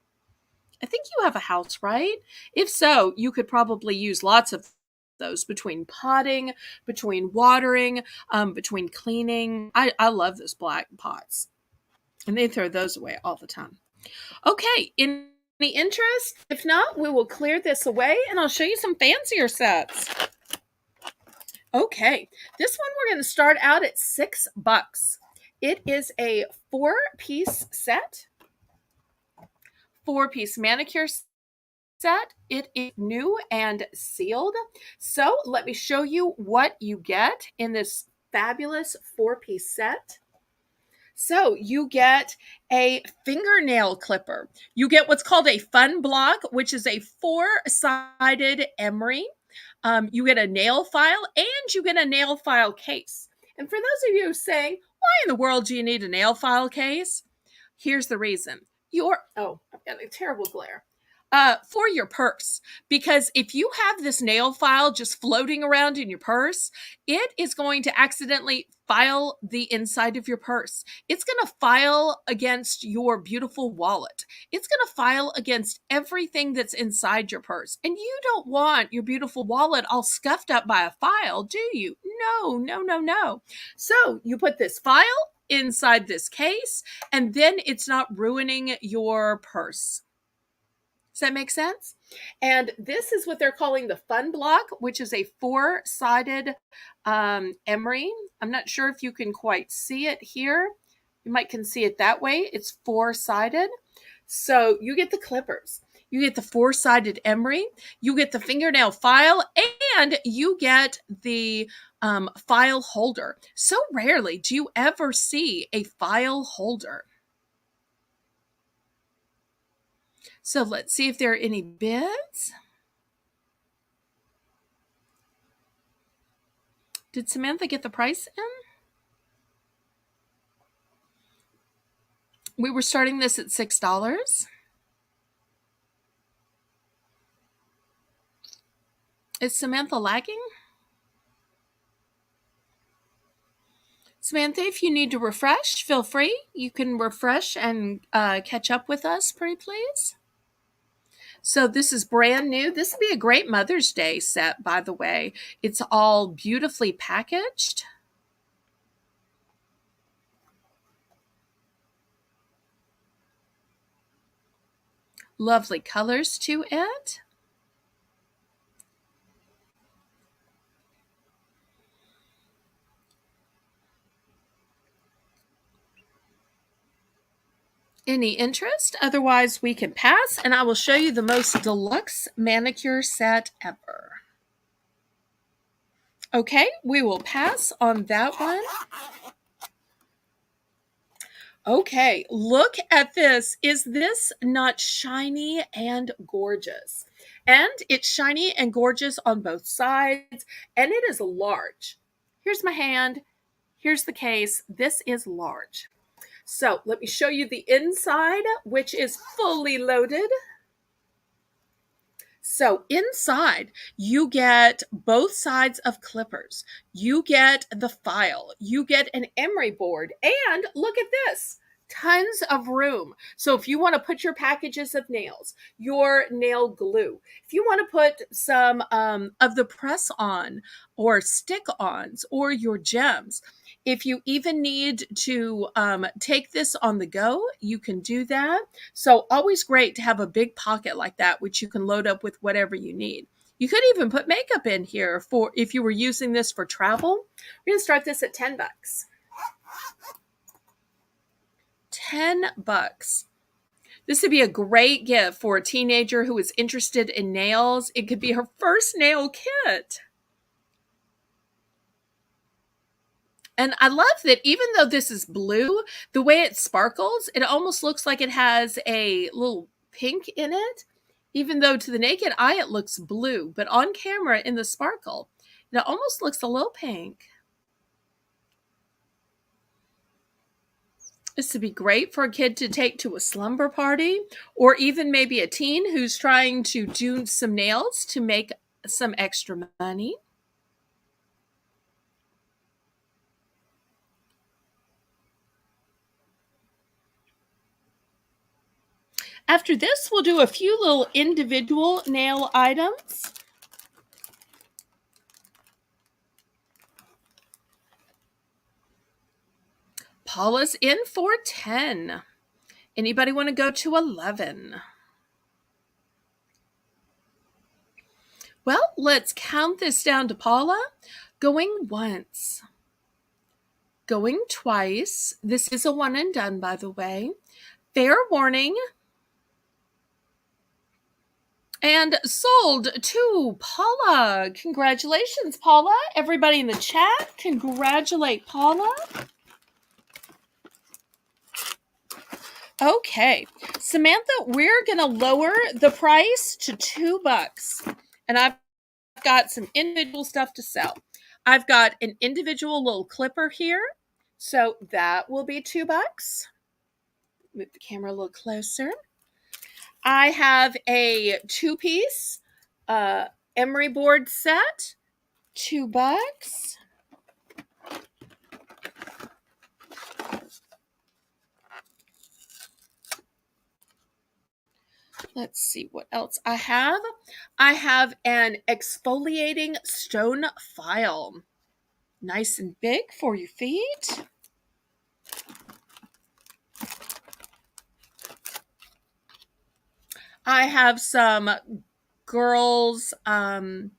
A: I think you have a house, right? If so, you could probably use lots of those between potting, between watering, between cleaning. I love those black pots, and they throw those away all the time. Okay, any interest? If not, we will clear this away and I'll show you some fancier sets. Okay, this one we're going to start out at $6. It is a 4-piece set, 4-piece manicure set. It is new and sealed. So let me show you what you get in this fabulous 4-piece set. So you get a fingernail clipper. You get what's called a fun block, which is a 4-sided emery. You get a nail file and you get a nail file case. And for those of you saying, why in the world do you need a nail file case? Here's the reason. I've got a terrible glare. For your purse. Because if you have this nail file just floating around in your purse, it is going to accidentally file the inside of your purse. It's going to file against your beautiful wallet. It's going to file against everything that's inside your purse. And you don't want your beautiful wallet all scuffed up by a file, do you? No, no, no, no. So you put this file inside this case, and then it's not ruining your purse. Does that make sense? And this is what they're calling the fun block, which is a 4-sided emery. I'm not sure if you can quite see it here. You might can see it that way. It's 4-sided. So you get the clippers. You get the 4-sided emery. You get the fingernail file, and you get the file holder. So rarely do you ever see a file holder. So let's see if there are any bids. Did Samantha get the price in? We were starting this at $6. Is Samantha lagging? Samantha, if you need to refresh, feel free. You can refresh and catch up with us, pretty please. So this is brand new. This would be a great Mother's Day set, by the way. It's all beautifully packaged. Lovely colors to it. Any interest? Otherwise, we can pass, and I will show you the most deluxe manicure set ever. Okay, we will pass on that one. Okay, look at this. Is this not shiny and gorgeous? And it's shiny and gorgeous on both sides, and it is large. Here's my hand. Here's the case. This is large. So let me show you the inside, which is fully loaded. So inside, you get both sides of clippers. You get the file. You get an emery board. And look at this. Tons of room. So if you want to put your packages of nails, your nail glue, if you want to put some of the press on or stick ons or your gems, if you even need to take this on the go, you can do that. So always great to have a big pocket like that, which you can load up with whatever you need. You could even put makeup in here for if you were using this for travel. We're gonna start this at $10. $10. This would be a great gift for a teenager who is interested in nails. It could be her first nail kit. And I love that even though this is blue, the way it sparkles, it almost looks like it has a little pink in it. Even though to the naked eye it looks blue, but on camera in the sparkle, it almost looks a little pink. This would be great for a kid to take to a slumber party, or even maybe a teen who's trying to do some nails to make some extra money. After this, we'll do a few little individual nail items. Paula's in for 10. Anybody want to go to 11? Well, let's count this down to Paula. Going once. Going twice. This is a one and done, by the way. Fair warning. And sold to Paula. Congratulations, Paula. Everybody in the chat, congratulate Paula. Okay, Samantha, we're going to lower the price to $2. And I've got some individual stuff to sell. I've got an individual little clipper here. So that will be $2. Move the camera a little closer. I have a 2-piece emery board set, $2. Let's see what else I have. I have an exfoliating stone file. Nice and big for your feet. I have some girls' barrettes,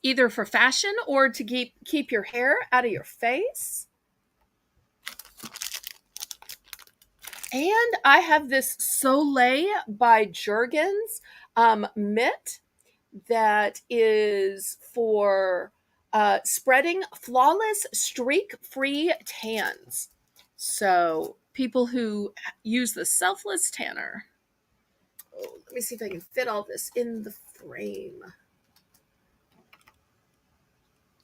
A: either for fashion or to keep your hair out of your face. And I have this Soleil by Jergens mitt that is for spreading flawless streak-free tans. So people who use the selfless tanner. Oh, let me see if I can fit all this in the frame.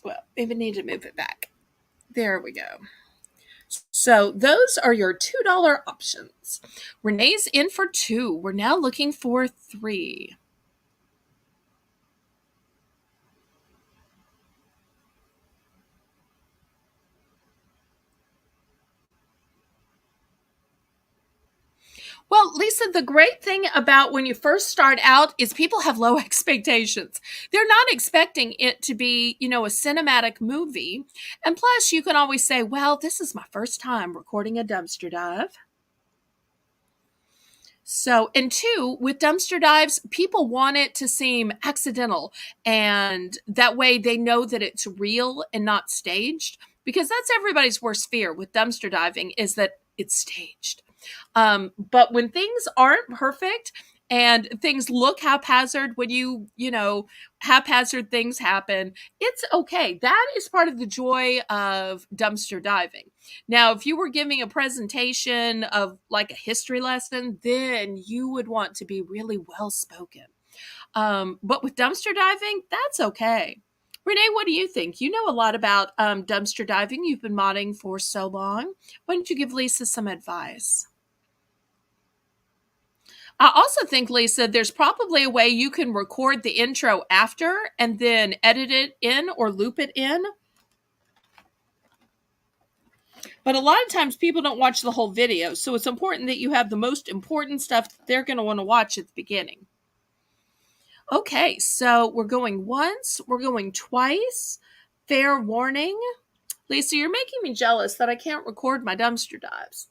A: Well, maybe need to move it back. There we go. So those are your $2 options. Renee's in for 2. We're now looking for 3. Well, Lisa, the great thing about when you first start out is people have low expectations. They're not expecting it to be, a cinematic movie. And plus, you can always say, well, this is my first time recording a dumpster dive. So, and 2, with dumpster dives, people want it to seem accidental. And that way they know that it's real and not staged. Because that's everybody's worst fear with dumpster diving is that it's staged. But when things aren't perfect and things look haphazard, when haphazard things happen, it's okay. That is part of the joy of dumpster diving. Now, if you were giving a presentation of like a history lesson, then you would want to be really well spoken. But with dumpster diving, that's okay. Renee, what do you think? You know a lot about dumpster diving. You've been modding for so long. Why don't you give Lisa some advice? I also think, Lisa, there's probably a way you can record the intro after and then edit it in or loop it in. But a lot of times people don't watch the whole video. So it's important that you have the most important stuff they're going to want to watch at the beginning. Okay, so we're going once, we're going twice. Fair warning. Lisa, you're making me jealous that I can't record my dumpster dives.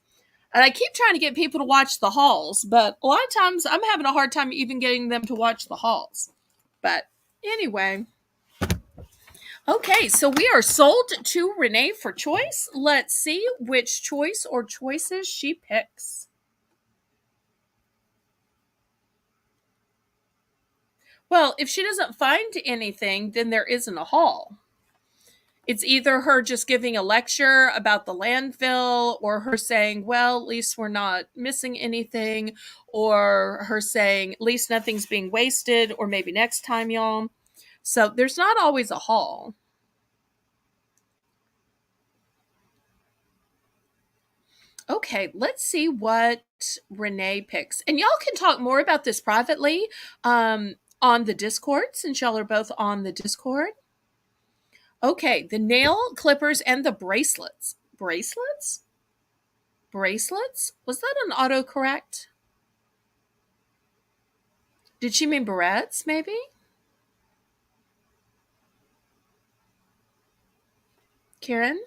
A: And I keep trying to get people to watch the hauls, but a lot of times I'm having a hard time even getting them to watch the hauls. But anyway. Okay, so we are sold to Renee for choice. Let's see which choice or choices she picks. Well, if she doesn't find anything, then there isn't a haul. It's either her just giving a lecture about the landfill, or her saying, well, at least we're not missing anything, or her saying, at least nothing's being wasted, or maybe next time, y'all. So there's not always a haul. Okay, let's see what Renee picks. And y'all can talk more about this privately on the Discord, since y'all are both on the Discord. Okay, the nail clippers and the bracelets. Bracelets? Bracelets? Was that an autocorrect? Did she mean barrettes, maybe? Karen?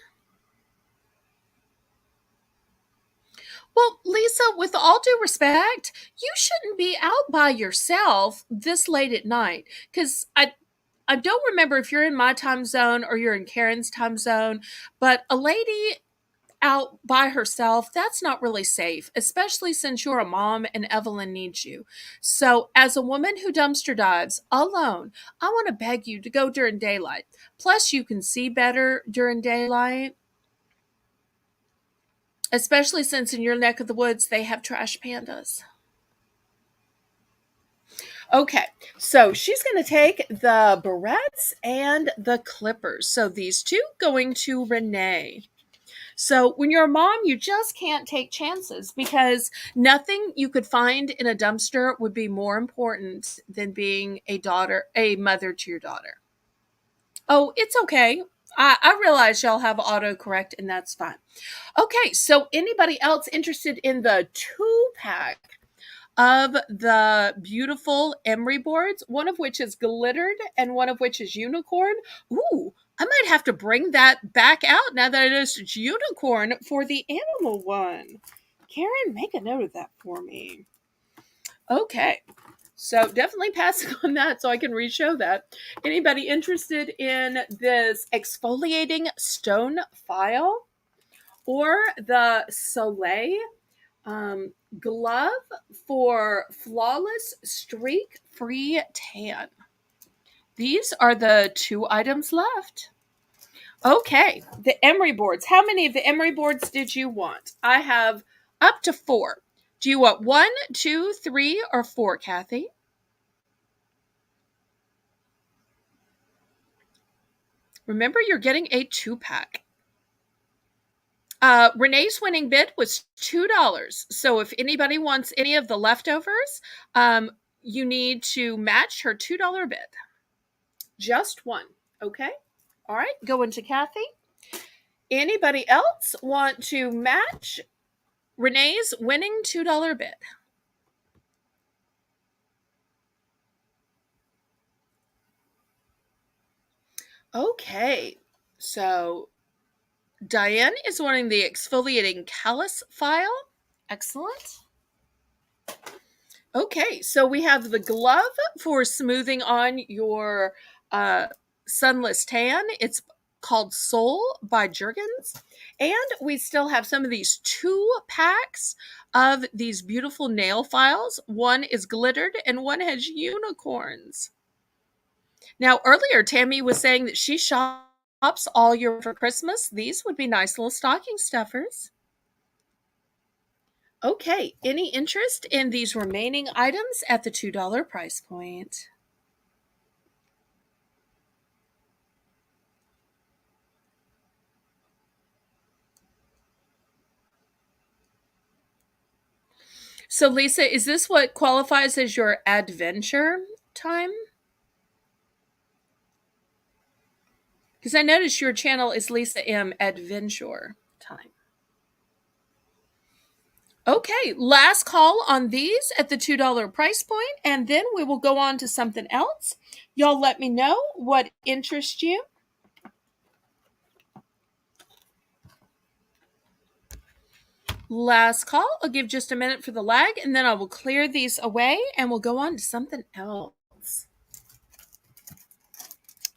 A: Well, Lisa, with all due respect, you shouldn't be out by yourself this late at night. Because I don't remember if you're in my time zone or you're in Karen's time zone, but a lady out by herself, that's not really safe, especially since you're a mom and Evelyn needs you. So, as a woman who dumpster dives alone, I want to beg you to go during daylight. Plus, you can see better during daylight, especially since in your neck of the woods they have trash pandas. Okay, so she's going to take the barrettes and the clippers. So these two going to Renee. So when you're a mom, you just can't take chances because nothing you could find in a dumpster would be more important than being a mother to your daughter. Oh, it's okay. I realize y'all have autocorrect and that's fine. Okay, so anybody else interested in the 2-pack of the beautiful emery boards, one of which is glittered and one of which is unicorn? Ooh, I might have to bring that back out now that I noticed it's unicorn for the animal one. Karen, make a note of that for me. Okay. So definitely passing on that so I can re-show that. Anybody interested in this exfoliating stone file or the Soleil glove for flawless streak-free tan? These are the 2 items left. Okay, the emery boards. How many of the emery boards did you want? I have up to 4. Do you want 1, 2, 3, or 4, Kathy? Remember, you're getting a 2-pack. Renee's winning bid was $2. So if anybody wants any of the leftovers, you need to match her $2 bid. Just 1. Okay. All right. Going to Kathy. Anybody else want to match Renee's winning $2 bid? Okay. So Diane is wanting the exfoliating callus file. Excellent. Okay, so we have the glove for smoothing on your sunless tan. It's called Soul by Jergens. And we still have some of these 2 packs of these beautiful nail files. One is glittered and one has unicorns. Now, earlier, Tammy was saying that she shopped all year for Christmas. These would be nice little stocking stuffers. Okay, any interest in these remaining items at the $2 price point? So, Lisa, is this what qualifies as your adventure time? Because I noticed your channel is Lisa M Adventure Time. Okay, last call on these at the $2 price point, and then we will go on to something else. Y'all let me know what interests you. Last call. I'll give just a minute for the lag, and then I will clear these away, and we'll go on to something else.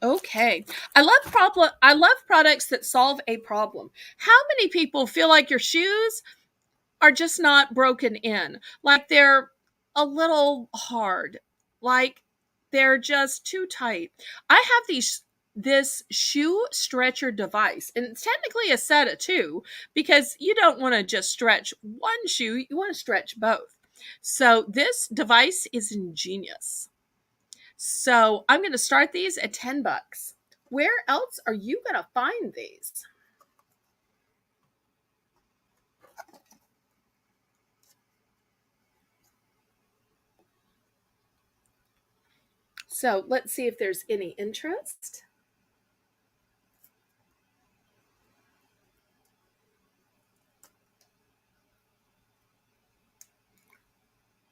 A: Okay. I love products that solve a problem. How many people feel like your shoes are just not broken in? Like they're a little hard. Like they're just too tight. I have this shoe stretcher device, and it's technically a set of two because you don't want to just stretch one shoe, you want to stretch both. So this device is ingenious. So I'm going to start these at $10. Where else are you going to find these? So let's see if there's any interest.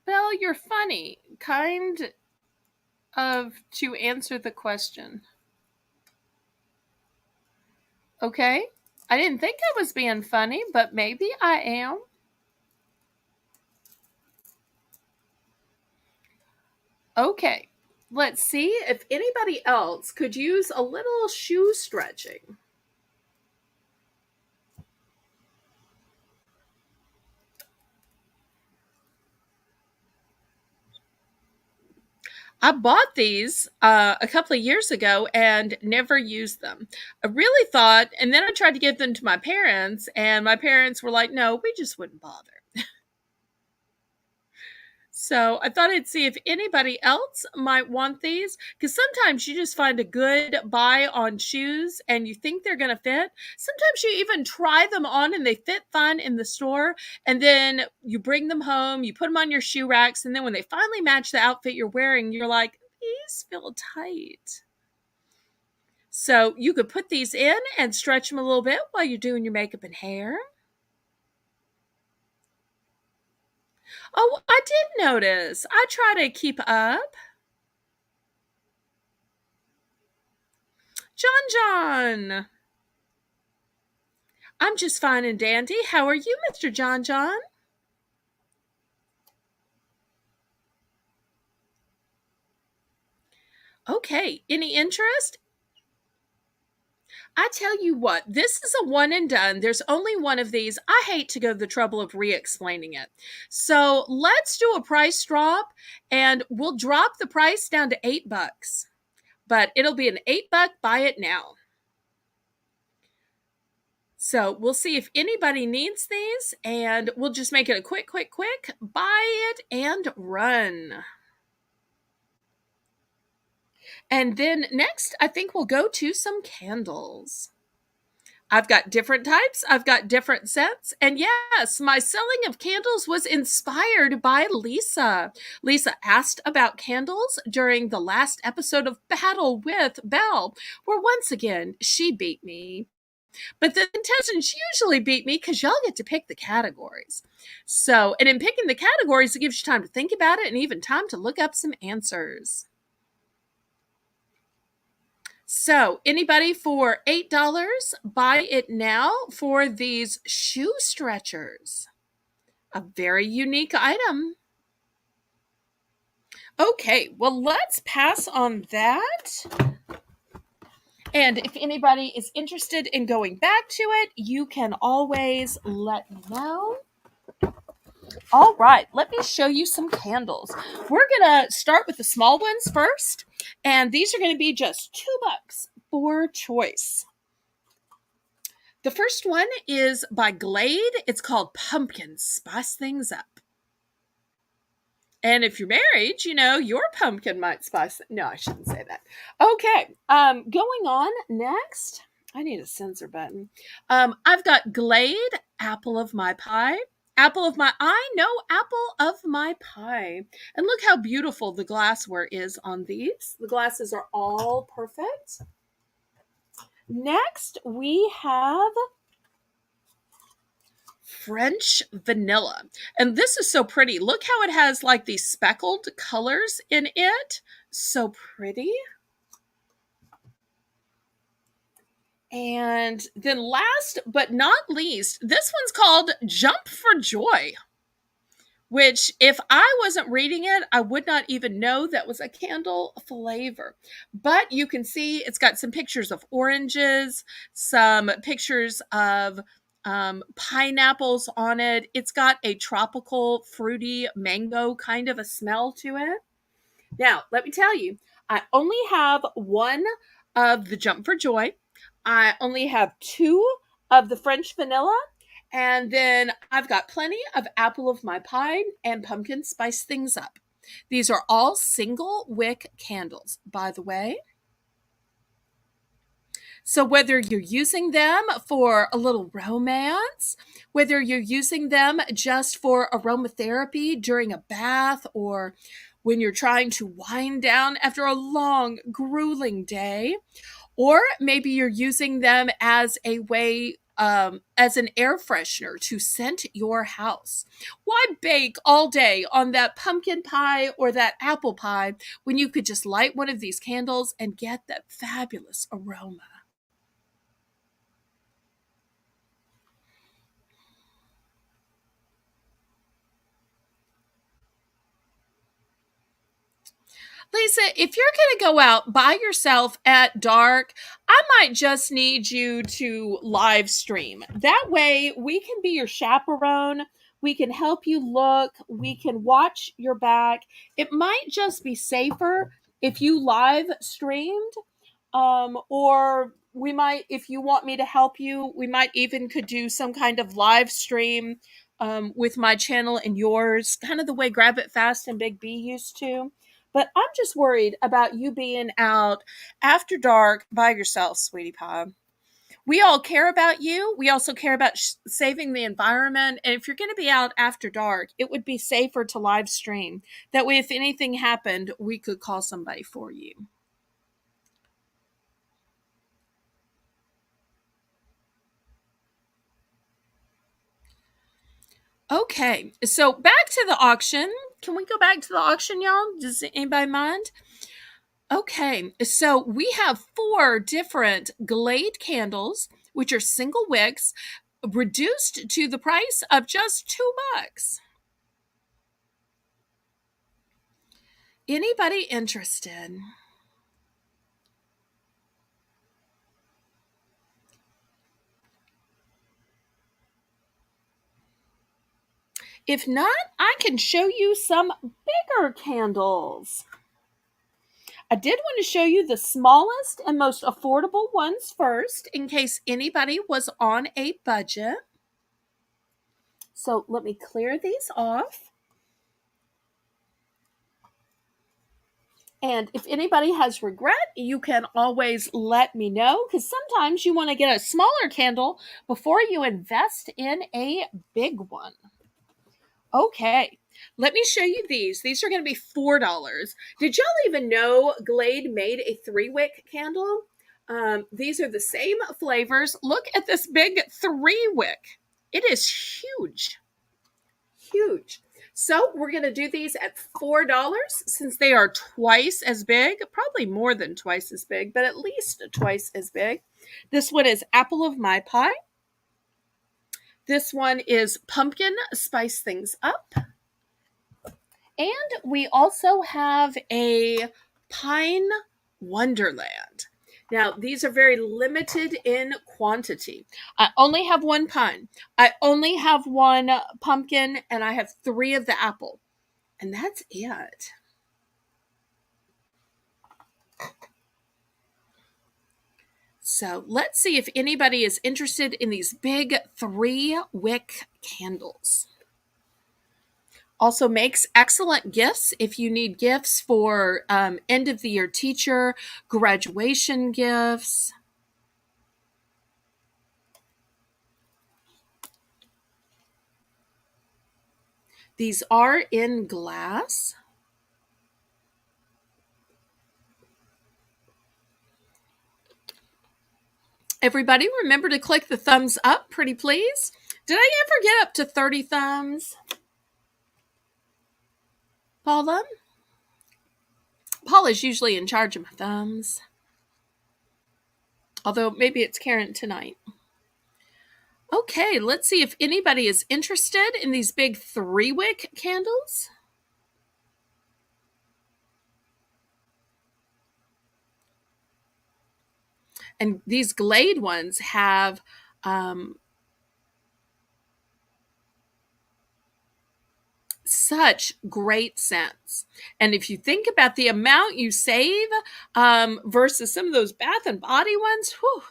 A: Belle, you're funny. Kind of to answer the question. Okay. I didn't think I was being funny, but maybe I am. Okay. Let's see if anybody else could use a little shoe stretching. I bought these a couple of years ago and never used them. I really thought, and then I tried to give them to my parents, and my parents were like, no, we just wouldn't bother. So I thought I'd see if anybody else might want these, because sometimes you just find a good buy on shoes and you think they're going to fit. Sometimes you even try them on and they fit fine in the store, and then you bring them home, you put them on your shoe racks, and then when they finally match the outfit you're wearing, you're like, these feel tight. So you could put these in and stretch them a little bit while you're doing your makeup and hair. Oh, I did notice. I try to keep up. John John. I'm just fine and dandy. How are you, Mr. John John? Okay, any interest? I tell you what, this is a one and done. There's only one of these. I hate to go to the trouble of re-explaining it. So let's do a price drop, and we'll drop the price down to $8. But it'll be an $8 buy it now. So we'll see if anybody needs these, and we'll just make it a quick buy it and run. And then next, I think we'll go to some candles. I've got different types, I've got different scents, and yes, my selling of candles was inspired by Lisa. Lisa asked about candles during the last episode of Battle with Belle, where once again, she beat me. But the contestants usually beat me because y'all get to pick the categories. So, and in picking the categories, it gives you time to think about it and even time to look up some answers. So, anybody for $8, buy it now for these shoe stretchers. A very unique item. Okay, well, let's pass on that. And if anybody is interested in going back to it, you can always let me know. All right, let me show you some candles. We're going to start with the small ones first, and these are going to be just $2 for choice. The first one is by Glade. It's called Pumpkins Spice Things Up. And if you're married, you know, your pumpkin might spice. No, I shouldn't say that. Okay. Going on next. I need a censor button. I've got Glade, Apple of My Pie. Apple of my eye? No, apple of my pie. And look how beautiful the glassware is on these. The glasses are all perfect. Next, we have French vanilla. And this is so pretty. Look how it has like these speckled colors in it. So pretty. And then last but not least, this one's called Jump for Joy, which if I wasn't reading it, I would not even know that was a candle flavor. But you can see it's got some pictures of oranges, some pictures of pineapples on it. It's got a tropical, fruity mango kind of a smell to it. Now, let me tell you, I only have one of the Jump for Joy. I only have two of the French vanilla. And then I've got plenty of Apple of My Pie and Pumpkin Spice Things Up. These are all single wick candles, by the way. So whether you're using them for a little romance, whether you're using them just for aromatherapy during a bath, or when you're trying to wind down after a long, grueling day, or maybe you're using them as a way, as an air freshener to scent your house. Why bake all day on that pumpkin pie or that apple pie when you could just light one of these candles and get that fabulous aroma? Lisa, if you're going to go out by yourself at dark, I might just need you to live stream. That way, we can be your chaperone. We can help you look. We can watch your back. It might just be safer if you live streamed. Or we might, if you want me to help you, we might even could do some kind of live stream with my channel and yours, kind of the way Grab It Fast and Big B used to. But I'm just worried about you being out after dark by yourself, sweetie pie. We all care about you. We also care about saving the environment. And if you're going to be out after dark, it would be safer to live stream. That way, if anything happened, we could call somebody for you. Okay, so back to the auction. Can we go back to the auction, y'all? Does anybody mind? Okay, so we have four different Glade candles, which are single wicks, reduced to the price of just $2. Anybody interested? If not, I can show you some bigger candles. I did want to show you the smallest and most affordable ones first, in case anybody was on a budget. So let me clear these off. And if anybody has regret, you can always let me know, because sometimes you want to get a smaller candle before you invest in a big one. Okay, let me show you these. These are going to be $4. Did y'all even know Glade made a 3-wick candle? These are the same flavors. Look at this big 3-wick. It is huge. Huge. So we're going to do these at $4 since they are twice as big, probably more than twice as big, but at least twice as big. This one is Apple of My Pie. This one is Pumpkin Spice Things Up. And we also have a Pine Wonderland. Now, these are very limited in quantity. I only have one pine. I only have one pumpkin, and I have 3 of the apple. And that's it. So let's see if anybody is interested in these big 3-wick candles. Also makes excellent gifts if you need gifts for end of the year teacher, graduation gifts. These are in glass. Everybody, remember to click the thumbs up, pretty please. Did I ever get up to 30 thumbs? Paula? Paula's usually in charge of my thumbs. Although maybe it's Karen tonight. Okay, let's see if anybody is interested in these big 3-wick candles. And these Glade ones have such great scents. And if you think about the amount you save versus some of those Bath and Body ones, whew,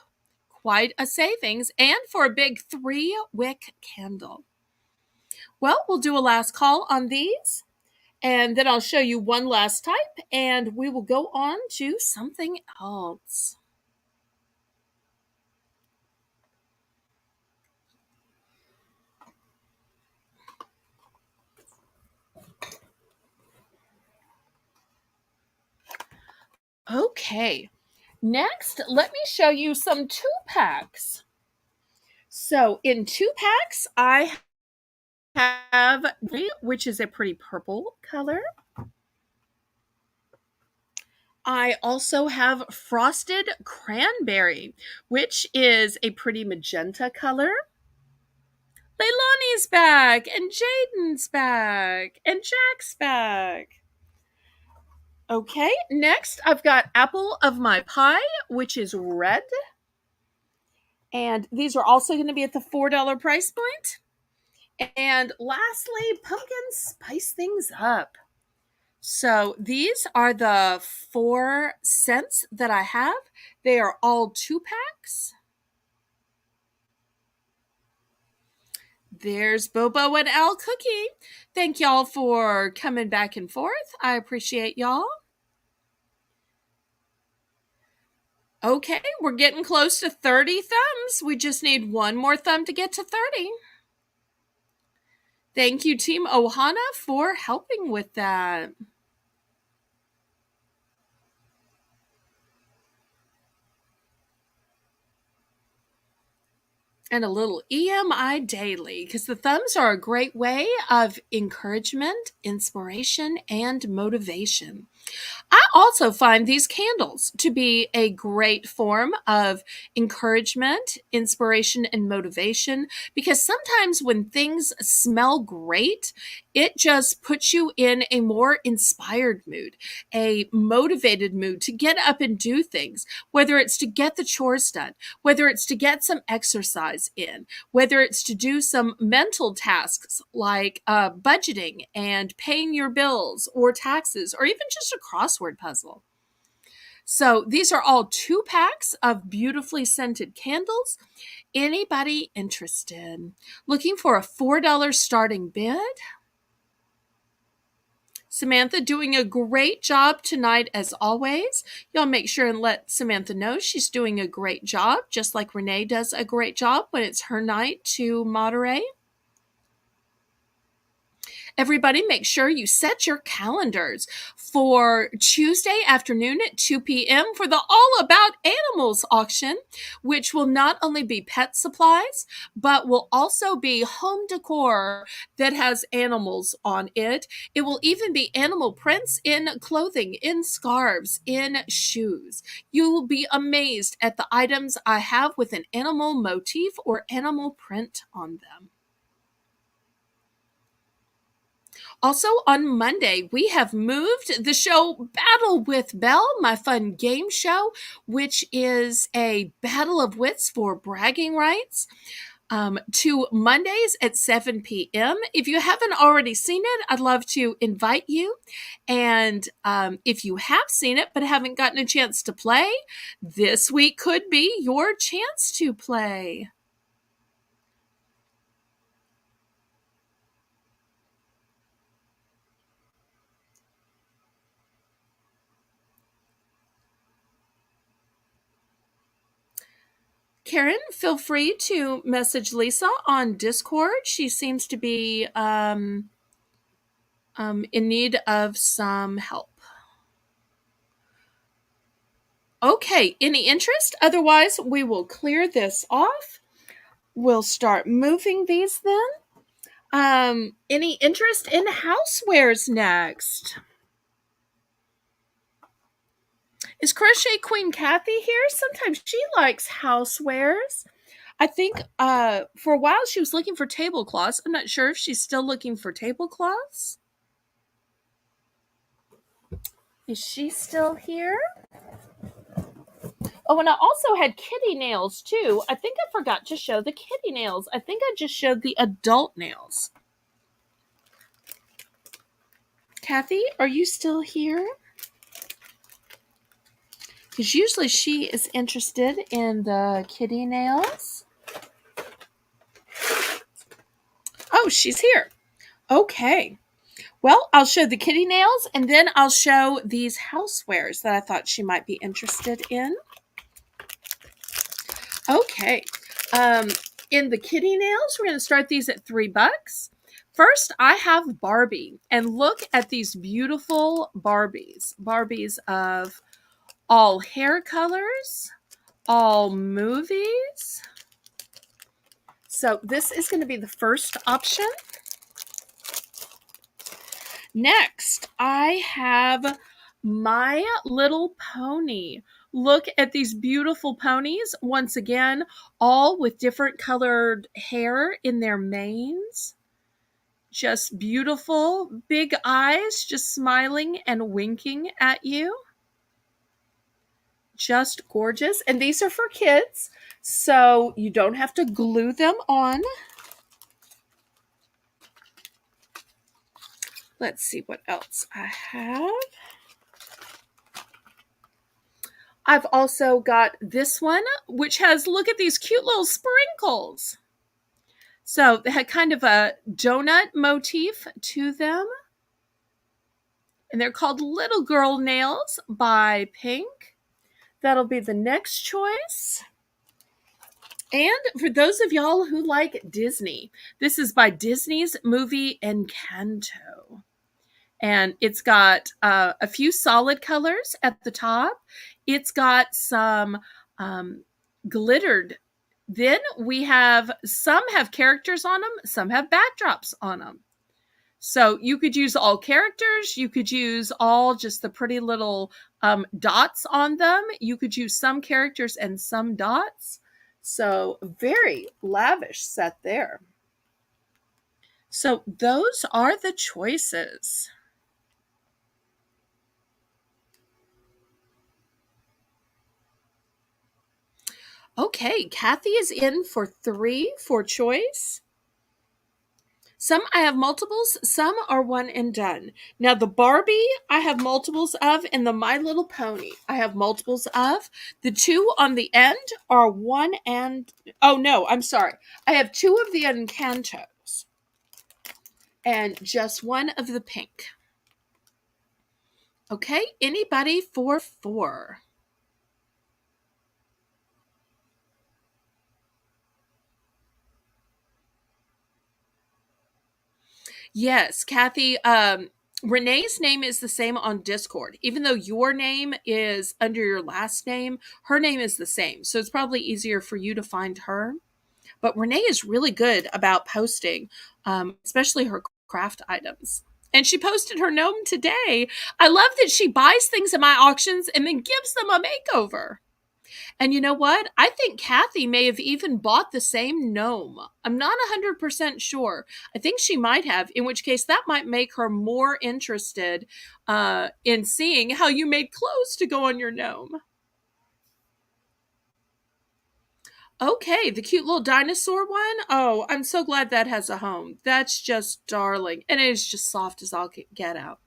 A: quite a savings. And for a big 3-wick candle. Well, we'll do a last call on these. And then I'll show you one last type. And we will go on to something else. Okay, next, let me show you some 2-packs. So in 2-packs, I have, which is a pretty purple color. I also have frosted cranberry, which is a pretty magenta color. Leilani's back, and Jaden's back, and Jack's back. Okay, next I've got apple of my pie, which is red. And these are also going to be at the $4 price point. And lastly, pumpkin spice things up. So these are the 4 scents that I have. They are all 2-packs. There's Bobo and Al Cookie. Thank y'all for coming back and forth. I appreciate y'all. Okay, we're getting close to 30 thumbs. We just need one more thumb to get to 30. Thank you, Team Ohana, for helping with that. And a little EMI daily, because the thumbs are a great way of encouragement, inspiration, and motivation. I also find these candles to be a great form of encouragement, inspiration, and motivation, because sometimes when things smell great, it just puts you in a more inspired mood, a motivated mood to get up and do things, whether it's to get the chores done, whether it's to get some exercise in, whether it's to do some mental tasks like budgeting and paying your bills or taxes, or even just a crossword puzzle. So these are all 2-packs of beautifully scented candles. Anybody interested? Looking for a $4 starting bid? Samantha doing a great job tonight as always. Y'all make sure and let Samantha know she's doing a great job, just like Renee does a great job when it's her night to moderate. Everybody, make sure you set your calendars for Tuesday afternoon at 2 p.m. for the All About Animals auction, which will not only be pet supplies, but will also be home decor that has animals on it. It will even be animal prints in clothing, in scarves, in shoes. You will be amazed at the items I have with an animal motif or animal print on them. Also, on Monday, we have moved the show Battle with Belle, my fun game show, which is a battle of wits for bragging rights. to Mondays at 7 p.m. If you haven't already seen it, I'd love to invite you. And if you have seen it but haven't gotten a chance to play, this week could be your chance to play. Karen, feel free to message Lisa on Discord. She seems to be in need of some help. Okay, any interest? Otherwise, we will clear this off. We'll start moving these then. Any interest in housewares next? Is Crochet Queen Kathy here? Sometimes she likes housewares. I think for a while she was looking for tablecloths. I'm not sure if she's still looking for tablecloths. Is she still here? Oh, and I also had kitty nails too. I think I forgot to show the kitty nails. I think I just showed the adult nails. Kathy, are you still here? Because usually she is interested in the kitty nails. Oh, she's here. Okay. Well, I'll show the kitty nails and then I'll show these housewares that I thought she might be interested in. Okay. In the kitty nails, we're going to start these at $3. First, I have Barbie, and look at these beautiful Barbies. Barbies of all hair colors, all movies. So this is going to be the first option. Next, I have My Little Pony. Look at these beautiful ponies. Once again, all with different colored hair in their manes. Just beautiful, big eyes, just smiling and winking at you. Just gorgeous. And these are for kids, so you don't have to glue them on. Let's see what else I have. I've also got this one, which has, look at these cute little sprinkles. So they had kind of a donut motif to them. And they're called Little Girl Nails by Pink. That'll be the next choice. And for those of y'all who like Disney, this is by Disney's movie Encanto. And it's got a few solid colors at the top. It's got some glittered. Then we have, some have characters on them, some have backdrops on them. So you could use all characters. You could use all just the pretty little dots on them. You could use some characters and some dots. So very lavish set there. So those are the choices. Okay, Kathy is in for 3 for choice. Some I have multiples, some are one and done. Now the Barbie I have multiples of, and the My Little Pony I have multiples of. The 2 on the end are one and, oh no, I'm sorry. I have 2 of the Encantos and just 1 of the pink. Okay, anybody for 4? Yes, Kathy. Renee's name is the same on Discord. Even though your name is under your last name, her name is the same. So it's probably easier for you to find her. But Renee is really good about posting, especially her craft items. And she posted her gnome today. I love that she buys things at my auctions and then gives them a makeover. And you know what? I think Kathy may have even bought the same gnome. I'm not 100% sure. I think she might have, in which case that might make her more interested in seeing how you made clothes to go on your gnome. Okay, the cute little dinosaur one. Oh, I'm so glad that has a home. That's just darling. And it is just soft as all get out.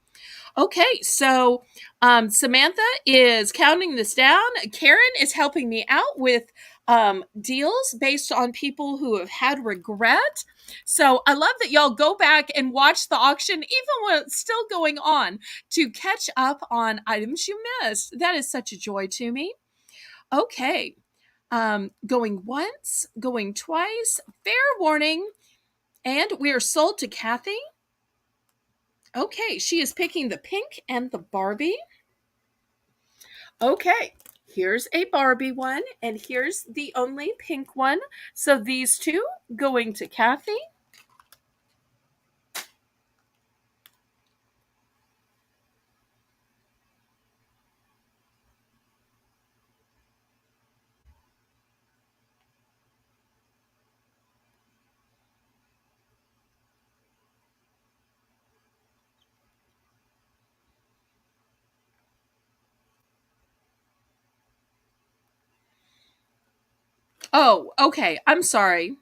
A: Okay, so Samantha is counting this down. Karen is helping me out with deals based on people who have had regret. So I love that y'all go back and watch the auction, even when it's still going on, to catch up on items you missed. That is such a joy to me. Okay, going once, going twice. Fair warning. And we are sold to Kathy. Okay, she is picking the pink and the Barbie. Okay, here's a Barbie one, and here's the only pink one. So these two going to Kathy. Oh, okay. I'm sorry.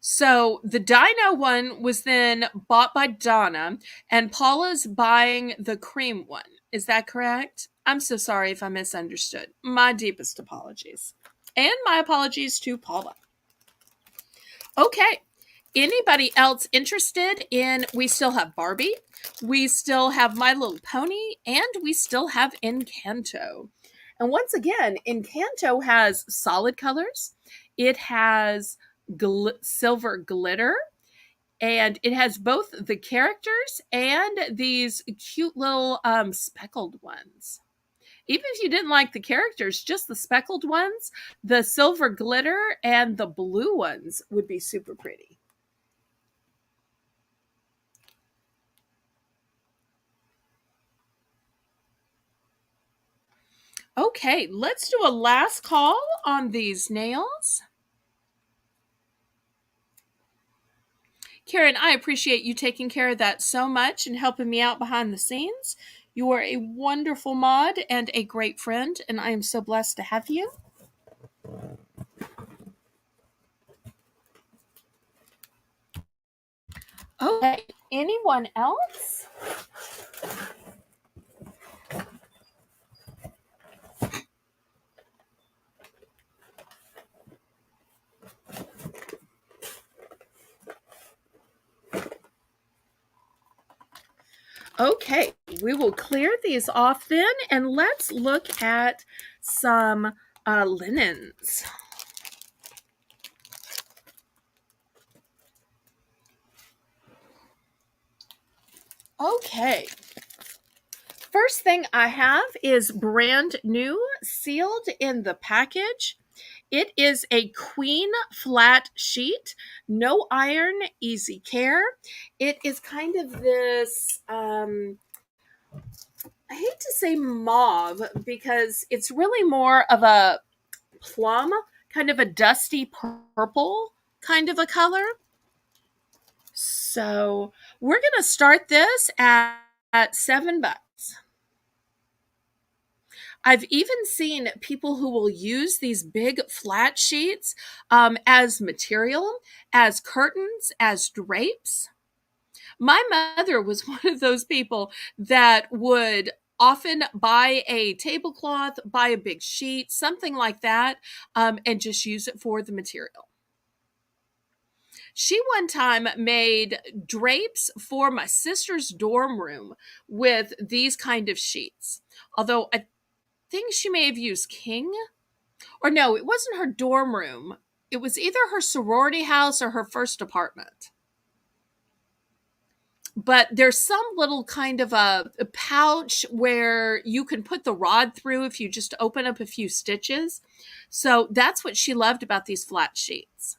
A: So the Dino one was then bought by Donna, and Paula's buying the cream one. Is that correct? I'm so sorry if I misunderstood. My deepest apologies. And my apologies to Paula. Okay. Anybody else interested in? We still have Barbie, we still have My Little Pony, and we still have Encanto. And once again, Encanto has solid colors. It has silver glitter, and it has both the characters and these cute little speckled ones. Even if you didn't like the characters, just the speckled ones, the silver glitter and the blue ones would be super pretty. Okay, let's do a last call on these nails. Karen, I appreciate you taking care of that so much and helping me out behind the scenes. You are a wonderful mod and a great friend, and I am so blessed to have you. Okay, anyone else? Okay, we will clear these off then, and let's look at some linens. Okay, first thing I have is brand new, sealed in the package. It is a queen flat sheet, no iron, easy care. It is kind of this, I hate to say mauve because it's really more of a plum, kind of a dusty purple kind of a color. So we're going to start this at $7. I've even seen people who will use these big flat sheets as material, as curtains, as drapes. My mother was one of those people that would often buy a tablecloth, buy a big sheet, something like that, and just use it for the material. She one time made drapes for my sister's dorm room with these kind of sheets. Although I think she may have used King, or no, it wasn't her dorm room. It was either her sorority house or her first apartment. But there's some little kind of a pouch where you can put the rod through if you just open up a few stitches. So that's what she loved about these flat sheets.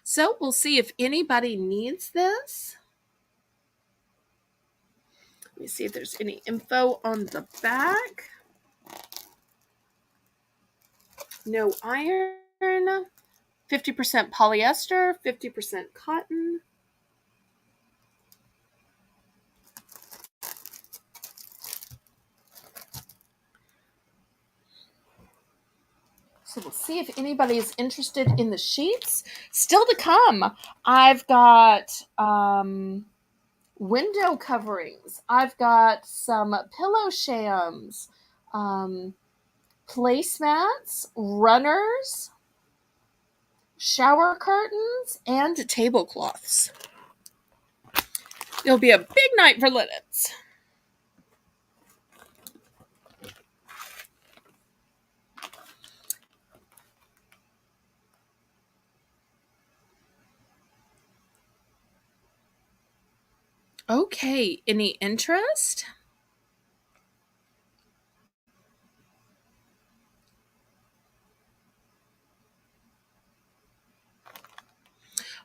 A: So we'll see if anybody needs this. Let me see if there's any info on the back. No iron, 50% polyester, 50% cotton. So we'll see if anybody is interested in the sheets. Still to come, I've got window coverings. I've got some pillow shams, placemats, runners, shower curtains, and tablecloths. It'll be a big night for linens. Okay, any interest?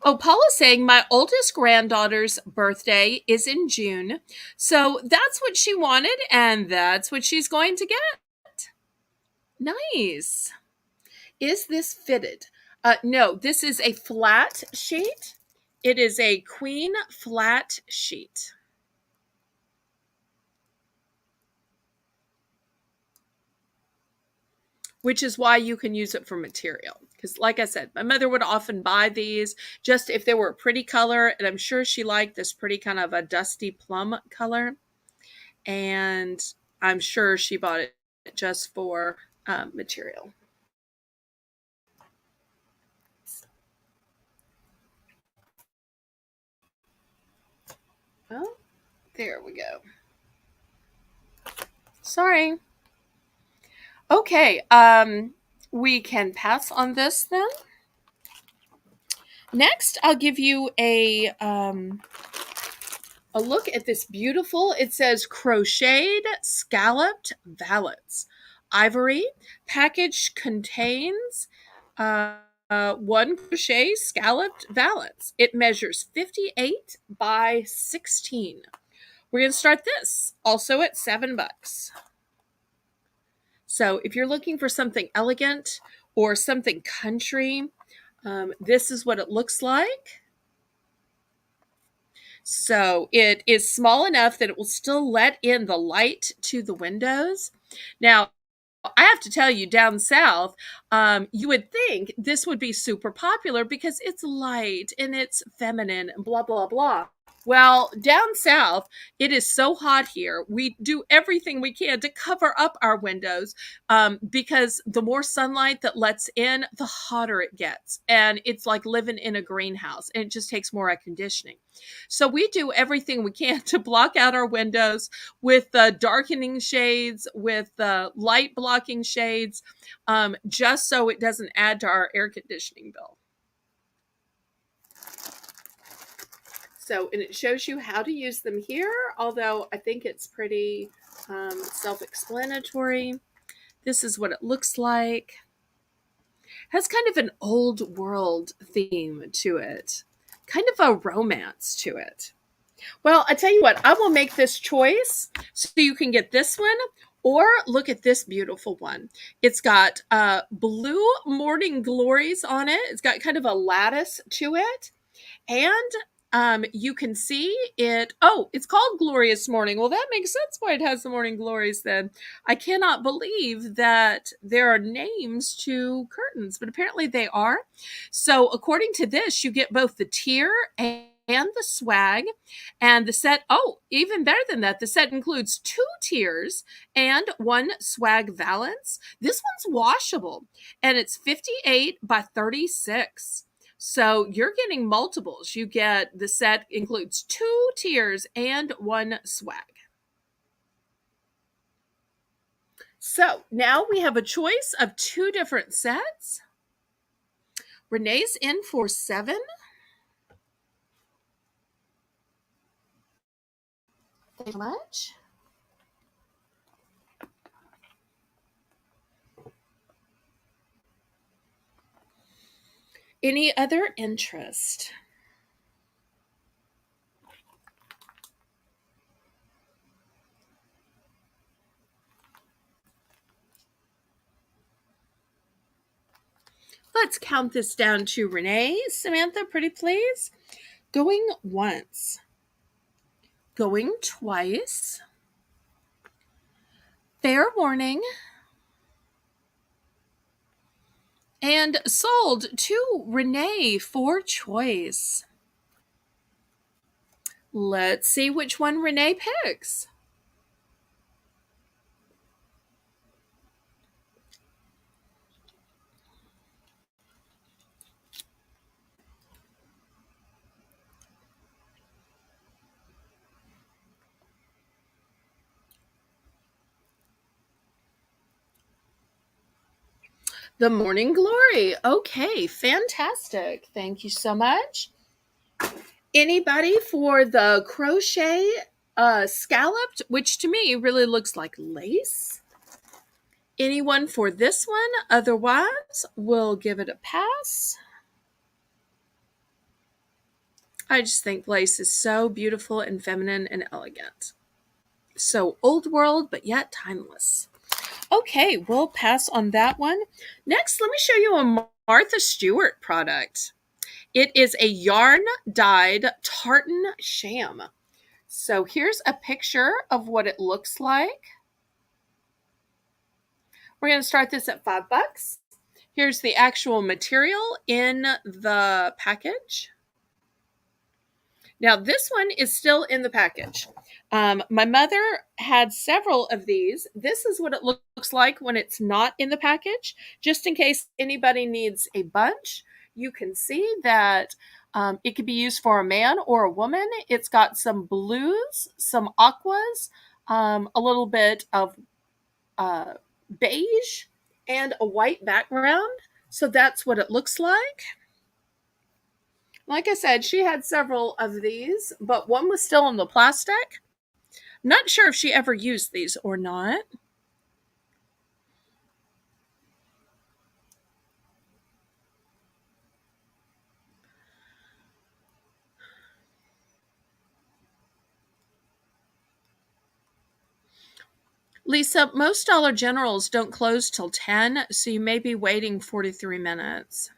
A: Oh, Paula's saying my oldest granddaughter's birthday is in June. So that's what she wanted, and that's what she's going to get. Nice. Is this fitted? No, this is a flat sheet. It is a queen flat sheet. Which is why you can use it for material. Because, like I said, my mother would often buy these just if they were a pretty color, and I'm sure she liked this pretty kind of a dusty plum color. And I'm sure she bought it just for material. Oh, there we go. Sorry. Okay, we can pass on this then. Next, I'll give you a look at this beautiful, it says crocheted scalloped valance. Ivory. Package contains one crochet scalloped valance. It measures 58 by 16. We're going to start this also at $7. So if you're looking for something elegant or something country, this is what it looks like. So it is small enough that it will still let in the light to the windows. Now, I have to tell you, down south, you would think this would be super popular because it's light and it's feminine and blah, blah, blah. Well, down south, it is so hot here. We do everything we can to cover up our windows because the more sunlight that lets in, the hotter it gets. And it's like living in a greenhouse, and it just takes more air conditioning. So we do everything we can to block out our windows with darkening shades, with light blocking shades, just so it doesn't add to our air conditioning bill. So, and it shows you how to use them here, although I think it's pretty self-explanatory. This is what it looks like. Has kind of an old world theme to it, kind of a romance to it. Well, I tell you what, I will make this choice so you can get this one, or look at this beautiful one. It's got blue morning glories on it. It's got kind of a lattice to it. And you can see it. Oh, it's called Glorious Morning. Well, that makes sense why it has the morning glories then. I cannot believe that there are names to curtains, but apparently they are. So according to this, you get both the tier and the swag, and the set. Oh, even better than that, the set includes 2 tiers and 1 swag valance. This one's washable, and it's 58 by 36. So you're getting multiples. You get, the set includes 2 tiers and 1 swag. So now we have a choice of 2 different sets. Renee's in for 7. Thank you so much. Any other interest? Let's count this down to Renee. Samantha, pretty please. Going once. Going twice. Fair warning. and sold to Renee for choice. Let's see which one Renee picks. The Morning Glory. Okay, fantastic. Thank you so much. Anybody for the crochet scalloped, which to me really looks like lace? Anyone for this one? Otherwise, we'll give it a pass. I just think lace is so beautiful and feminine and elegant. So old world, but yet timeless. Okay, we'll pass on that one. Next, let me show you a Martha Stewart product. It is a yarn dyed tartan sham. So here's a picture of what it looks like. We're going to start this at $5. Here's the actual material in the package. Now, this one is still in the package. My mother had several of these. This is what it looks like when it's not in the package. Just in case anybody needs a bunch, you can see that it could be used for a man or a woman. It's got some blues, some aquas, a little bit of beige, and a white background. So that's what it looks like. Like I said, she had several of these, but one was still in the plastic. Not sure if she ever used these or not. Lisa, most Dollar Generals don't close till 10, so you may be waiting 43 minutes.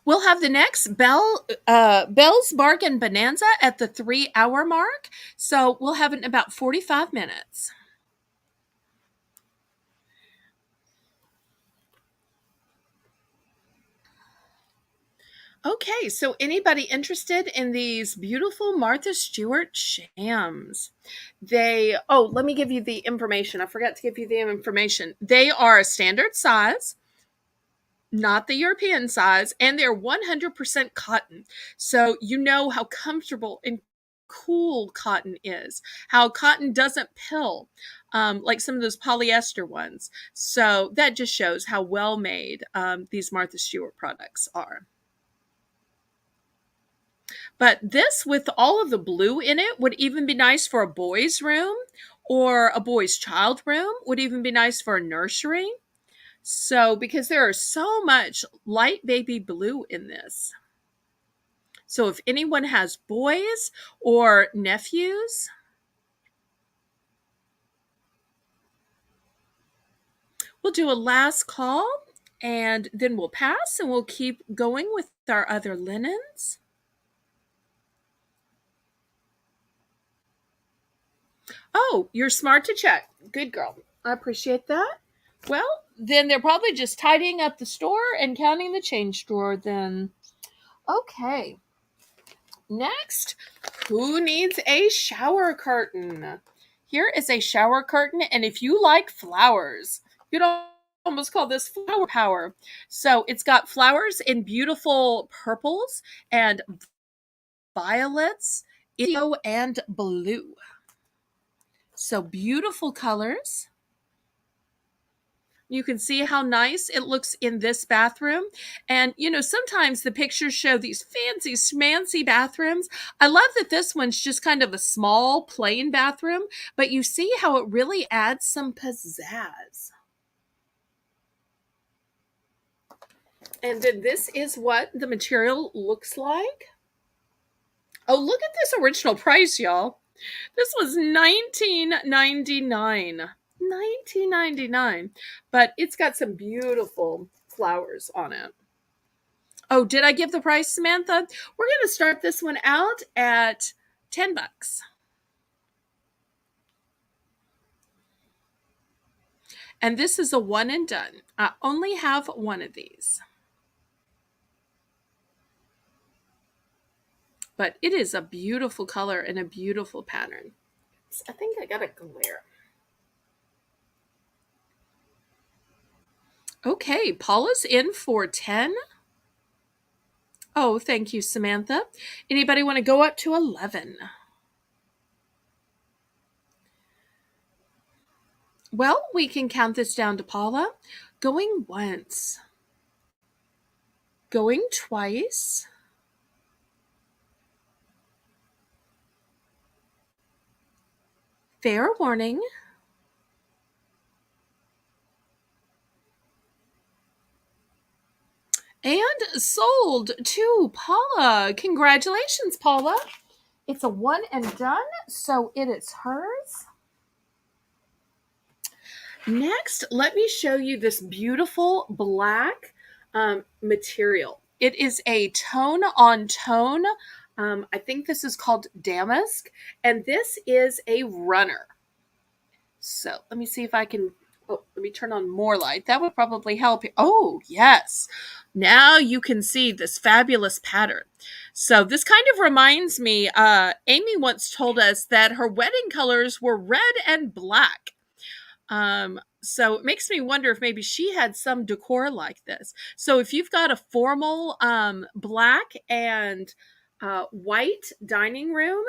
A: We'll have the next Belle's Bargain Bonanza at the 3-hour mark, so we'll have it in about 45 minutes. Okay, so anybody interested in these beautiful Martha Stewart shams? Let me give you the information. I forgot to give you the information. They are a standard size, not the European size, and they're 100% cotton. So you know how comfortable and cool cotton is, how cotton doesn't pill like some of those polyester ones. So that just shows how well made these Martha Stewart products are. But this, with all of the blue in it, would even be nice for a boy's room, or a boy's child room, would even be nice for a nursery. So, because there is so much light baby blue in this. So if anyone has boys or nephews, we'll do a last call and then we'll pass and we'll keep going with our other linens. Oh, you're smart to check. Good girl. I appreciate that. Well, then they're probably just tidying up the store and counting the change drawer then. Okay. Next, who needs a shower curtain? Here is a shower curtain, and if you like flowers, you'd almost call this flower power. So it's got flowers in beautiful purples and violets, indigo, and blue. So beautiful colors. You can see how nice it looks in this bathroom. And, sometimes the pictures show these fancy, schmancy bathrooms. I love that this one's just kind of a small, plain bathroom, but you see how it really adds some pizzazz. And then this is what the material looks like. Oh, look at this original price, y'all. This was $19.99. $19.99. But it's got some beautiful flowers on it. Oh, did I give the price, Samantha? We're going to start this one out at $10. And this is a one and done. I only have one of these. But it is a beautiful color and a beautiful pattern. I think I got a glare. Okay, Paula's in for 10. Oh, thank you, Samantha. Anybody want to go up to 11? Well, we can count this down to Paula. Going once. Going twice. Fair warning. And sold to Paula. Congratulations, Paula. It's a one and done, so it is hers. Next, let me show you this beautiful black material. It is a tone on tone. I think this is called damask, and this is a runner. So let me see if I can. Oh, let me turn on more light. That would probably help. Oh, yes. Now you can see this fabulous pattern. So this kind of reminds me, Amy once told us that her wedding colors were red and black. So it makes me wonder if maybe she had some decor like this. So if you've got a formal black and white dining room,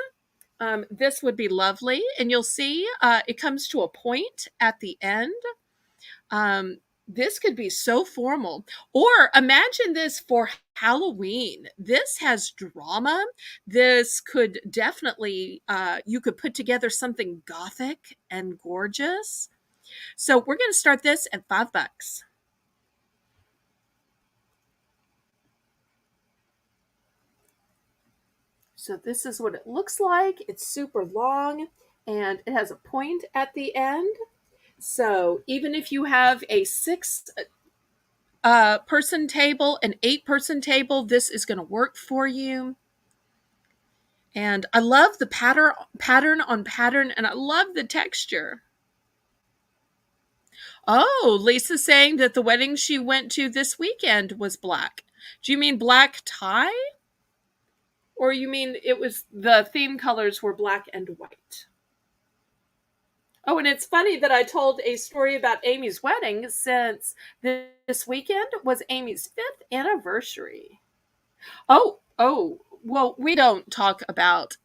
A: this would be lovely. And you'll see it comes to a point at the end. This could be so formal. Or imagine this for Halloween. This has drama. This could definitely, you could put together something gothic and gorgeous. So we're going to start this at $5. So this is what it looks like. It's super long and it has a point at the end. So even if you have a 6 person table, an 8-person table, this is going to work for you. And I love the pattern on pattern, and I love the texture. Oh, Lisa's saying that the wedding she went to this weekend was black. Do you mean black tie? Or you mean it was the theme colors were black and white? Oh, and it's funny that I told a story about Amy's wedding since this weekend was Amy's 5th anniversary. Oh, well, we don't talk about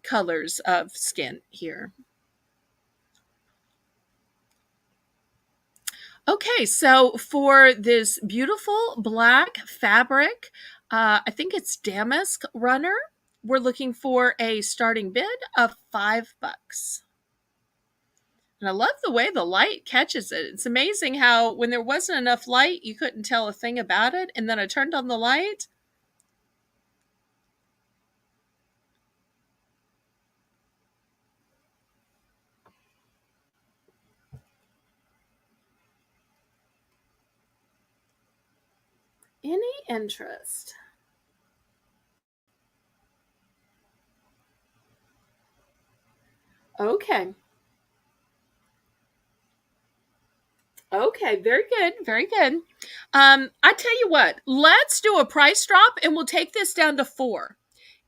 A: colors of skin here. Okay, so for this beautiful black fabric, I think it's damask runner. We're looking for a starting bid of $5. And I love the way the light catches it. It's amazing how when there wasn't enough light, you couldn't tell a thing about it. And then I turned on the light. Any interest? Okay. Okay, very good, very good. I tell you what, let's do a price drop and we'll take this down to 4.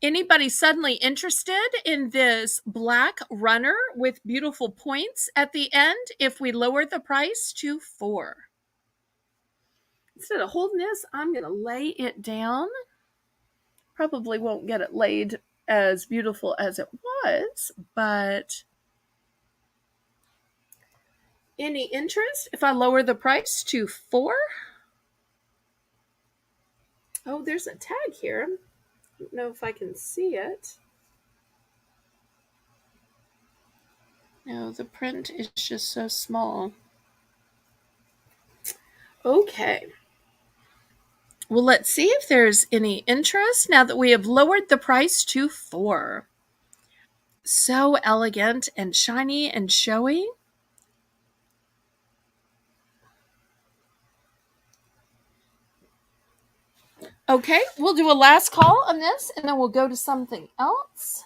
A: Anybody suddenly interested in this black runner with beautiful points at the end if we lower the price to 4? Instead of holding this, I'm going to lay it down. Probably won't get it laid as beautiful as it was, but any interest if I lower the price to 4? Oh, there's a tag here. I don't know if I can see it. No, the print is just so small. Okay. Well, let's see if there's any interest now that we have lowered the price to 4. So elegant and shiny and showy. Okay, we'll do a last call on this and then we'll go to something else.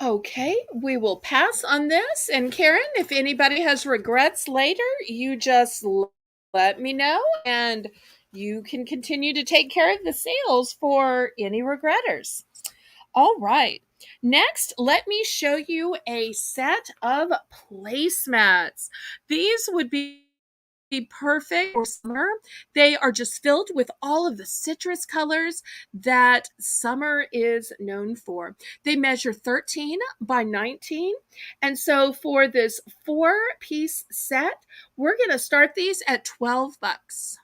A: Okay, we will pass on this. And Karen, if anybody has regrets later, you just let me know and you can continue to take care of the sales for any regretters. All right. Next, let me show you a set of placemats. These would be perfect for summer. They are just filled with all of the citrus colors that summer is known for. They measure 13 by 19. And so for this 4-piece set, we're going to start these at 12 bucks.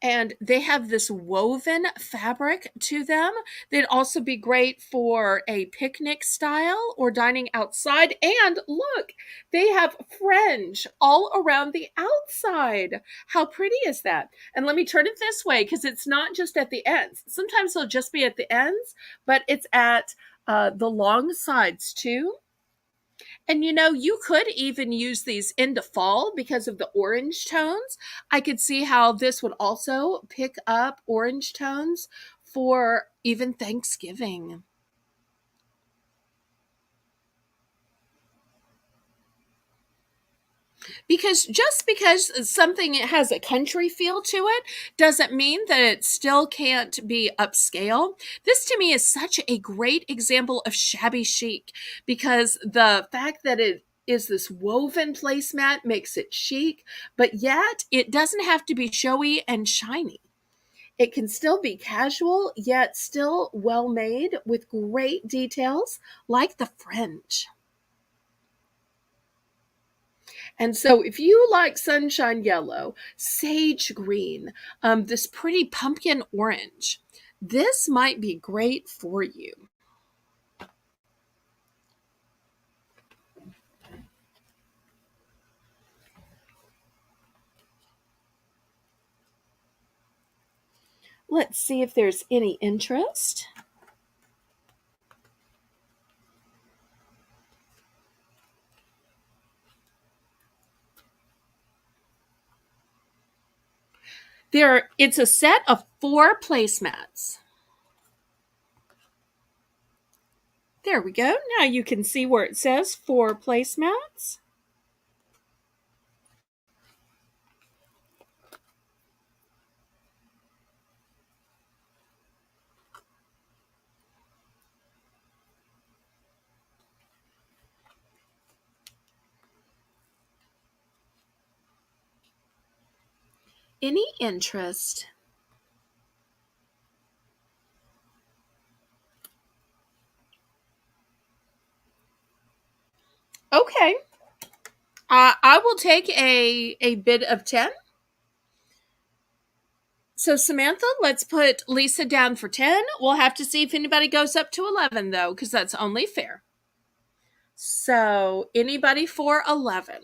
A: And they have this woven fabric to them. They'd also be great for a picnic style or dining outside. And look, they have fringe all around the outside. How pretty is that? And let me turn it this way because it's not just at the ends. Sometimes they'll just be at the ends, but it's at the long sides too. And you could even use these into fall because of the orange tones. I could see how this would also pick up orange tones for even Thanksgiving. Because just because something has a country feel to it doesn't mean that it still can't be upscale. This to me is such a great example of shabby chic because the fact that it is this woven placemat makes it chic, but yet it doesn't have to be showy and shiny. It can still be casual, yet still well made with great details like the fringe. And so, if you like sunshine yellow, sage green, this pretty pumpkin orange, this might be great for you. Let's see if there's any interest. It's a set of 4 placemats. There we go. Now you can see where it says 4 placemats. Any interest? Okay. I will take a bid of 10. So, Samantha, let's put Lisa down for 10. We'll have to see if anybody goes up to 11, though, because that's only fair. So, anybody for 11?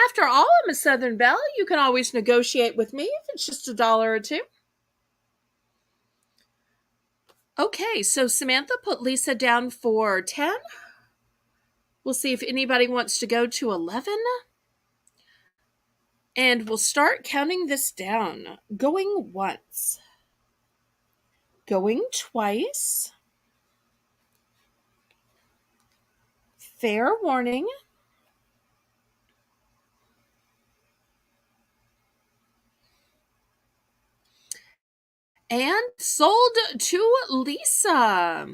A: After all, I'm a Southern Belle. You can always negotiate with me if it's just $1 or $2. Okay, so Samantha put Lisa down for 10. We'll see if anybody wants to go to 11. And we'll start counting this down. Going once. Going twice. Fair warning. And sold to Lisa.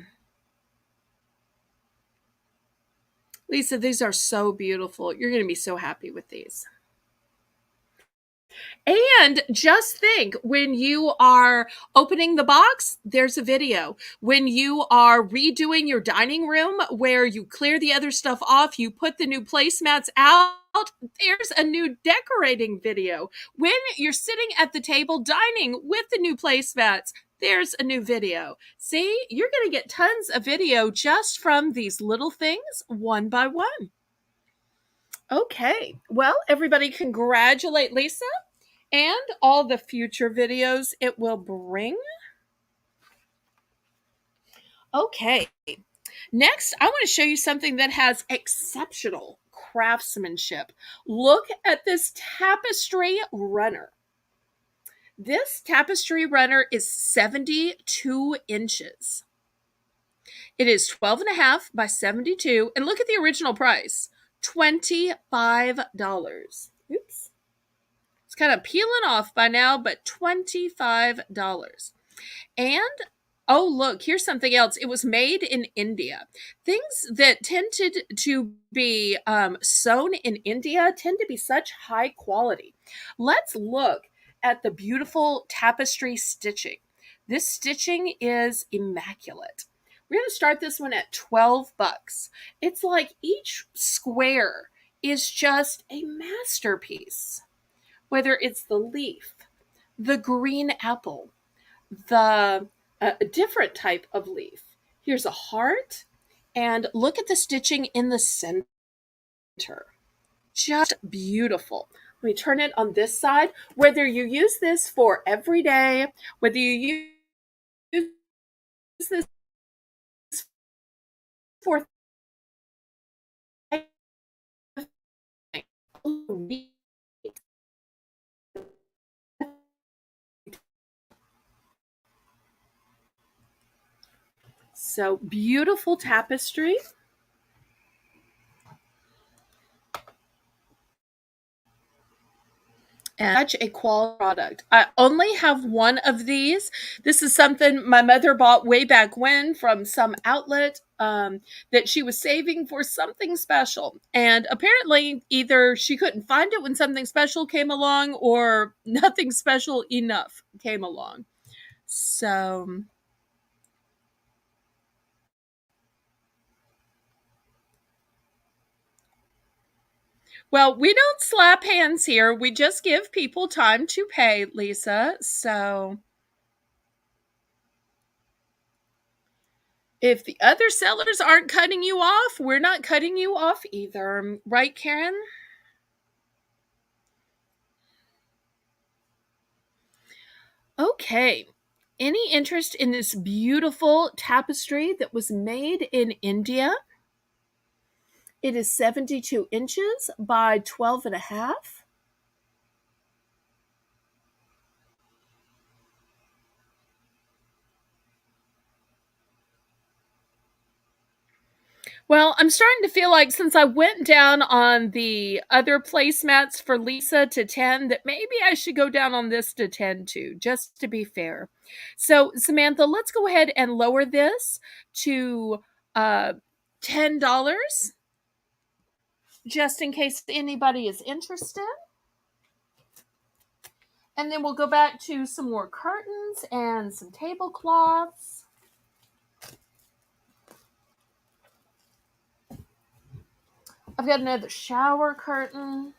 A: Lisa, these are so beautiful. You're going to be so happy with these. And just think, when you are opening the box, there's a video. When you are redoing your dining room where you clear the other stuff off, you put the new placemats out, there's a new decorating video. When you're sitting at the table dining with the new placemats, there's a new video. See, you're going to get tons of video just from these little things one by one. Okay, well, everybody congratulate Lisa and all the future videos it will bring. Okay, next I want to show you something that has exceptional craftsmanship. Look at this tapestry runner. This tapestry runner is 72 inches. It is 12 and a half by 72. And look at the original price, $25. Oops. It's kind of peeling off by now, but $25. And oh, look, here's something else. It was made in India. Things that tended to be sewn in India tend to be such high quality. Let's look at the beautiful tapestry stitching. This stitching is immaculate. We're going to start this one at 12 bucks. It's like each square is just a masterpiece. Whether it's the leaf, the green apple, the a different type of leaf. Here's a heart, and look at the stitching in the center. Just beautiful. Let me turn it on this side. Whether you use this for every day, whether you use this for so beautiful tapestry. And such a quality product. I only have one of these. This is something my mother bought way back when from some outlet that she was saving for something special. And apparently, either she couldn't find it when something special came along, or nothing special enough came along. So, well, we don't slap hands here. We just give people time to pay, Lisa. So, if the other sellers aren't cutting you off, we're not cutting you off either. Right, Karen? Okay. Any interest in this beautiful tapestry that was made in India? It is 72 inches by 12 and a half. Well, I'm starting to feel like since I went down on the other placemats for Lisa to 10, that maybe I should go down on this to 10 too, just to be fair. So, Samantha, let's go ahead and lower this to $10, just in case anybody is interested. And then we'll go back to some more curtains and some tablecloths. I've got another shower curtain.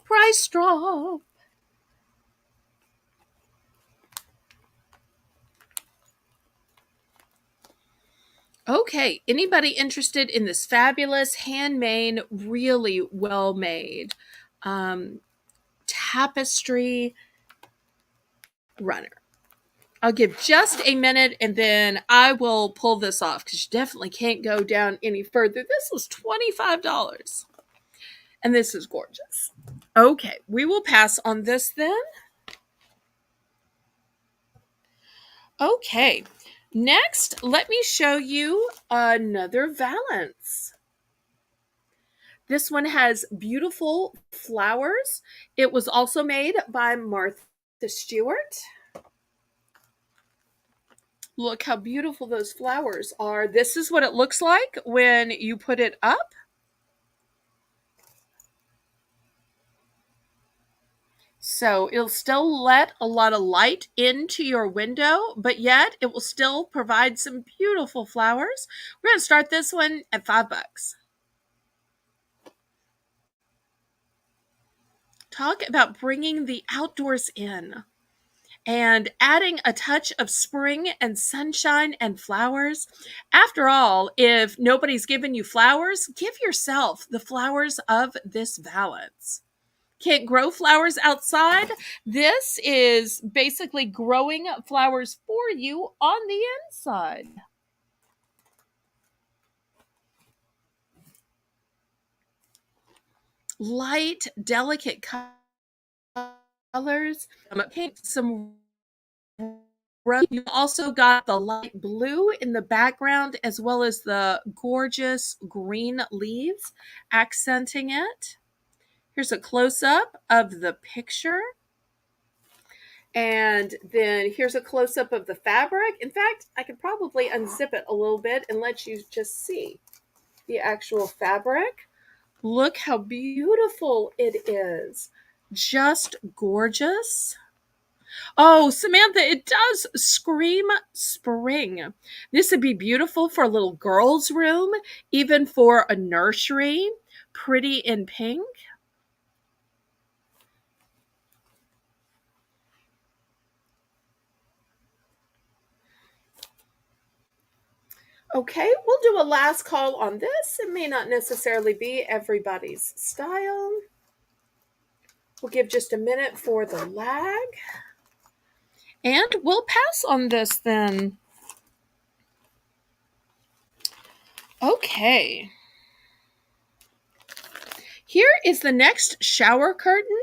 A: Price drop. Okay, anybody interested in this fabulous, handmade, really well made tapestry runner? I'll give just a minute and then I will pull this off because you definitely can't go down any further. This was $25 and this is gorgeous. Okay, we will pass on this then. Okay, next, let me show you another valance. This one has beautiful flowers. It was also made by Martha Stewart. Look how beautiful those flowers are. This is what it looks like when you put it up. So it'll still let a lot of light into your window, but yet it will still provide some beautiful flowers. We're going to start this one at $5. Talk about bringing the outdoors in and adding a touch of spring and sunshine and flowers. After all, if nobody's given you flowers, give yourself the flowers of this valance. Can't grow flowers outside? This is basically growing flowers for you on the inside. light, delicate colors. Okay, some rose. You also got the light blue in the background as well as the gorgeous green leaves accenting it. Here's a close-up of the picture. And then here's a close-up of the fabric. In fact, I could probably unzip it a little bit and let you just see the actual fabric. Look how beautiful it is. Just gorgeous. Oh, Samantha, it does scream spring. This would be beautiful for a little girl's room, even for a nursery. Pretty in pink. Okay, we'll do a last call on this. It may not necessarily be everybody's style. We'll give just a minute for the lag. And we'll pass on this then. Okay. Here is the next shower curtain.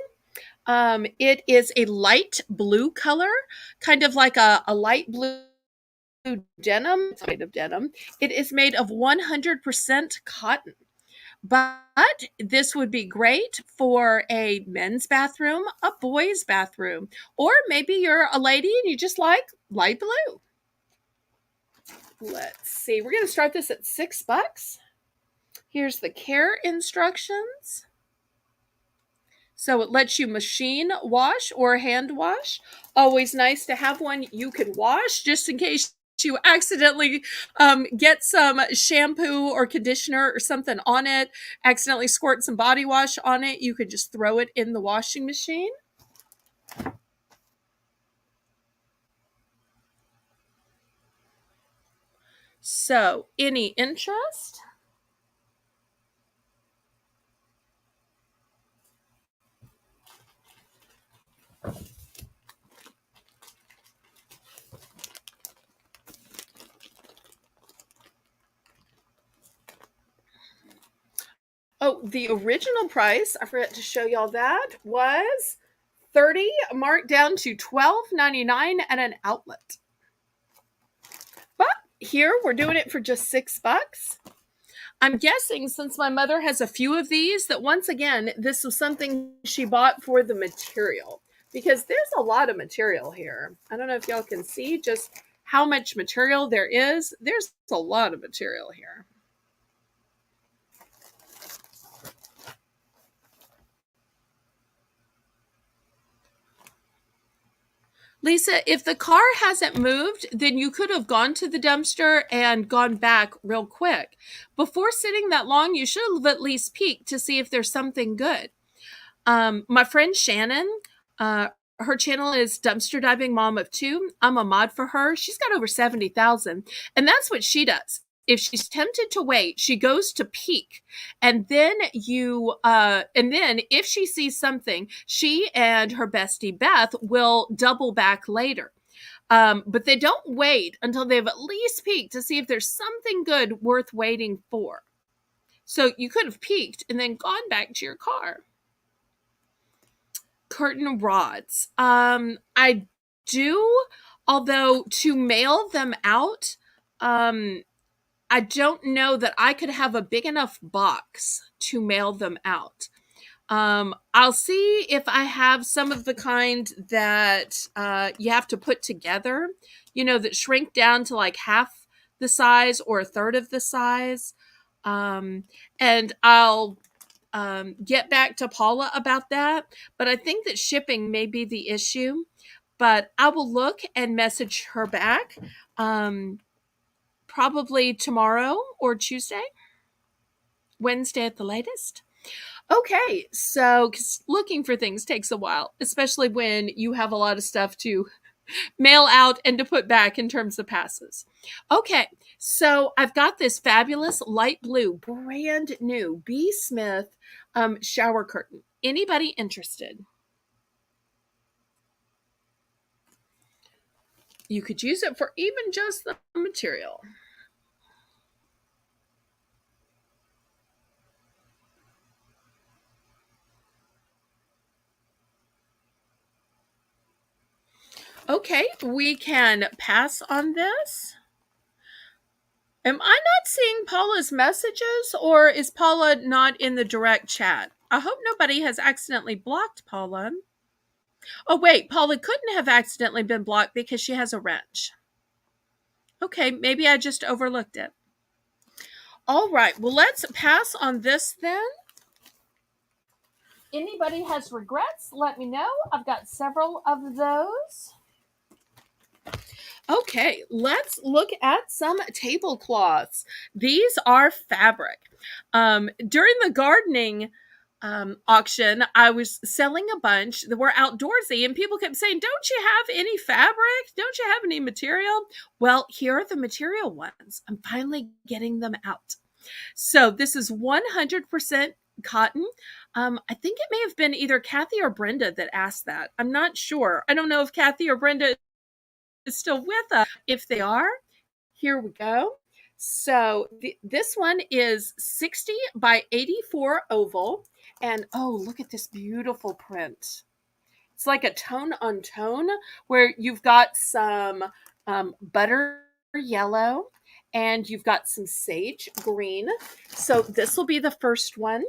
A: It is a light blue color, kind of like a light blue denim. It's made of denim. It is made of 100% cotton. But this would be great for a men's bathroom, a boy's bathroom, or maybe you're a lady and you just like light blue. Let's see. We're going to start this at $6. Here's the care instructions. So it lets you machine wash or hand wash. Always nice to have one you can wash just in case you accidentally get some shampoo or conditioner or something on it, accidentally squirt some body wash on it. You could just throw it in the washing machine. So, any interest? Oh, the original price, I forgot to show y'all that, was 30, marked down to $12.99 at an outlet. But here we're doing it for just $6. I'm guessing since my mother has a few of these that once again this was something she bought for the material, because there's a lot of material here. I don't know if y'all can see just how much material there is. There's a lot of material here. Lisa, if the car hasn't moved, then you could have gone to the dumpster and gone back real quick. Before sitting that long, you should have at least peeked to see if there's something good. My friend Shannon, her channel is Dumpster Diving Mom of Two. I'm a mod for her. She's got over 70,000. And that's what she does. If she's tempted to wait, she goes to peek. And then if she sees something, she and her bestie Beth will double back later. But they don't wait until they've at least peeked to see if there's something good worth waiting for. So you could have peeked and then gone back to your car. Curtain rods. I do, although to mail them out, I don't know that I could have a big enough box to mail them out. I'll see if I have some of the kind that you have to put together, that shrink down to like half the size or a third of the size. And I'll get back to Paula about that. But I think that shipping may be the issue. But I will look and message her back probably tomorrow or Tuesday, Wednesday at the latest. Okay, so 'cause looking for things takes a while, especially when you have a lot of stuff to mail out and to put back in terms of passes. Okay, so I've got this fabulous light blue, brand new B. Smith shower curtain. Anybody interested? You could use it for even just the material. Okay, we can pass on this. Am I not seeing Paula's messages, or is Paula not in the direct chat? I hope nobody has accidentally blocked Paula. Oh, wait, Paula couldn't have accidentally been blocked because she has a wrench. Okay, maybe I just overlooked it. All right, well, let's pass on this then. Anybody has regrets, let me know. I've got several of those. Okay, let's look at some tablecloths. These are fabric. During the gardening auction, I was selling a bunch that were outdoorsy, and people kept saying, "Don't you have any fabric? Don't you have any material?" Well, here are the material ones. I'm finally getting them out. So this is 100% cotton. I think it may have been either Kathy or Brenda that asked that. I'm not sure. I don't know if Kathy or Brenda is still with us. If they are, here we go. So this one is 60 by 84 oval. And oh, look at this beautiful print. It's like a tone on tone where you've got some butter yellow and you've got some sage green. So this will be the first one.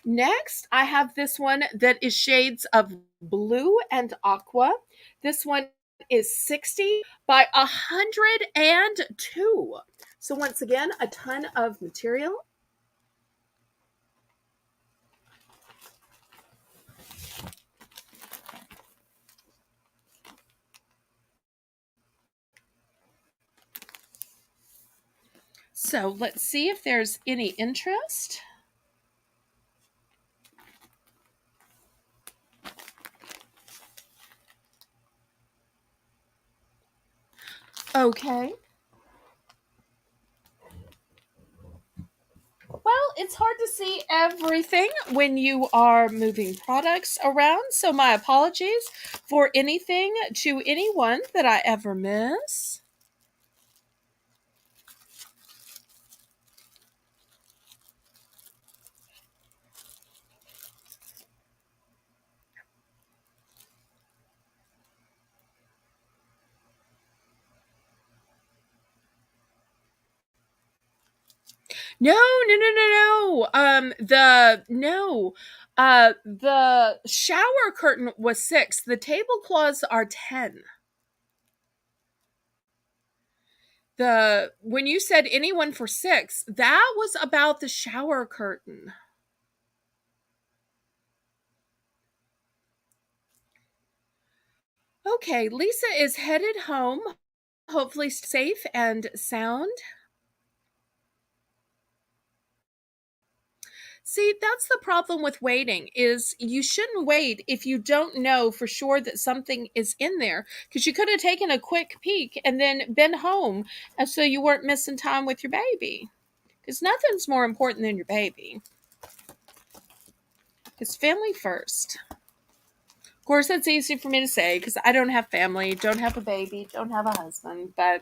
A: Next, I have this one that is shades of blue and aqua. This one is 60 by 102. So once again, a ton of material. So let's see if there's any interest. Okay. Well, it's hard to see everything when you are moving products around, so my apologies for anything to anyone that I ever miss. No, no, no, no, no. The shower curtain was 6. The tablecloths are 10. The when you said anyone for 6, that was about the shower curtain. Okay, Lisa is headed home, hopefully safe and sound. See, that's the problem with waiting is you shouldn't wait if you don't know for sure that something is in there because you could have taken a quick peek and then been home and so you weren't missing time with your baby. Because nothing's more important than your baby. It's family first. Of course, that's easy for me to say because I don't have family, don't have a baby, don't have a husband, but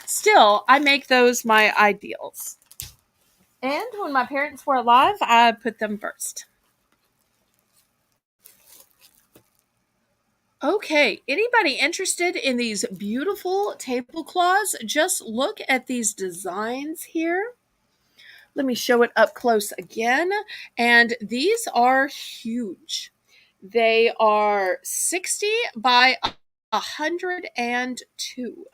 A: still, I make those my ideals. And when my parents were alive, I put them first. Okay, anybody interested in these beautiful tablecloths? Just look at these designs here. Let me show it up close again. And these are huge. They are 60 by 102.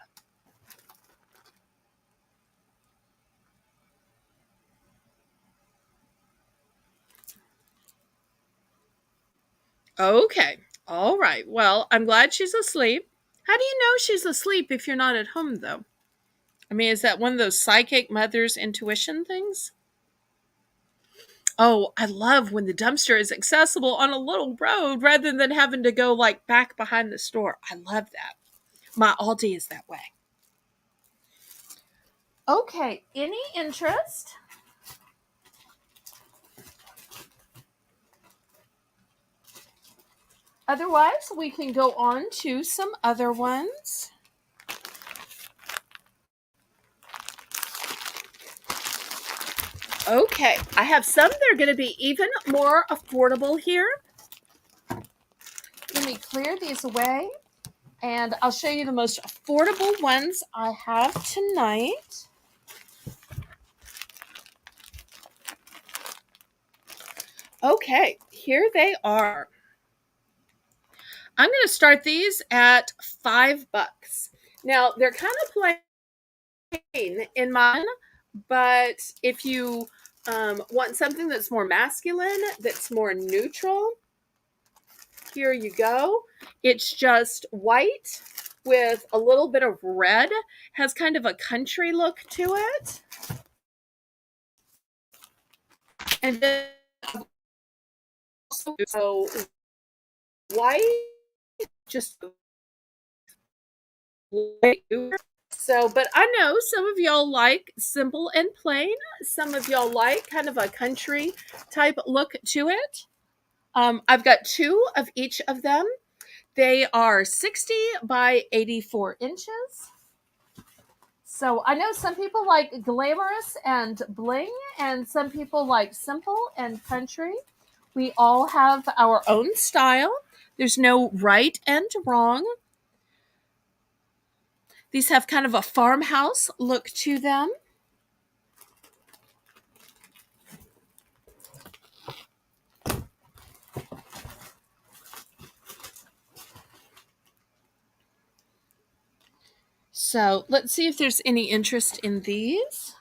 A: Okay. All right. Well, I'm glad she's asleep. How do you know she's asleep if you're not at home, though? I mean, is that one of those psychic mother's intuition things? Oh, I love when the dumpster is accessible on a little road rather than having to go like back behind the store. I love that. My Aldi is that way. Okay, any interest? Otherwise, we can go on to some other ones. Okay, I have some that are going to be even more affordable here. Let me clear these away, and I'll show you the most affordable ones I have tonight. Okay, here they are. I'm going to start these at $5. Now, they're kind of plain in mine, but if you want something that's more masculine, that's more neutral, here you go. It's just white with a little bit of red, has kind of a country look to it. And then so white, just white. So, but I know some of y'all like simple and plain. Some of y'all like kind of a country type look to it. I've got two of each of them. They are 60 by 84 inches. So I know some people like glamorous and bling, and some people like simple and country. We all have our own style. There's no right and wrong. These have kind of a farmhouse look to them. So let's see if there's any interest in these.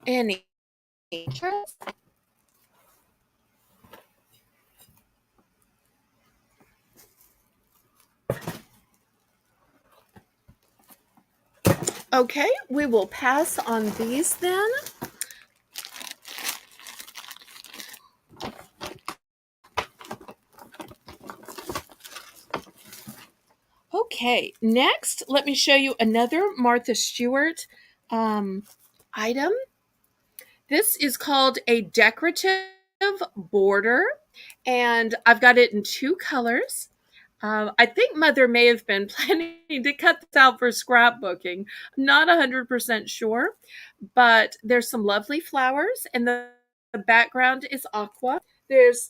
A: Any interest? Okay, we will pass on these then. Okay, next, let me show you another Martha Stewart item. This is called a decorative border, and I've got it in two colors. I think Mother may have been planning to cut this out for scrapbooking. I'm not 100% sure, but there's some lovely flowers, and the background is aqua.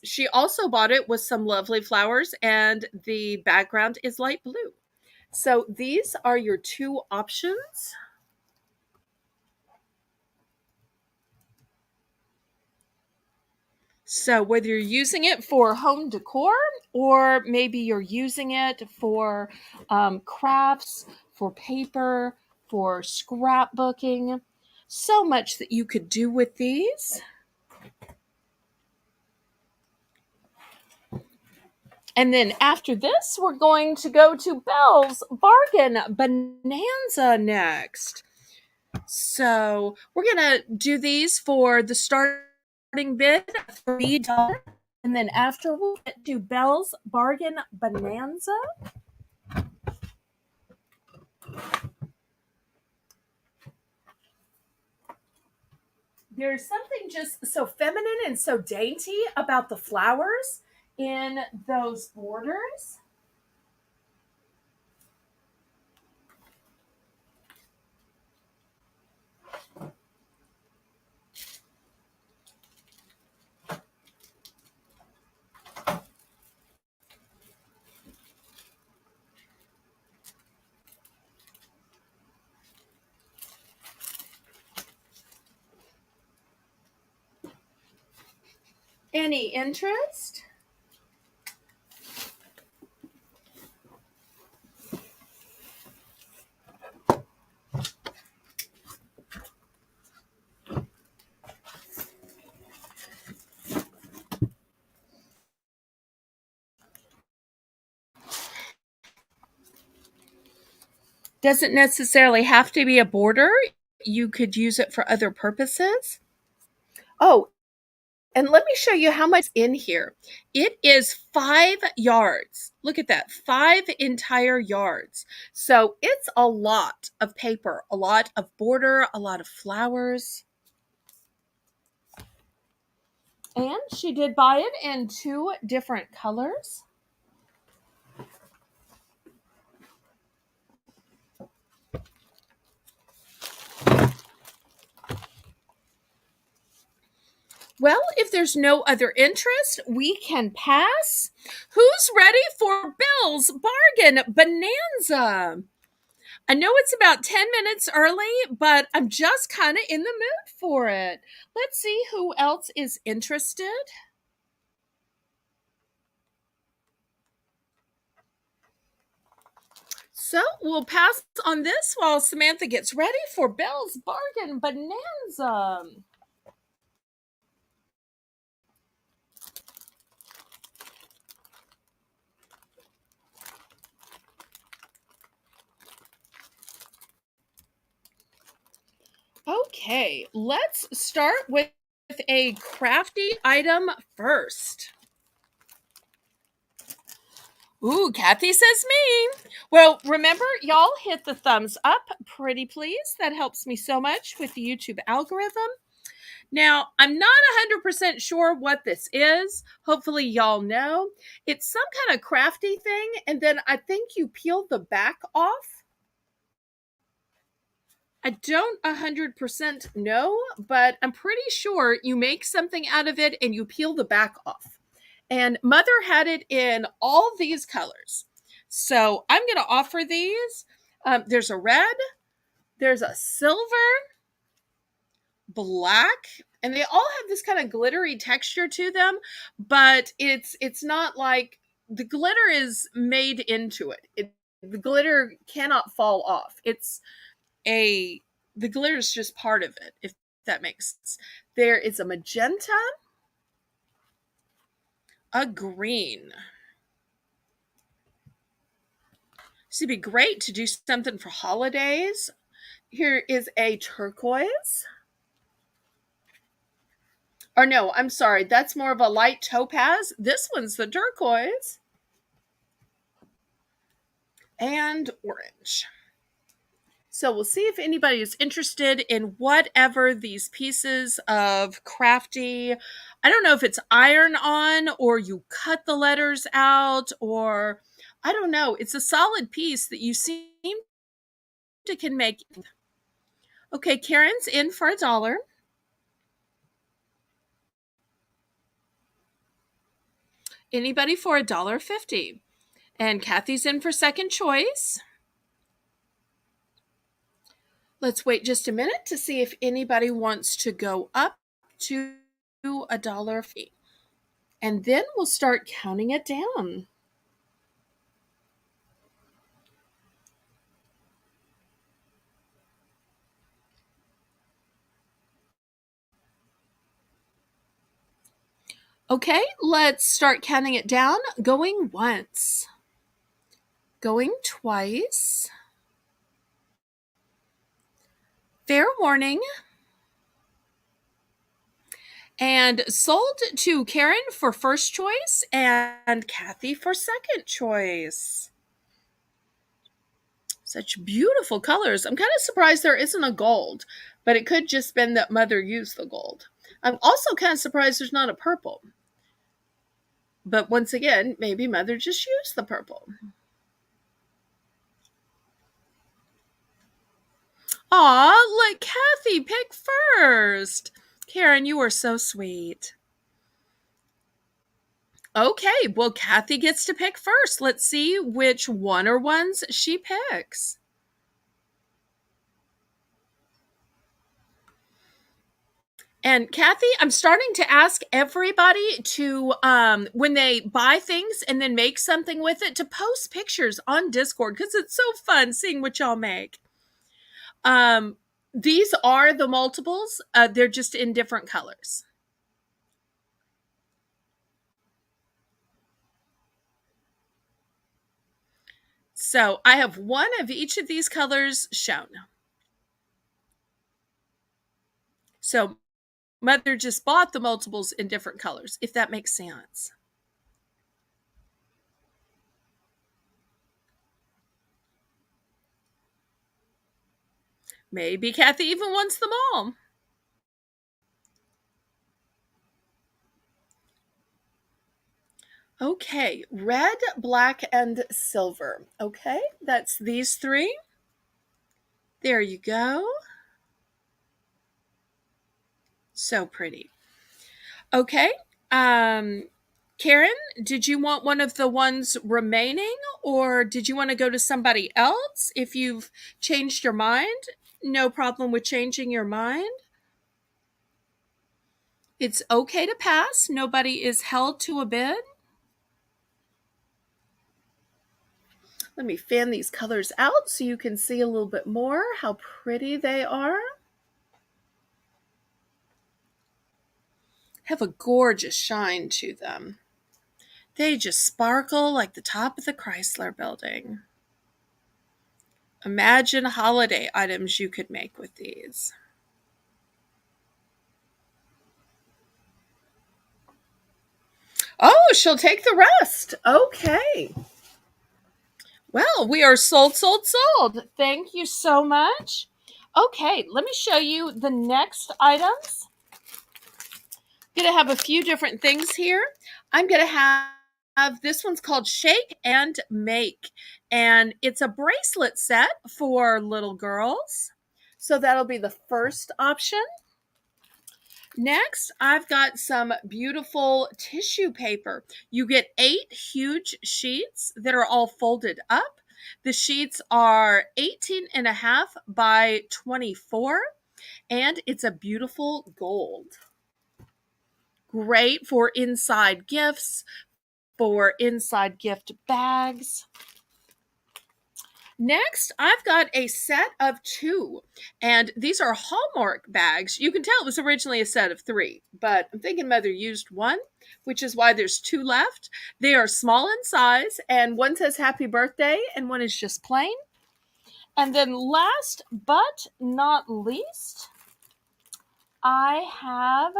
A: She also bought it with some lovely flowers, and the background is light blue. So these are your two options. So whether you're using it for home decor, or maybe you're using it for crafts, for paper, for scrapbooking, so much that you could do with these. And then after this, we're going to go to Belle's Bargain Bonanza next. So we're going to do these for the starting bid of $3. And then after, we'll get to Belle's Bargain Bonanza. There's something just so feminine and so dainty about the flowers in those borders. Any interest? Doesn't necessarily have to be a border. You could use it for other purposes. Oh, And let me show you how much is in here. It is 5 yards. Look at that, 5 entire yards. So it's a lot of paper, a lot of border, a lot of flowers. And she did buy it in 2 different colors. Well, if there's no other interest, we can pass. Who's ready for Bill's Bargain Bonanza? I know it's about 10 minutes early, but I'm just kind of in the mood for it. Let's see who else is interested. So we'll pass on this while Samantha gets ready for Bill's Bargain Bonanza. Okay, let's start with a crafty item first. Ooh, Kathy says me. Well, remember, y'all hit the thumbs up, pretty please. That helps me so much with the YouTube algorithm. Now, I'm not 100% sure what this is. Hopefully, y'all know. It's some kind of crafty thing, and then I think you peel the back off. I don't 100% know, but I'm pretty sure you make something out of it and you peel the back off. And Mother had it in all these colors. So I'm going to offer these. There's a red, there's a silver, black, and they all have this kind of glittery texture to them, but it's not like the glitter is made into it. The glitter cannot fall off. The glitter is just part of it, if that makes sense. There is a magenta, a green. This would be great to do something for holidays. Here is a turquoise. Or no, I'm sorry, that's more of a light topaz. This one's the turquoise. And orange. So we'll see if anybody is interested in whatever these pieces of crafty, I don't know if it's iron on or you cut the letters out, or I don't know. It's a solid piece that you seem to can make. Okay, Karen's in for $1. Anybody for $1.50? And Kathy's in for second choice. Let's wait just a minute to see if anybody wants to go up to $1.50. And then we'll start counting it down. Okay, let's start counting it down. Going once. Going twice. Fair warning. And sold to Karen for first choice and Kathy for second choice. Such beautiful colors. I'm kind of surprised there isn't a gold, but it could just been that Mother used the gold. I'm also kind of surprised there's not a purple. But once again, maybe Mother just used the purple. Aw, let Kathy pick first. Karen, you are so sweet. Okay, well, Kathy gets to pick first. Let's see which one or ones she picks. And Kathy, I'm starting to ask everybody to, when they buy things and then make something with it, to post pictures on Discord because it's so fun seeing what y'all make. These are the multiples. They're just in different colors. So I have one of each of these colors shown. So Mother just bought the multiples in different colors, if that makes sense. Maybe Kathy even wants them all. Okay, red, black, and silver. Okay, that's these three. There you go. So pretty. Okay. Karen, did you want one of the ones remaining, or did you want to go to somebody else? If you've changed your mind, no problem with changing your mind. It's okay to pass. Nobody is held to a bid. Let me fan these colors out so you can see a little bit more how pretty they are. Have a gorgeous shine to them. They just sparkle like the top of the Chrysler Building. Imagine holiday items you could make with these. Oh, she'll take the rest. Okay. Well, we are sold, sold, sold. Thank you so much. Okay, let me show you the next items. I'm going to have a few different things here. I'm going to have this one's called Shake and Make, and it's a bracelet set for little girls. So that'll be the first option. Next, I've got some beautiful tissue paper. You get 8 huge sheets that are all folded up. The sheets are 18.5 by 24, and it's a beautiful gold. Great for inside gifts, for inside gift bags. Next, I've got a set of 2, and these are Hallmark bags. You can tell it was originally a set of 3, but I'm thinking Mother used 1, which is why there's 2 left. They are small in size, and one says happy birthday, and one is just plain. And then last but not least, I have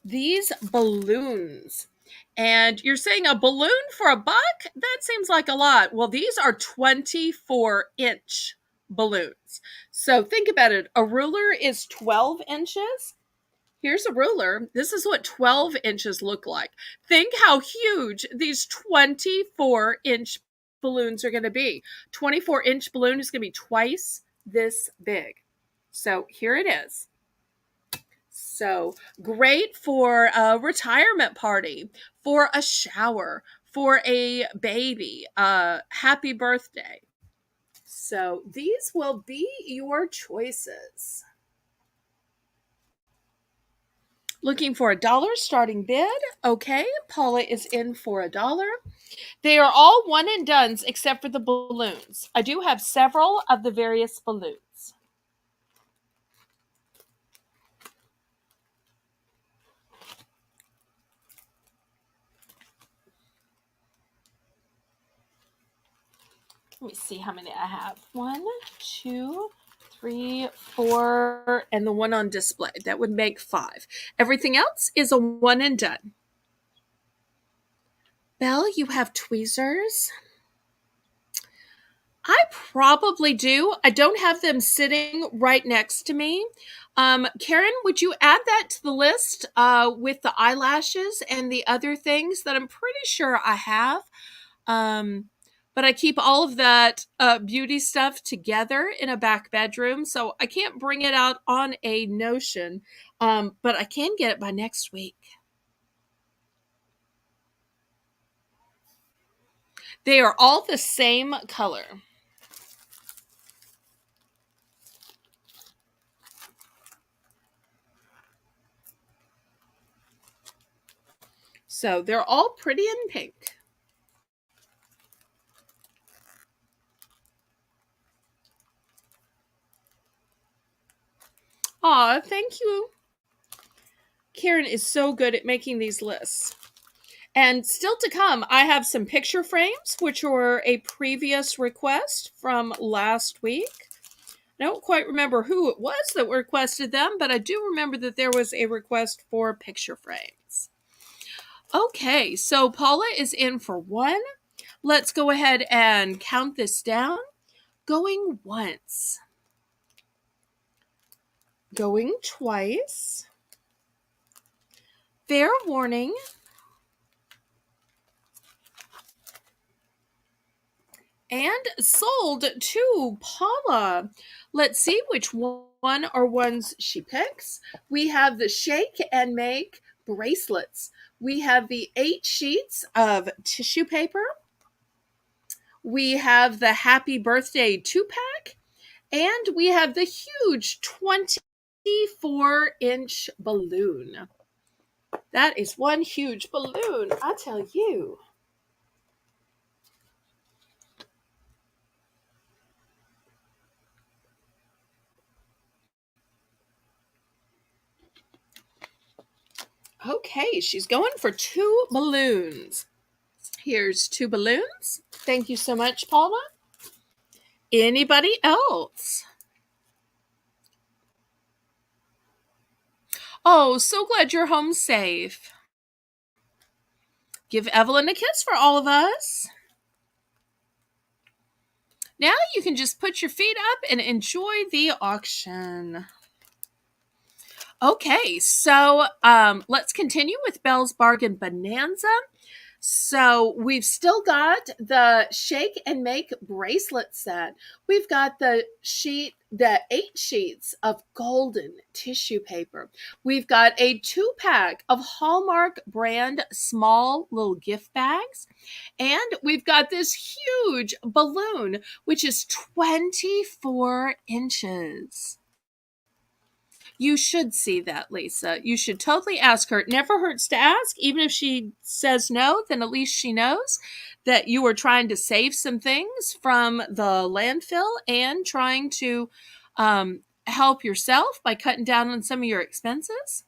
A: these balloons. And you're saying a balloon for $1? That seems like a lot. Well, these are 24-inch balloons. So think about it. A ruler is 12 inches. Here's a ruler. This is what 12 inches look like. Think how huge these 24-inch balloons are going to be. 24-inch balloon is going to be twice this big. So here it is. So great for a retirement party, for a shower, for a baby, happy birthday. So these will be your choices. Looking for $1 starting bid. Okay, Paula is in for $1. They are all one and dones except for the balloons. I do have several of the various balloons. Let me see how many I have. 1, 2, 3, 4, and the one on display. That would make 5. Everything else is a one and done. Belle, you have tweezers? I probably do. I don't have them sitting right next to me. Karen, would you add that to the list with the eyelashes and the other things that I'm pretty sure I have? But I keep all of that beauty stuff together in a back bedroom, so I can't bring it out on a Notion, but I can get it by next week. They are all the same color. So they're all pretty in pink. Aw, thank you. Karen is so good at making these lists. And still to come, I have some picture frames, which were a previous request from last week. I don't quite remember who it was that requested them, but I do remember that there was a request for picture frames. Okay, so Paula is in for one. Let's go ahead and count this down. Going once. Going twice. Fair warning. And sold to Paula. Let's see which one or ones she picks. We have the Shake and Make bracelets. We have the 8 sheets of tissue paper. We have the Happy Birthday 2-pack. And we have the huge 24-inch balloon. That is one huge balloon, I tell you. Okay, she's going for 2 balloons. Here's 2 balloons. Thank you so much, Paula. Anybody else? Oh, so glad you're home safe. Give Evelyn a kiss for all of us. Now you can just put your feet up and enjoy the auction. Okay, so let's continue with Belle's Bargain Bonanza. So we've still got the Shake and Make bracelet set. We've got the 8 sheets of golden tissue paper. We've got a 2-pack of Hallmark brand small little gift bags. And we've got this huge balloon, which is 24 inches. You should see that, Lisa. You should totally ask her. It never hurts to ask. Even if she says no, then at least she knows that you are trying to save some things from the landfill and trying to help yourself by cutting down on some of your expenses.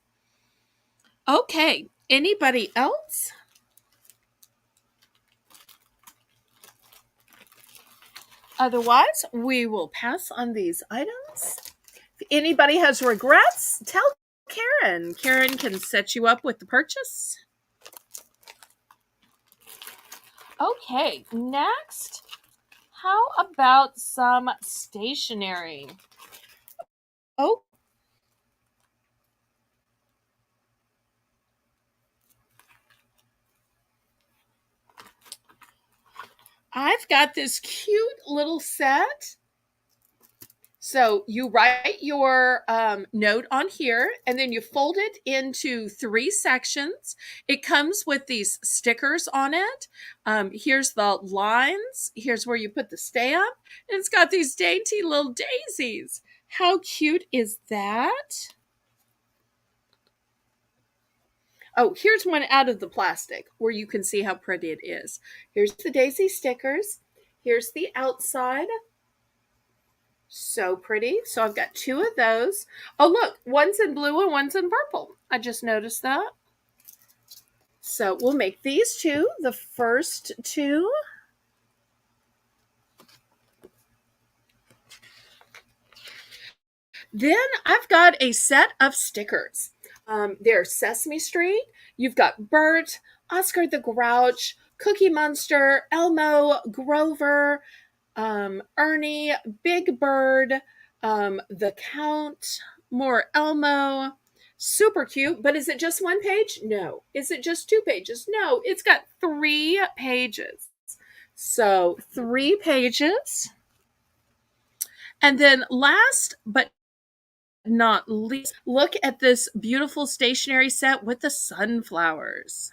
A: Okay, anybody else? Otherwise, we will pass on these items. If anybody has regrets, tell Karen. Karen can set you up with the purchase. Okay, next, how about some stationery? Oh, I've got this cute little set. So you write your note on here, and then you fold it into 3 sections. It comes with these stickers on it. Here's the lines. Here's where you put the stamp. And it's got these dainty little daisies. How cute is that? Oh, here's one out of the plastic where you can see how pretty it is. Here's the daisy stickers. Here's the outside. So pretty. So I've got 2 of those. Oh, look, one's in blue and one's in purple. I just noticed that. So we'll make these 2 the first 2. Then I've got a set of stickers. There's Sesame Street. You've got Bert, Oscar the Grouch, Cookie Monster, Elmo, Grover, Ernie, Big Bird, the Count, more Elmo. Super cute, but is it just 1 page? No. Is it just 2 pages? No. It's got 3 pages. So 3 pages. And then last but not least, look at this beautiful stationery set with the sunflowers.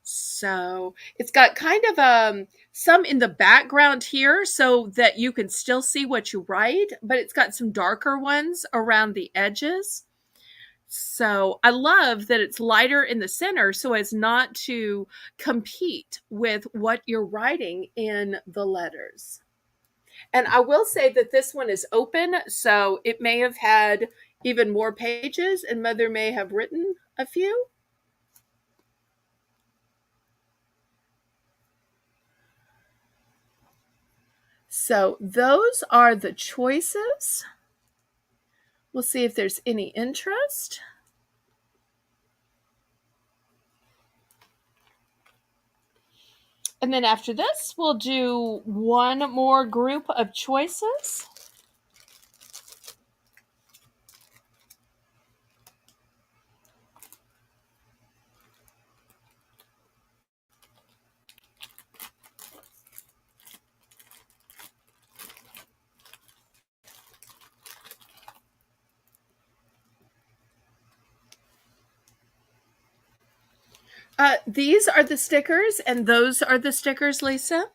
A: So it's got kind of some in the background here so that you can still see what you write, but it's got some darker ones around the edges. So I love that it's lighter in the center so as not to compete with what you're writing in the letters. And I will say that this one is open, so it may have had even more pages, and Mother may have written a few. So those are the choices. We'll see if there's any interest. And then after this, we'll do one more group of choices. These are the stickers, and those are the stickers, Lisa,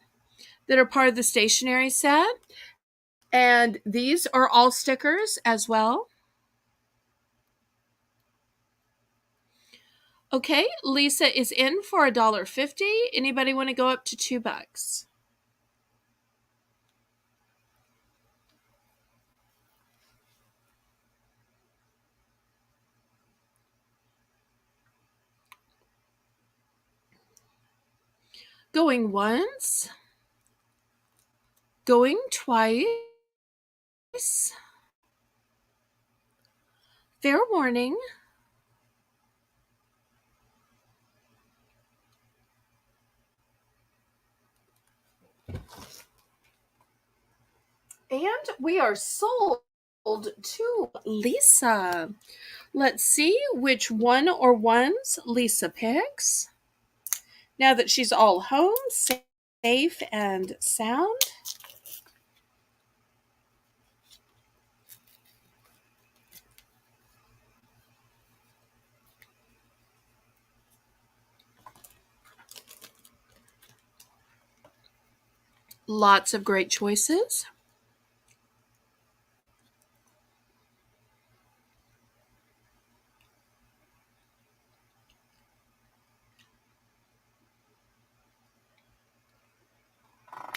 A: that are part of the stationery set. And these are all stickers as well. Okay, Lisa is in for $1.50. Anybody want to go up to $2? Going once. Going twice. Fair warning. And we are sold to Lisa. Let's see which one or ones Lisa picks. Now that she's all home, safe and sound. Lots of great choices.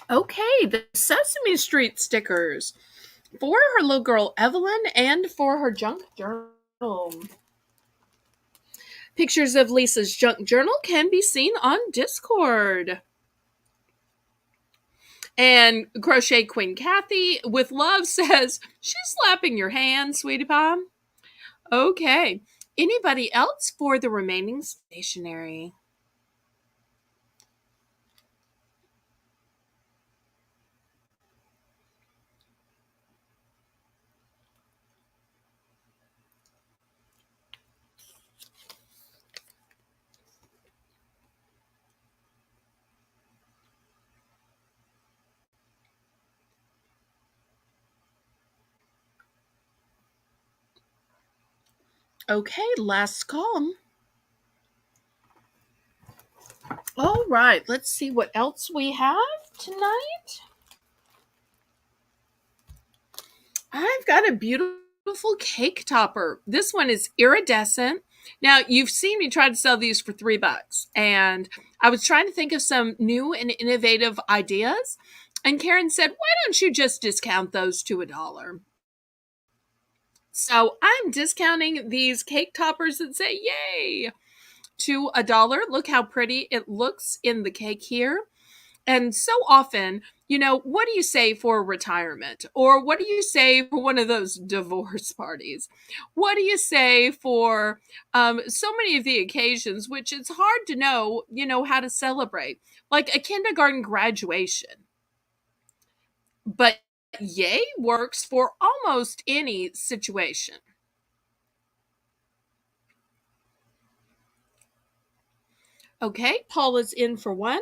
A: Okay, the Sesame Street stickers for her little girl Evelyn and for her junk journal. Pictures of Lisa's junk journal can be seen on Discord. And Crochet Queen Kathy with love says, she's slapping your hand, sweetie pie. Okay. Anybody else for the remaining stationery? Okay, last call. All right, let's see what else we have tonight. I've got a beautiful cake topper. This one is iridescent. Now, you've seen me try to sell these for $3, and I was trying to think of some new and innovative ideas. And Karen said, why don't you just discount those to $1? So I'm discounting these cake toppers and say, yay, to $1. Look how pretty it looks in the cake here. And so often, what do you say for retirement? Or what do you say for one of those divorce parties? What do you say for so many of the occasions, which it's hard to know, how to celebrate, like a kindergarten graduation. But yay works for almost any situation. Okay, Paula's in for one.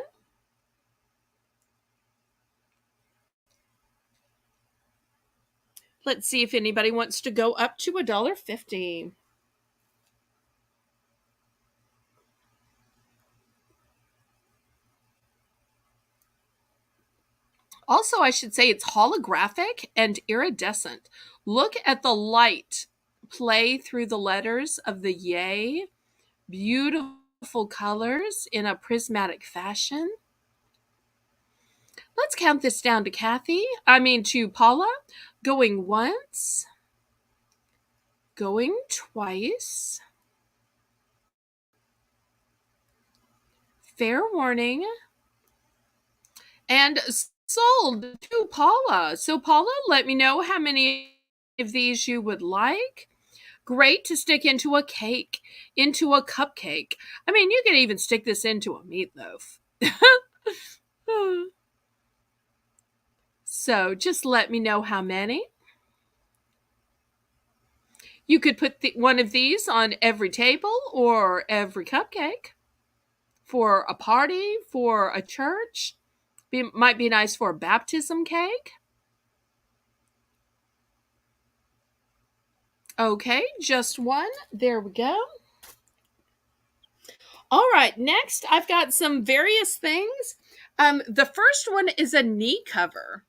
A: Let's see if anybody wants to go up to $1.50. Also, I should say it's holographic and iridescent. Look at the light play through the letters of the yay. Beautiful colors in a prismatic fashion. Let's count this down to Paula. Going once, going twice. Fair warning. And sold to Paula. So, Paula, let me know how many of these you would like. Great to stick into a cake, into a cupcake. I mean, you could even stick this into a meatloaf. So, just let me know how many. You could put one of these on every table or every cupcake for a party, for a church. Might be nice for a baptism cake. Okay, just one. There we go. All right, next I've got some various things. The first one is a knee cover.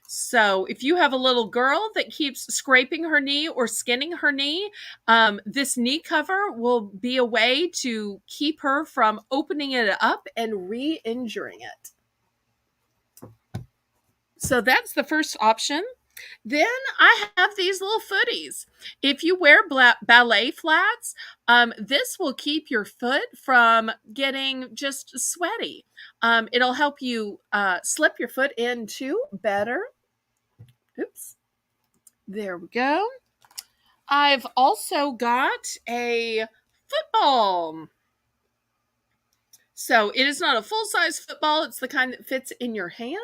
A: So if you have a little girl that keeps scraping her knee or skinning her knee, this knee cover will be a way to keep her from opening it up and re-injuring it. So that's the first option. Then I have these little footies. If you wear ballet flats, this will keep your foot from getting just sweaty. It'll help you slip your foot in too better. Oops. There we go. I've also got a football. So it is not a full-size football. It's the kind that fits in your hand.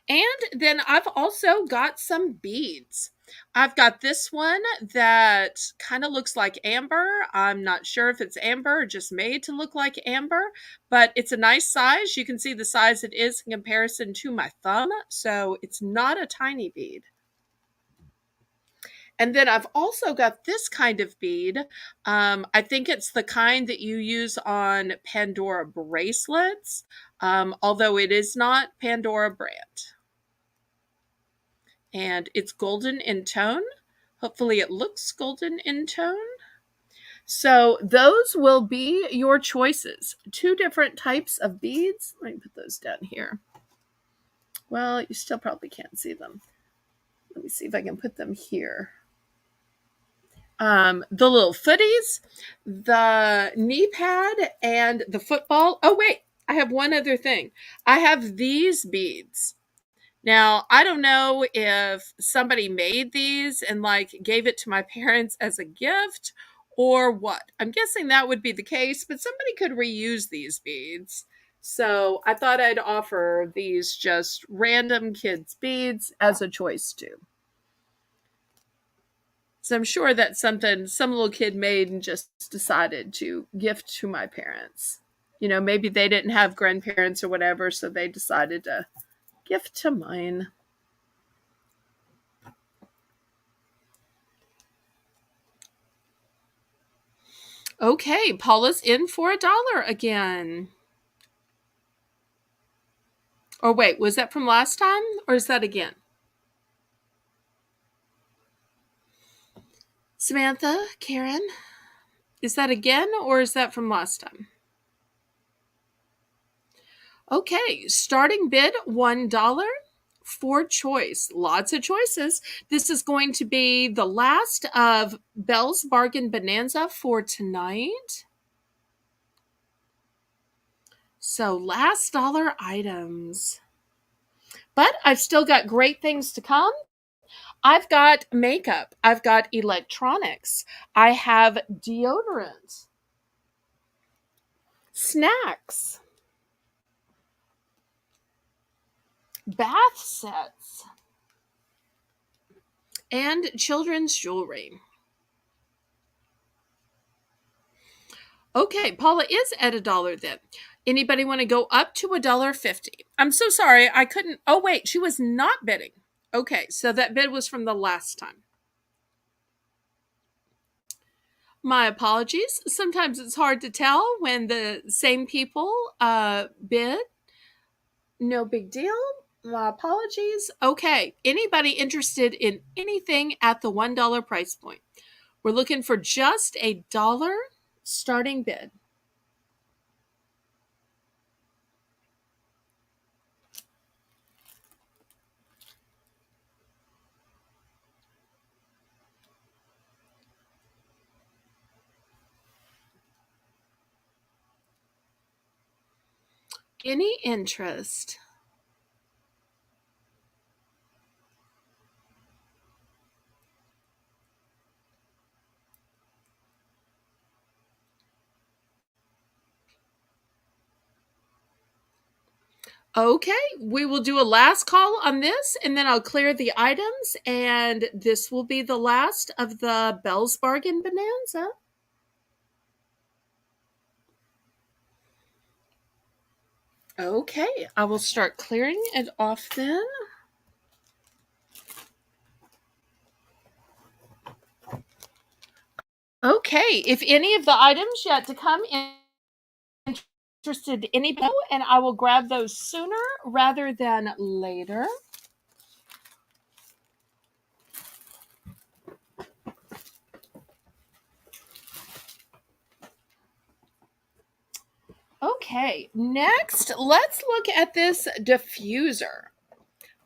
A: And then I've also got some beads. I've got this one that kind of looks like amber. I'm not sure if it's amber or just made to look like amber, but it's a nice size. You can see the size it is in comparison to my thumb, so it's not a tiny bead. And then I've also got this kind of bead. I think it's the kind that you use on Pandora bracelets, although it is not Pandora brand. And it's golden in tone. Hopefully it looks golden in tone. So those will be your choices. Two different types of beads. Let me put those down here. Well, you still probably can't see them. Let me see if I can put them here. The little footies, the knee pad, and the football. Oh, wait, I have one other thing. I have these beads. Now, I don't know if somebody made these and like gave it to my parents as a gift or what. I'm guessing that would be the case, but somebody could reuse these beads. So I thought I'd offer these just random kids' beads as a choice too. So I'm sure that's something some little kid made and just decided to gift to my parents. You know, maybe they didn't have grandparents or whatever, so they decided to gift to mine. Okay, Paula's in for $1 again. Or wait, was that from last time or is that again? Samantha, Karen, is that again or is that from last time? Okay, starting bid $1 for choice. Lots of choices. This is going to be the last of Belle's Bargain Bonanza for tonight. So last dollar items. But I've still got great things to come. I've got makeup. I've got electronics. I have deodorant. Snacks. Bath sets. And children's jewelry. Okay, Paula is at $1 then. Anybody want to go up to $1.50? I'm so sorry, I couldn't. Oh, wait, she was not bidding. Okay, so that bid was from the last time. My apologies. Sometimes it's hard to tell when the same people bid. No big deal. My apologies. Okay, anybody interested in anything at the $1 price point? We're looking for just $1 starting bid. Any interest? Okay, we will do a last call on this and then I'll clear the items, and this will be the last of the Belle's Bargain Bonanza. Okay, I will start clearing it off then. Okay, if any of the items yet to come in interested any and I will grab those sooner rather than later. Okay, next let's look at this diffuser.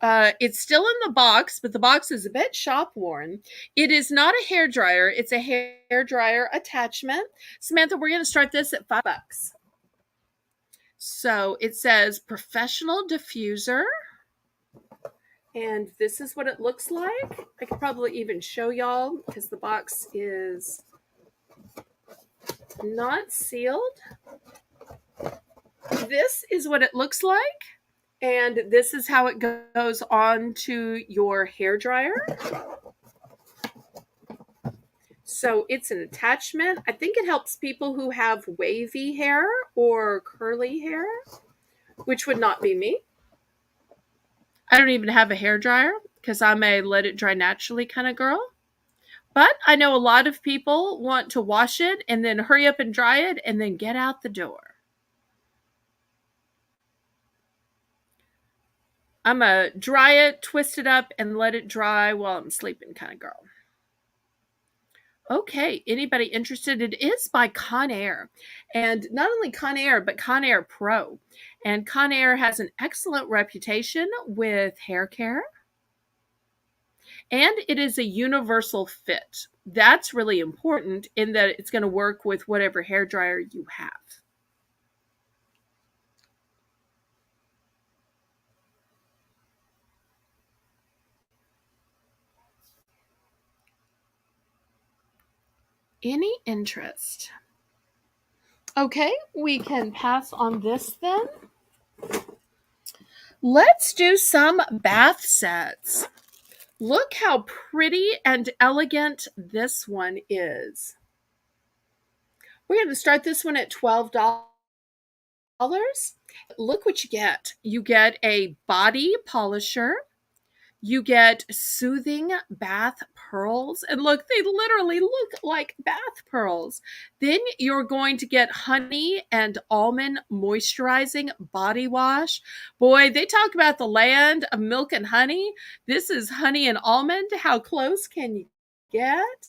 A: It's still in the box, but the box is a bit shop worn. It is not a hair dryer; it's a hair dryer attachment. Samantha, we're going to start this at $5. So it says professional diffuser, and this is what it looks like. I could probably even show y'all because the box is not sealed. This is what it looks like, and this is how it goes on to your hair dryer. So it's an attachment. I think it helps people who have wavy hair or curly hair, which would not be me. I don't even have a hair dryer because I'm a let it dry naturally kind of girl. But I know a lot of people want to wash it and then hurry up and dry it and then get out the door. I'm a dry it, twist it up, and let it dry while I'm sleeping kind of girl. Okay, anybody interested? It is by Conair. And not only Conair, but Conair Pro. And Conair has an excellent reputation with hair care. And it is a universal fit. That's really important in that it's going to work with whatever hair dryer you have. Any interest? Okay, we can pass on this then. Let's do some bath sets. Look how pretty and elegant this one is. We're going to start this one at $12. Look what you get. You get a body polisher. You get soothing bath pearls. And look, they literally look like bath pearls. Then you're going to get honey and almond moisturizing body wash. Boy, they talk about the land of milk and honey. This is honey and almond. How close can you get?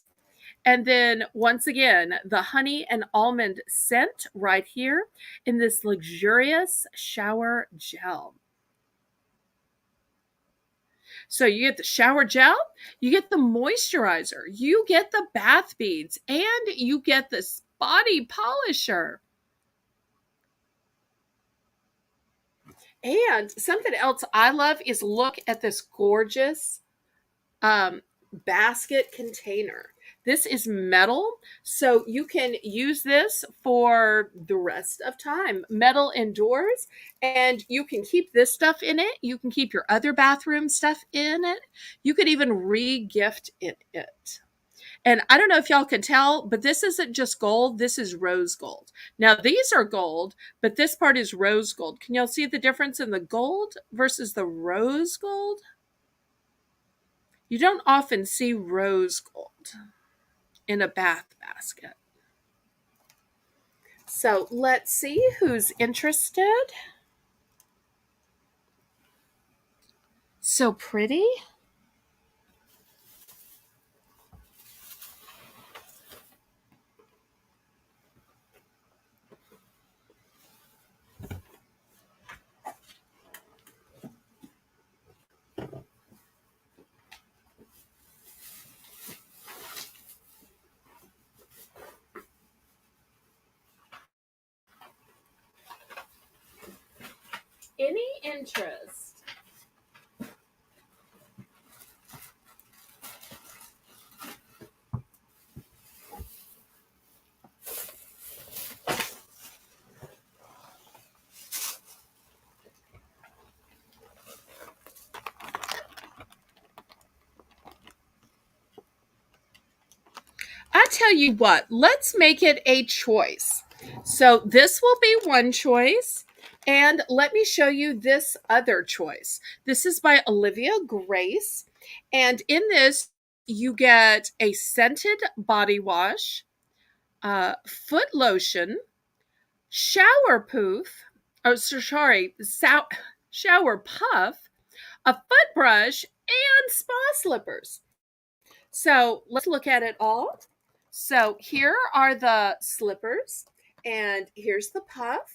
A: And then once again, the honey and almond scent right here in this luxurious shower gel. So you get the shower gel, you get the moisturizer, you get the bath beads, and you get this body polisher. And something else I love is look at this gorgeous basket container. This is metal, so you can use this for the rest of time. Metal indoors, and you can keep this stuff in it. You can keep your other bathroom stuff in it. You could even re-gift it. And I don't know if y'all can tell, but this isn't just gold. This is rose gold. Now, these are gold, but this part is rose gold. Can y'all see the difference in the gold versus the rose gold? You don't often see rose gold in a bath basket. So let's see who's interested. So pretty. Any interest? I tell you what, let's make it a choice. So this will be one choice. And let me show you this other choice. This is by Olivia Grace. And in this, you get a scented body wash, foot lotion, shower poof, shower puff, a foot brush, and spa slippers. So let's look at it all. So here are the slippers, and here's the puff.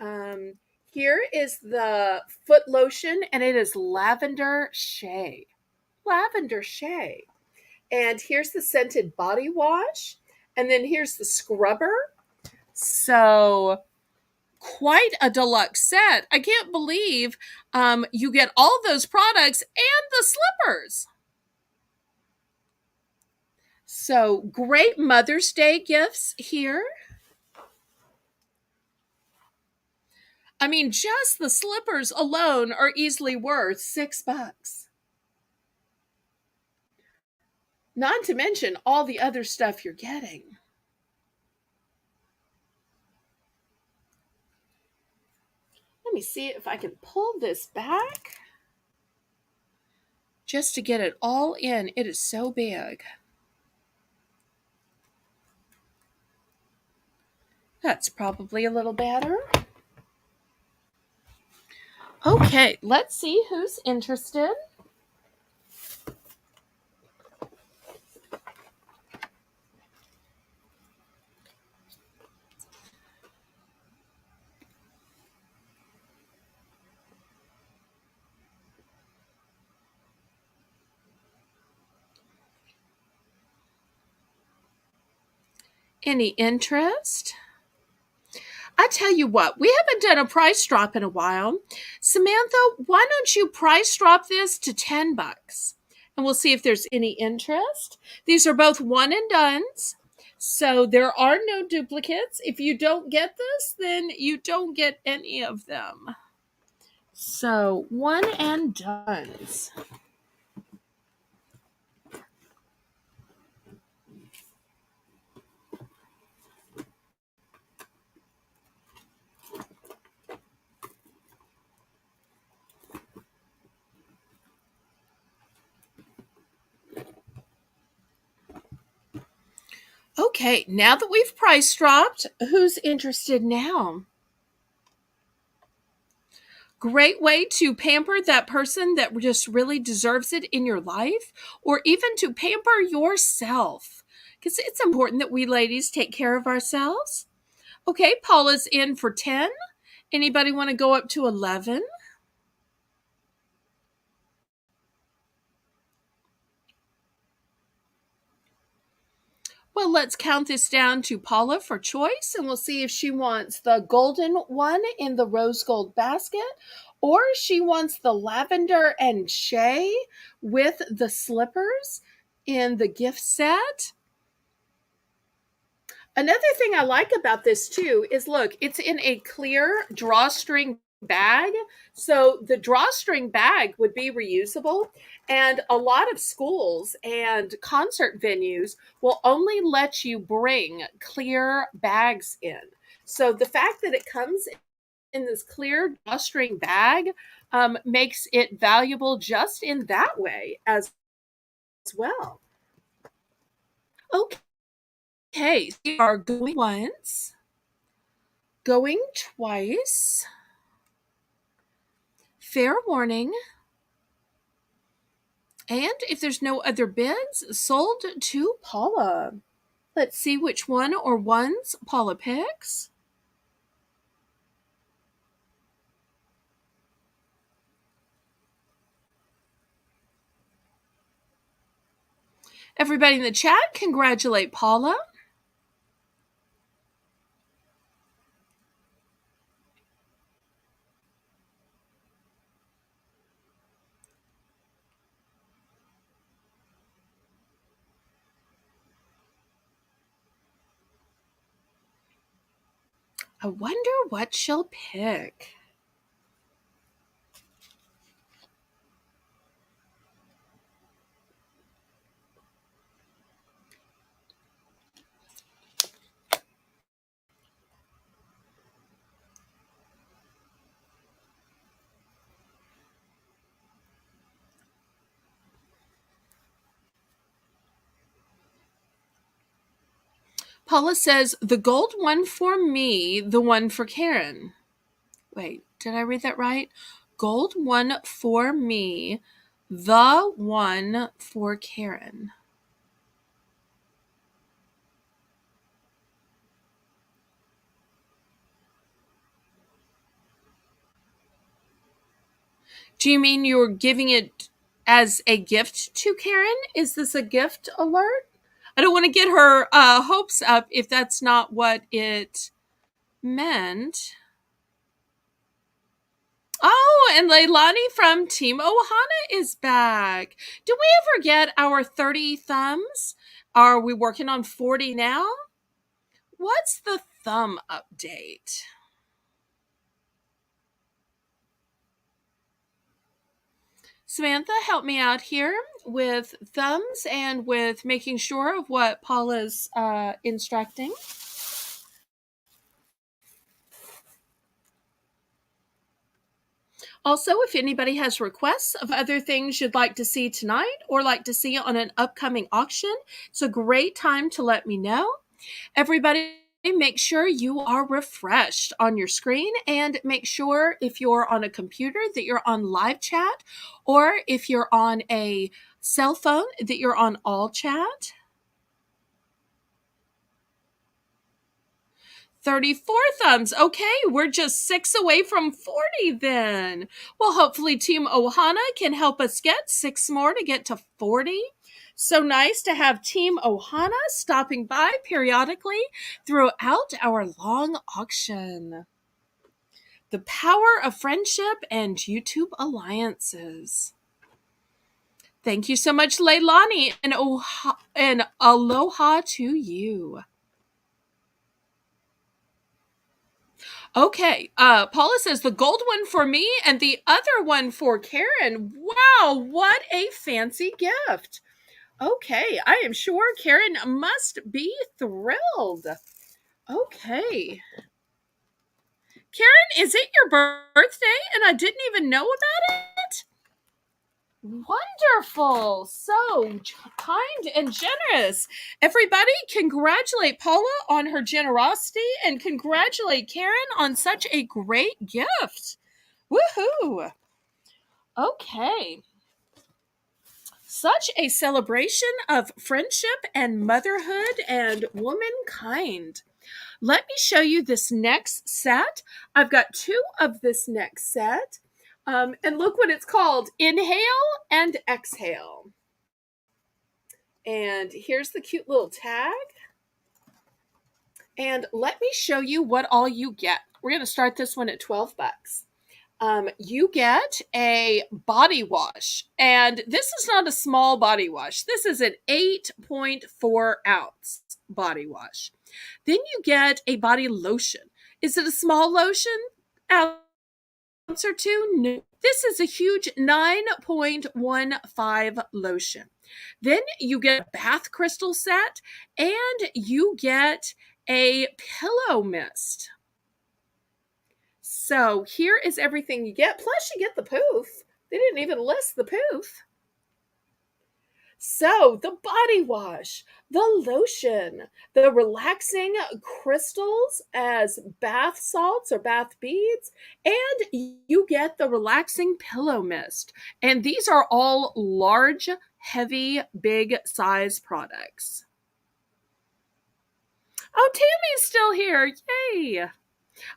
A: Um, Here is the foot lotion, and it is lavender shea. Lavender shea. And here's the scented body wash, and then here's the scrubber. So quite a deluxe set. I can't believe you get all those products and the slippers. So great Mother's Day gifts here. I mean, just the slippers alone are easily worth $6. Not to mention all the other stuff you're getting. Let me see if I can pull this back just to get it all in. It is so big. That's probably a little better. Okay, let's see who's interested. Any interest? I tell you what, we haven't done a price drop in a while. Samantha, why don't you price drop this to $10? And we'll see if there's any interest. These are both one and dones. So there are no duplicates. If you don't get this, then you don't get any of them. So one and dones. Okay, now that we've price dropped, who's interested now? Great way to pamper that person that just really deserves it in your life, or even to pamper yourself. Because it's important that we ladies take care of ourselves. Okay, Paula's in for 10. Anybody want to go up to 11? Well, let's count this down to Paula for choice, and we'll see if she wants the golden one in the rose gold basket, or she wants the lavender and shea with the slippers in the gift set. Another thing I like about this too is look, it's in a clear drawstring bag. So the drawstring bag would be reusable. And a lot of schools and concert venues will only let you bring clear bags in. So the fact that it comes in this clear drawstring bag makes it valuable just in that way as well. Okay, so you are going once, going twice. Fair warning. And if there's no other bids, sold to Paula. Let's see which one or ones Paula picks. Everybody in the chat, congratulate Paula. I wonder what she'll pick. Paula says, the gold one for me, the one for Karen. Wait, did I read that right? Gold one for me, the one for Karen. Do you mean you're giving it as a gift to Karen? Is this a gift alert? I don't want to get her hopes up if that's not what it meant. Oh, and Leilani from Team Ohana is back. Did we ever get our 30 thumbs? Are we working on 40 now? What's the thumb update? Samantha, help me out here with thumbs and with making sure of what Paula's instructing. Also, if anybody has requests of other things you'd like to see tonight or like to see on an upcoming auction, it's a great time to let me know. Everybody, make sure you are refreshed on your screen, and make sure if you're on a computer that you're on live chat, or if you're on a cell phone that you're on all chat. 34 thumbs. Okay, we're just 6 away from 40 then. Well, hopefully Team Ohana can help us get 6 more to get to 40. So nice to have Team Ohana stopping by periodically throughout our long auction. The power of friendship and YouTube alliances. Thank you so much, Leilani, and aloha to you. Okay, Paula says the gold one for me and the other one for Karen. Wow, what a fancy gift. Okay, I am sure Karen must be thrilled. Okay. Karen, is it your birthday and I didn't even know about it? Wonderful. So kind and generous. Everybody, congratulate Paula on her generosity and congratulate Karen on such a great gift. Woohoo. Okay. Such a celebration of friendship and motherhood and womankind. Let me show you this next set. I've got 2 of this next set. And look what it's called, Inhale and Exhale. And here's the cute little tag. And let me show you what all you get. We're going to start this one at 12 bucks. You get a body wash. And this is not a small body wash. This is an 8.4 ounce body wash. Then you get a body lotion. Is it a small lotion? Ounce or 2? No. This is a huge 9.15 lotion. Then you get a bath crystal set and you get a pillow mist. So here is everything you get. Plus you get the poof. They didn't even list the poof. So the body wash, the lotion, the relaxing crystals as bath salts or bath beads, and you get the relaxing pillow mist. And these are all large, heavy, big size products. Oh, Tammy's still here. Yay.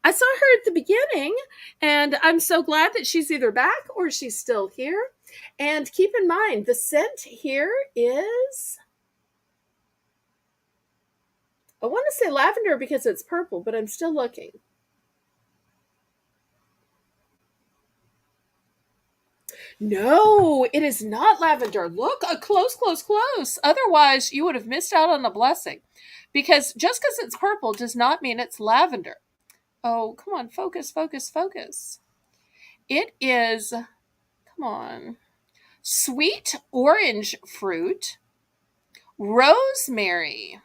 A: I saw her at the beginning, and I'm so glad that she's either back or she's still here. And keep in mind, the scent here is, I want to say lavender because it's purple, but I'm still looking. No, it is not lavender. Look, close. Otherwise, you would have missed out on a blessing. Because just because it's purple does not mean it's lavender. Oh, come on, focus, focus, focus. It is, come on, sweet orange fruit, rosemary,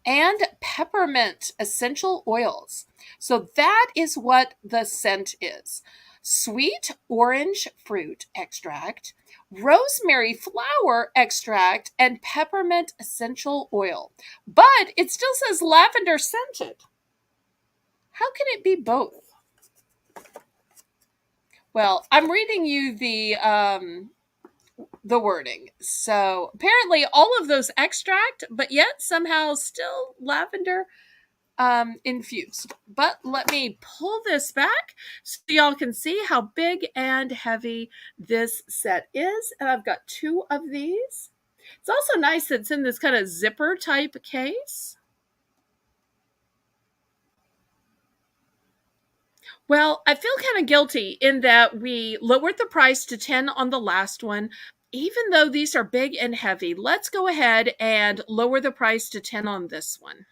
A: and peppermint essential oils. So that is what the scent is. Sweet orange fruit extract, rosemary flower extract, and peppermint essential oil. But it still says lavender scented. How can it be both? Well, I'm reading you the wording. So apparently all of those extract, but yet somehow still lavender infused. But let me pull this back so y'all can see how big and heavy this set is. And I've got 2 of these. It's also nice that it's in this kind of zipper type case. Well, I feel kind of guilty in that we lowered the price to 10 on the last one. Even though these are big and heavy, let's go ahead and lower the price to 10 on this one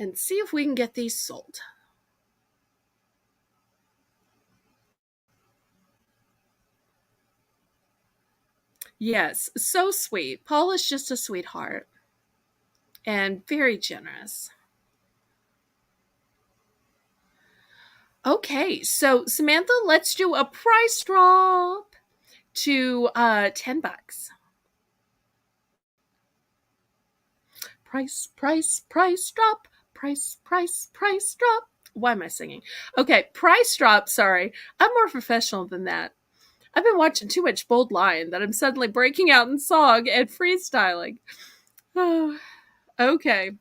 A: and see if we can get these sold. Yes, so sweet. Paul is just a sweetheart and very generous. Okay, so Samantha, let's do a price drop to $10. Price drop. Price drop. Why am I singing? Okay, price drop. Sorry, I'm more professional than that. I've been watching too much Bold Lion that I'm suddenly breaking out in song and freestyling. Oh, okay.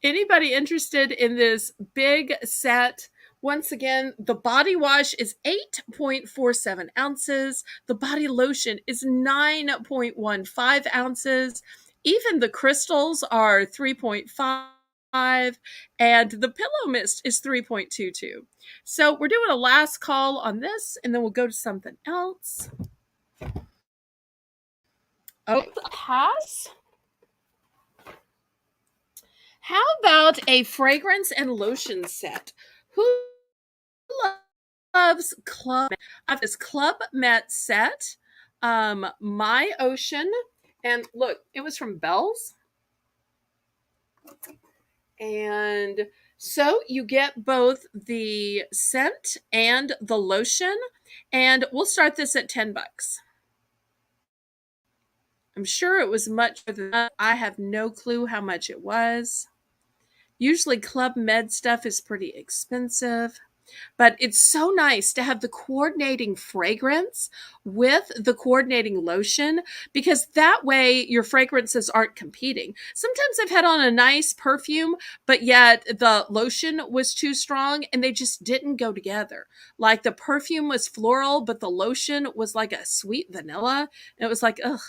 A: Anybody interested in this big set? Once again, the body wash is 8.47 ounces. The body lotion is 9.15 ounces. Even the crystals are 3.5, and the pillow mist is 3.22. So we're doing a last call on this, and then we'll go to something else. Oh, pass. How about a fragrance and lotion set? Who loves Club? I have this Club Met set, My Ocean, and look, it was from Belle's. And so you get both the scent and the lotion, and we'll start this at $10. I'm sure it was much more than that. I have no clue how much it was. Usually Club Med stuff is pretty expensive, but it's so nice to have the coordinating fragrance with the coordinating lotion because that way your fragrances aren't competing. Sometimes I've had on a nice perfume, but yet the lotion was too strong and they just didn't go together. Like the perfume was floral, but the lotion was like a sweet vanilla. And it was like, ugh.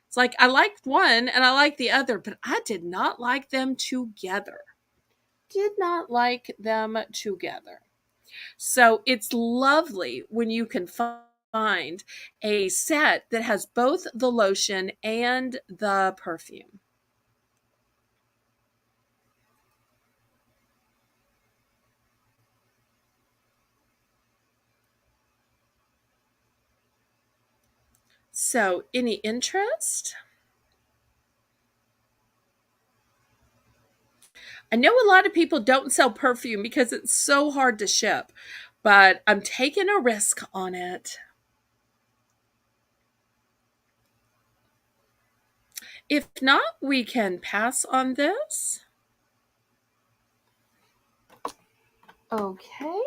A: It's like I liked one and I liked the other, but I did not like them together. Did not like them together. So it's lovely when you can find a set that has both the lotion and the perfume. So, any interest? I know a lot of people don't sell perfume because it's so hard to ship, but I'm taking a risk on it. If not, we can pass on this. Okay.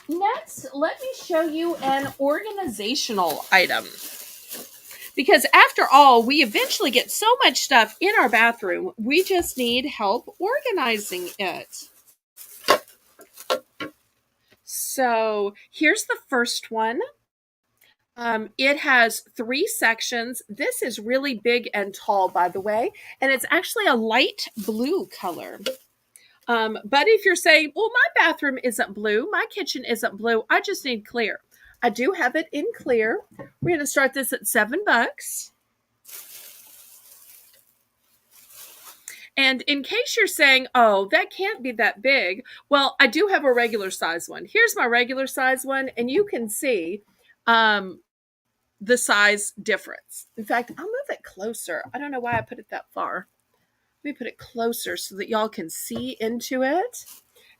A: Next, let me show you an organizational item. Because after all, we eventually get so much stuff in our bathroom, we just need help organizing it. So here's the first one. It has 3 sections. This is really big and tall, by the way, and it's actually a light blue color. But if you're saying, well, my bathroom isn't blue, my kitchen isn't blue, I just need clear. I do have it in clear. We're going to start this at $7. And in case you're saying, oh, that can't be that big, well, I do have a regular size one. Here's my regular size one, and you can see the size difference. In fact, I'll move it closer. I don't know why I put it that far. Let me put it closer so that y'all can see into it.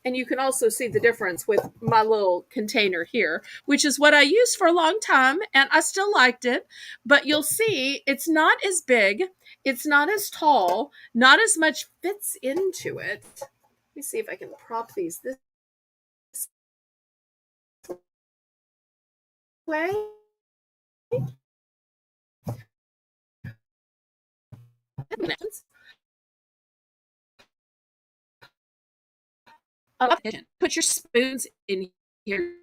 A: And you can also see the difference with my little container here, which is what I used for a long time, and I still liked it. But you'll see it's not as big, it's not as tall, not as much fits into it. Let me see if I can prop these this way. Put your spoons in here.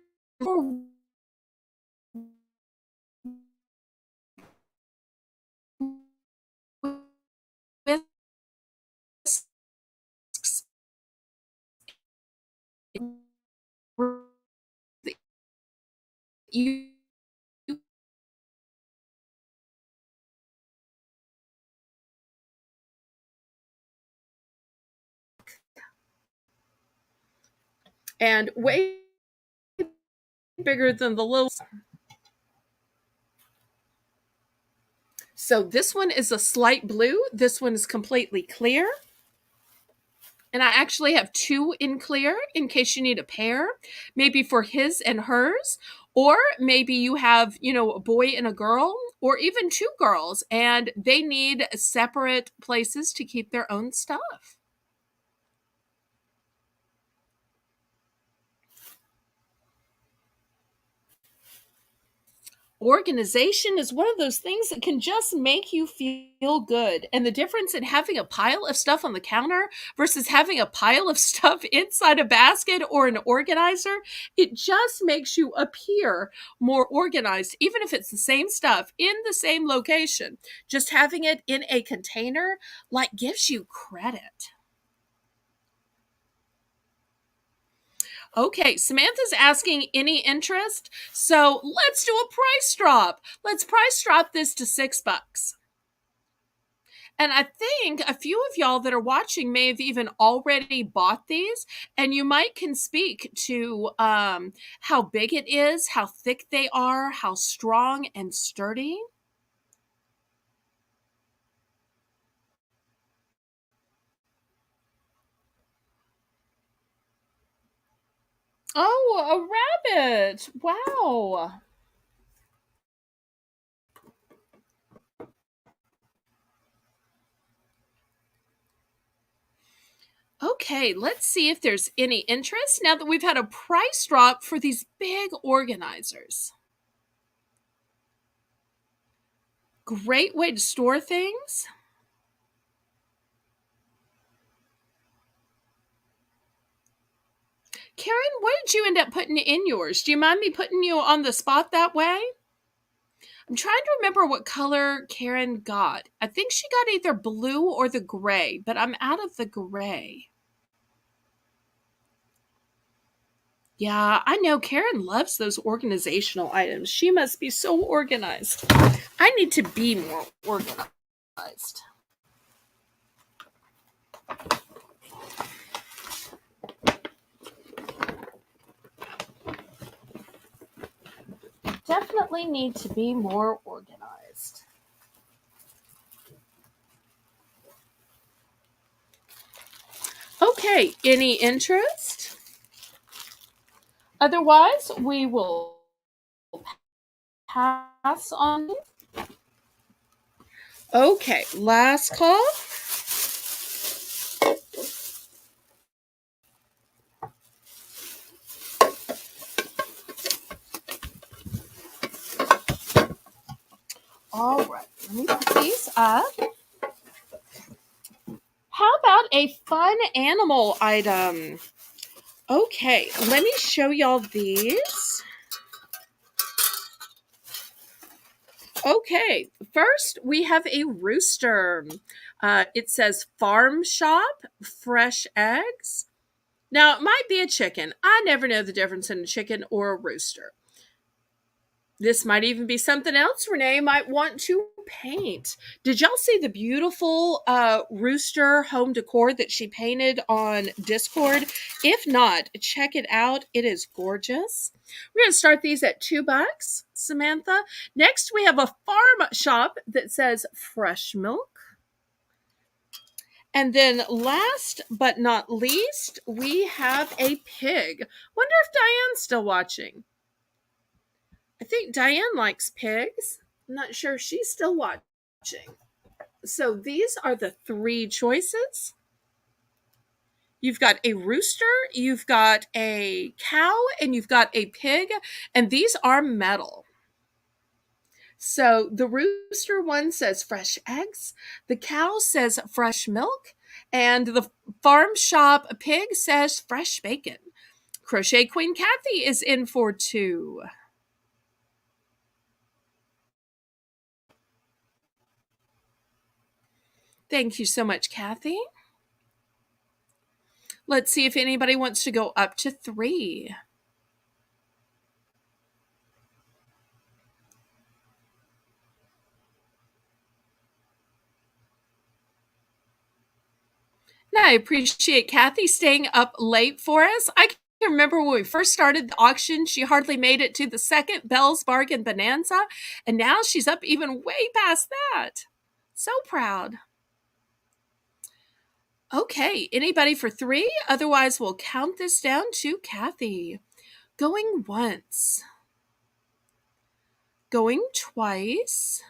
A: You and way bigger than the little. So this one is a slight blue. This one is completely clear. And I actually have two in clear in case you need a pair, maybe for his and hers, or maybe you have, a boy and a girl, or even two girls, and they need separate places to keep their own stuff. Organization is one of those things that can just make you feel good. And the difference in having a pile of stuff on the counter versus having a pile of stuff inside a basket or an organizer, it just makes you appear more organized, even if it's the same stuff in the same location. Just having it in a container gives you credit. Okay, Samantha's asking any interest. So let's do a price drop. Let's price drop this to $6. And I think a few of y'all that are watching may have even already bought these, and you might can speak to how big it is, how thick they are, how strong and sturdy. Oh, a rabbit. Wow. Okay, let's see if there's any interest now that we've had a price drop for these big organizers. Great way to store things. Karen, what did you end up putting in yours? Do you mind me putting you on the spot that way? I'm trying to remember what color Karen got. I think she got either blue or the gray, but I'm out of the gray. Yeah, I know Karen loves those organizational items. She must be so organized. I need to be more organized. Definitely need to be more organized. Okay, any interest? Otherwise, we will pass on. Okay, last call. All right, let me put these up. How about a fun animal item? Okay, let me show y'all these. Okay, first we have a rooster. It says farm shop, fresh eggs. Now, it might be a chicken. I never know the difference in a chicken or a rooster. This might even be something else Renee might want to paint. Did y'all see the beautiful rooster home decor that she painted on Discord? If not, check it out. It is gorgeous. We're going to start these at $2, Samantha. Next, we have a farm shop that says fresh milk. And then last but not least, we have a pig. Wonder if Diane's still watching. I think Diane likes pigs. I'm not sure if she's still watching. So these are the three choices. You've got a rooster, you've got a cow, and you've got a pig, and these are metal. So the rooster one says fresh eggs, the cow says fresh milk, and the farm shop pig says fresh bacon. Crochet Queen Kathy is in for 2. Thank you so much, Kathy. Let's see if anybody wants to go up to 3. Now, I appreciate Kathy staying up late for us. I can remember when we first started the auction, she hardly made it to the second Belle's Bargain Bonanza, and now she's up even way past that. So proud. Okay, anybody for 3? Otherwise, we'll count this down to Kathy. Going once. Going twice.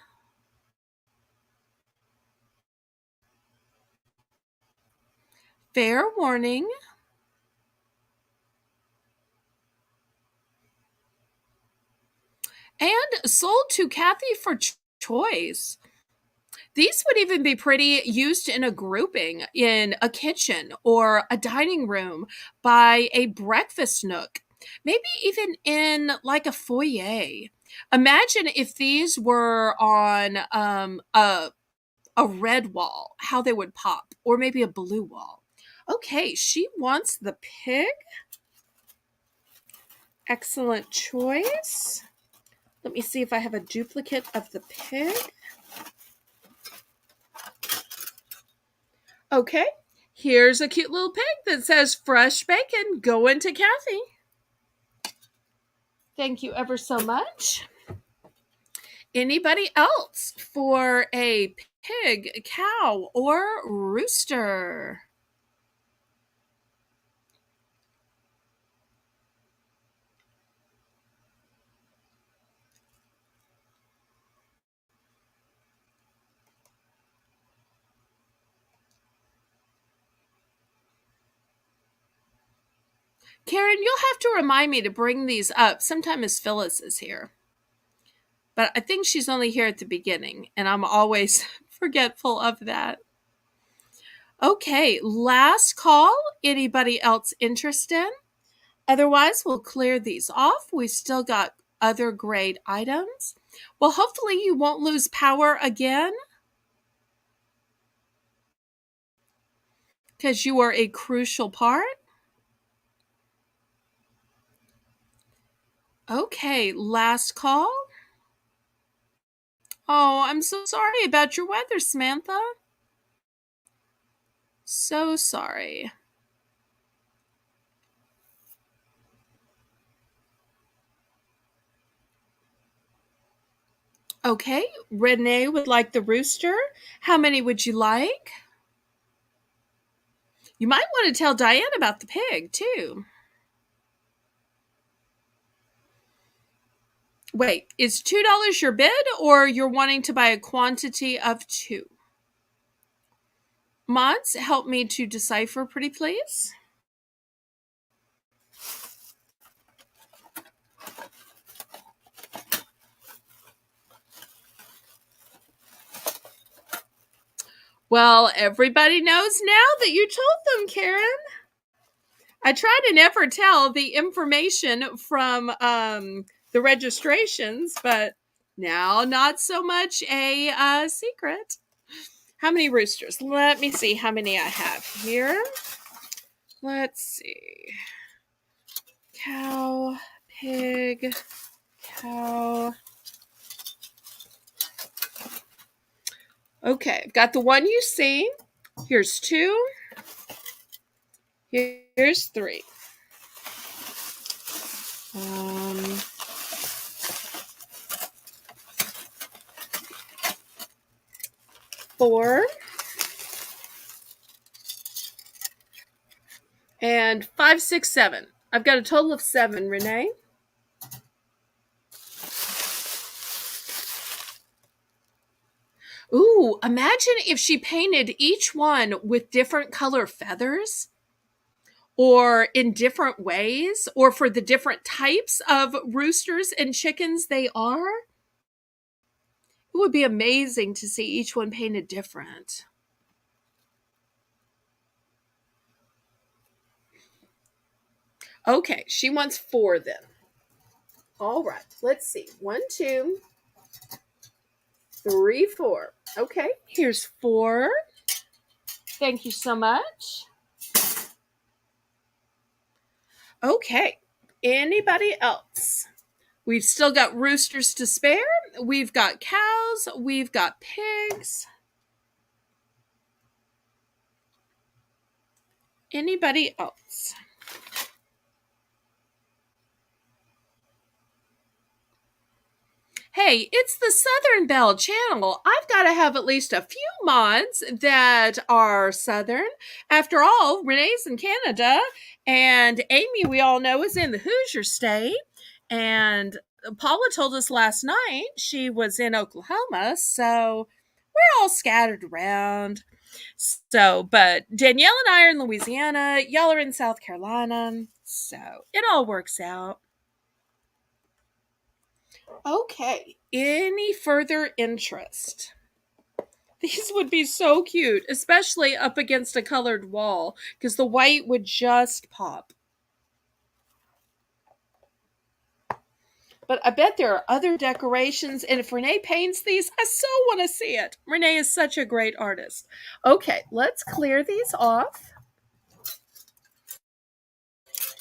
A: Fair warning. And sold to Kathy for choice. These would even be pretty used in a grouping in a kitchen or a dining room by a breakfast nook, maybe even in like a foyer. Imagine if these were on a red wall, how they would pop, or maybe a blue wall. Okay, she wants the pig. Excellent choice. Let me see if I have a duplicate of the pig. Okay, here's a cute little pig that says fresh bacon going to Kathy. Thank you ever so much. Anybody else for a pig, cow, or rooster? Karen, you'll have to remind me to bring these up sometime as Phyllis is here. But I think she's only here at the beginning, and I'm always forgetful of that. Okay, last call. Anybody else interested? Otherwise, we'll clear these off. We've still got other great items. Well, hopefully you won't lose power again, because you are a crucial part. Okay, last call. Oh, I'm so sorry about your weather, Samantha. So sorry. Okay, Renee would like the rooster. How many would you like? You might want to tell Diane about the pig, too. Wait, is $2 your bid, or you're wanting to buy a quantity of 2? Mods, help me to decipher, pretty please. Well, everybody knows now that you told them, Karen. I try to never tell the information from the registrations, but now not so much a secret. How many roosters? Let me see how many I have here. Let's see. Cow, pig, cow, Okay, I've got the one you see. Here's 2. Here's 3. 4 and 5, 6, 7. I've got a total of 7, Renee. Ooh, imagine if she painted each one with different color feathers, or in different ways, or for the different types of roosters and chickens they are. It would be amazing to see each one painted different. Okay, she wants 4 then. All right, let's see. 1, 2, 3, 4. Okay, here's 4. Thank you so much. Okay, anybody else? We've still got roosters to spare. We've got cows. We've got pigs. Anybody else? Hey, it's the Southern Belle channel. I've got to have at least a few mods that are Southern. After all, Renee's in Canada, and Amy, we all know, is in the Hoosier State. And Paula told us last night she was in Oklahoma, so we're all scattered around. So, but Danielle and I are in Louisiana. Y'all are in South Carolina. So it all works out. Okay. Any further interest? These would be so cute, especially up against a colored wall, because the white would just pop. But I bet there are other decorations, and if Renee paints these, I so want to see it. Renee is such a great artist. Okay, let's clear these off.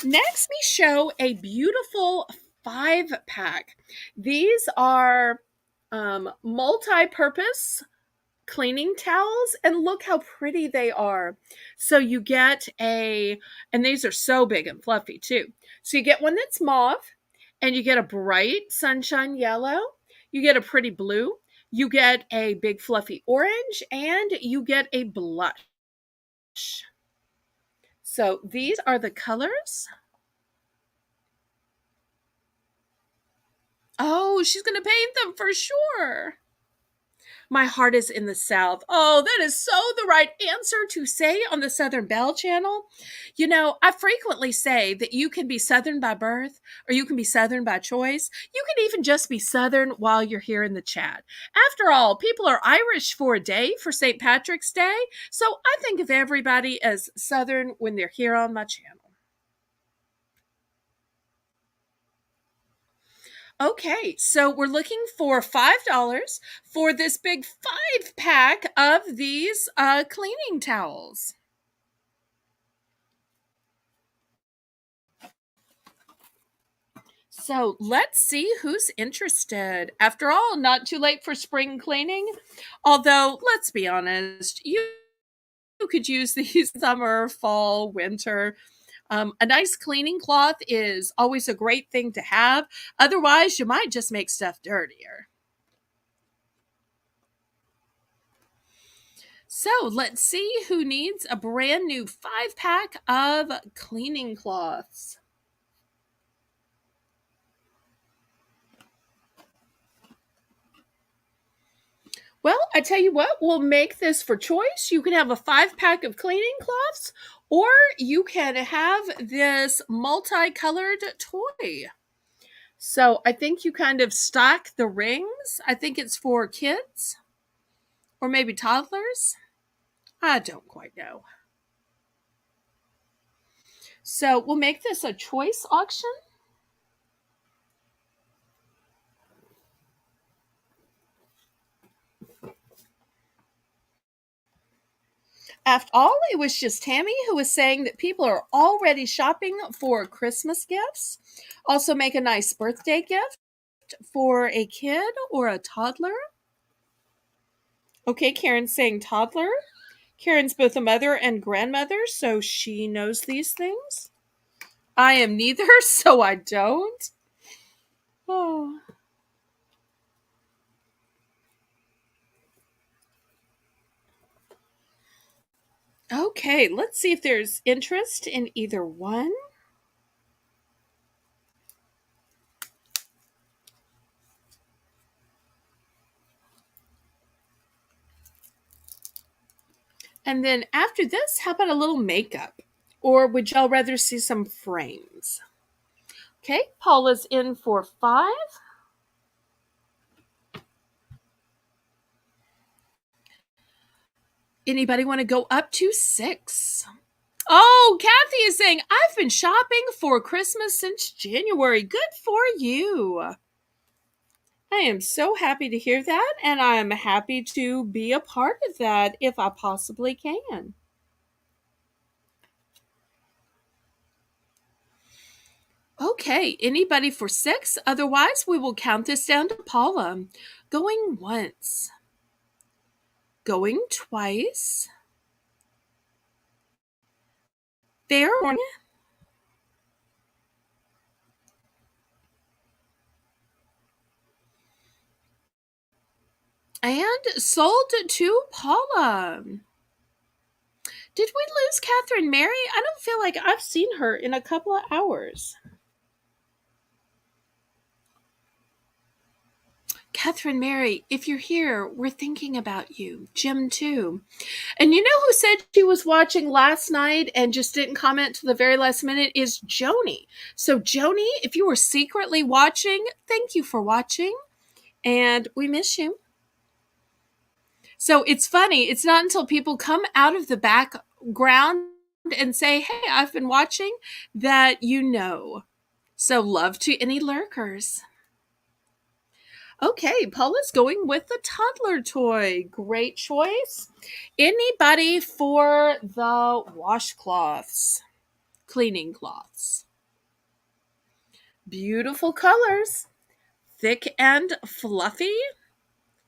A: Next, we show a beautiful 5-pack. These are multi-purpose cleaning towels, and look how pretty they are. So you get and these are so big and fluffy too. So you get one that's mauve, and you get a bright sunshine yellow, you get a pretty blue, you get a big fluffy orange, and you get a blush. So these are the colors. Oh, she's going to paint them for sure. My heart is in the South. Oh, that is so the right answer to say on the Southern Belle channel. You know, I frequently say that you can be Southern by birth, or you can be Southern by choice. You can even just be Southern while you're here in the chat. After all, people are Irish for a day for St. Patrick's Day. So I think of everybody as Southern when they're here on my channel. Okay, so we're looking for $5 for this big 5-pack of these cleaning towels. So let's see who's interested. After all, not too late for spring cleaning. Although, let's be honest, you could use these summer, fall, winter. A nice cleaning cloth is always a great thing to have. Otherwise, you might just make stuff dirtier. So let's see who needs a brand new 5-pack of cleaning cloths. Well, I tell you what, we'll make this for choice. You can have a 5-pack of cleaning cloths, or you can have this multicolored toy. So I think you kind of stack the rings. I think it's for kids or maybe toddlers. I don't quite know. So we'll make this a choice auction. After all, it was just Tammy who was saying that people are already shopping for Christmas gifts. Also, make a nice birthday gift for a kid or a toddler. Okay, Karen's saying toddler. Karen's both a mother and grandmother, so she knows these things. I am neither, so I don't. Oh. Okay, let's see if there's interest in either one. And then after this, how about a little makeup? Or would y'all rather see some frames? Okay, Paula's in for 5. Anybody want to go up to 6? Oh, Kathy is saying, I've been shopping for Christmas since January. Good for you. I am so happy to hear that, and I'm happy to be a part of that if I possibly can. Okay, anybody for 6? Otherwise, we will count this down to Paula. Going once, going twice. Fair warning. And sold to Paula. Did we lose Catherine Mary? I don't feel like I've seen her in a couple of hours. Catherine Mary, if you're here, we're thinking about you. Jim, too. And you know who said she was watching last night and just didn't comment to the very last minute is Joni. So, Joni, if you were secretly watching, thank you for watching. And we miss you. So, it's funny. It's not until people come out of the background and say, hey, I've been watching, that you know. So, love to any lurkers. Okay, Paula's going with the toddler toy. Great choice. Anybody for the washcloths, cleaning cloths? Beautiful colors, thick and fluffy.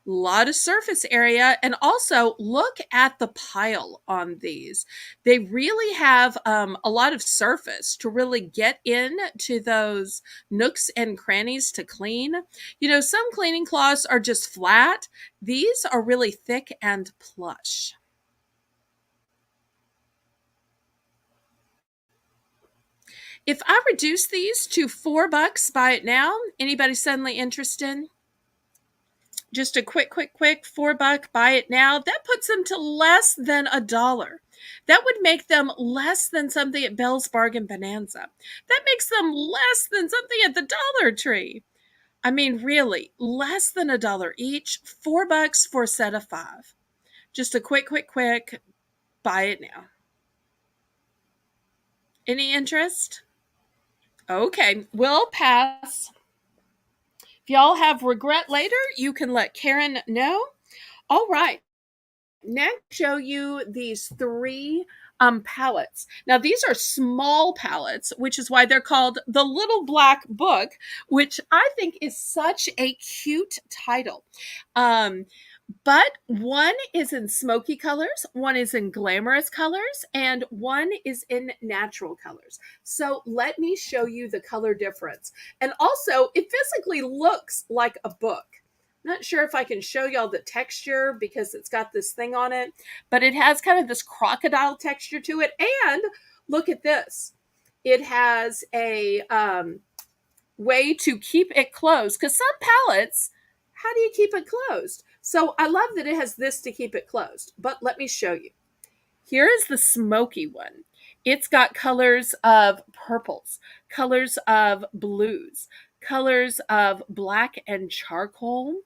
A: Lot of surface area, and also look at the pile on these. They really have a lot of surface to really get into those nooks and crannies to clean. You know, some cleaning cloths are just flat. These are really thick and plush. If I reduce these to $4, buy it now. Anybody suddenly interested? Just a quick $4 buy it now. That puts them to less than $1. That would make them less than something at Belle's Bargain Bonanza. That makes them less than something at the Dollar Tree. I mean, really, less than $1 each. $4 for a set of 5. Just a quick buy it now. Any interest? Okay, we'll pass. If y'all have regret later, you can let Karen know. All right. Next, show you these 3 palettes. Now, these are small palettes, which is why they're called the Little Black Book, which I think is such a cute title. But one is in smoky colors, one is in glamorous colors, and one is in natural colors. So let me show you the color difference. And also, it physically looks like a book. Not sure if I can show y'all the texture because it's got this thing on it, but it has kind of this crocodile texture to it. And look at this. It has a way to keep it closed, because some palettes, how do you keep it closed? So I love that it has this to keep it closed, but let me show you. Here is the smoky one. It's got colors of purples, colors of blues, colors of black and charcoal,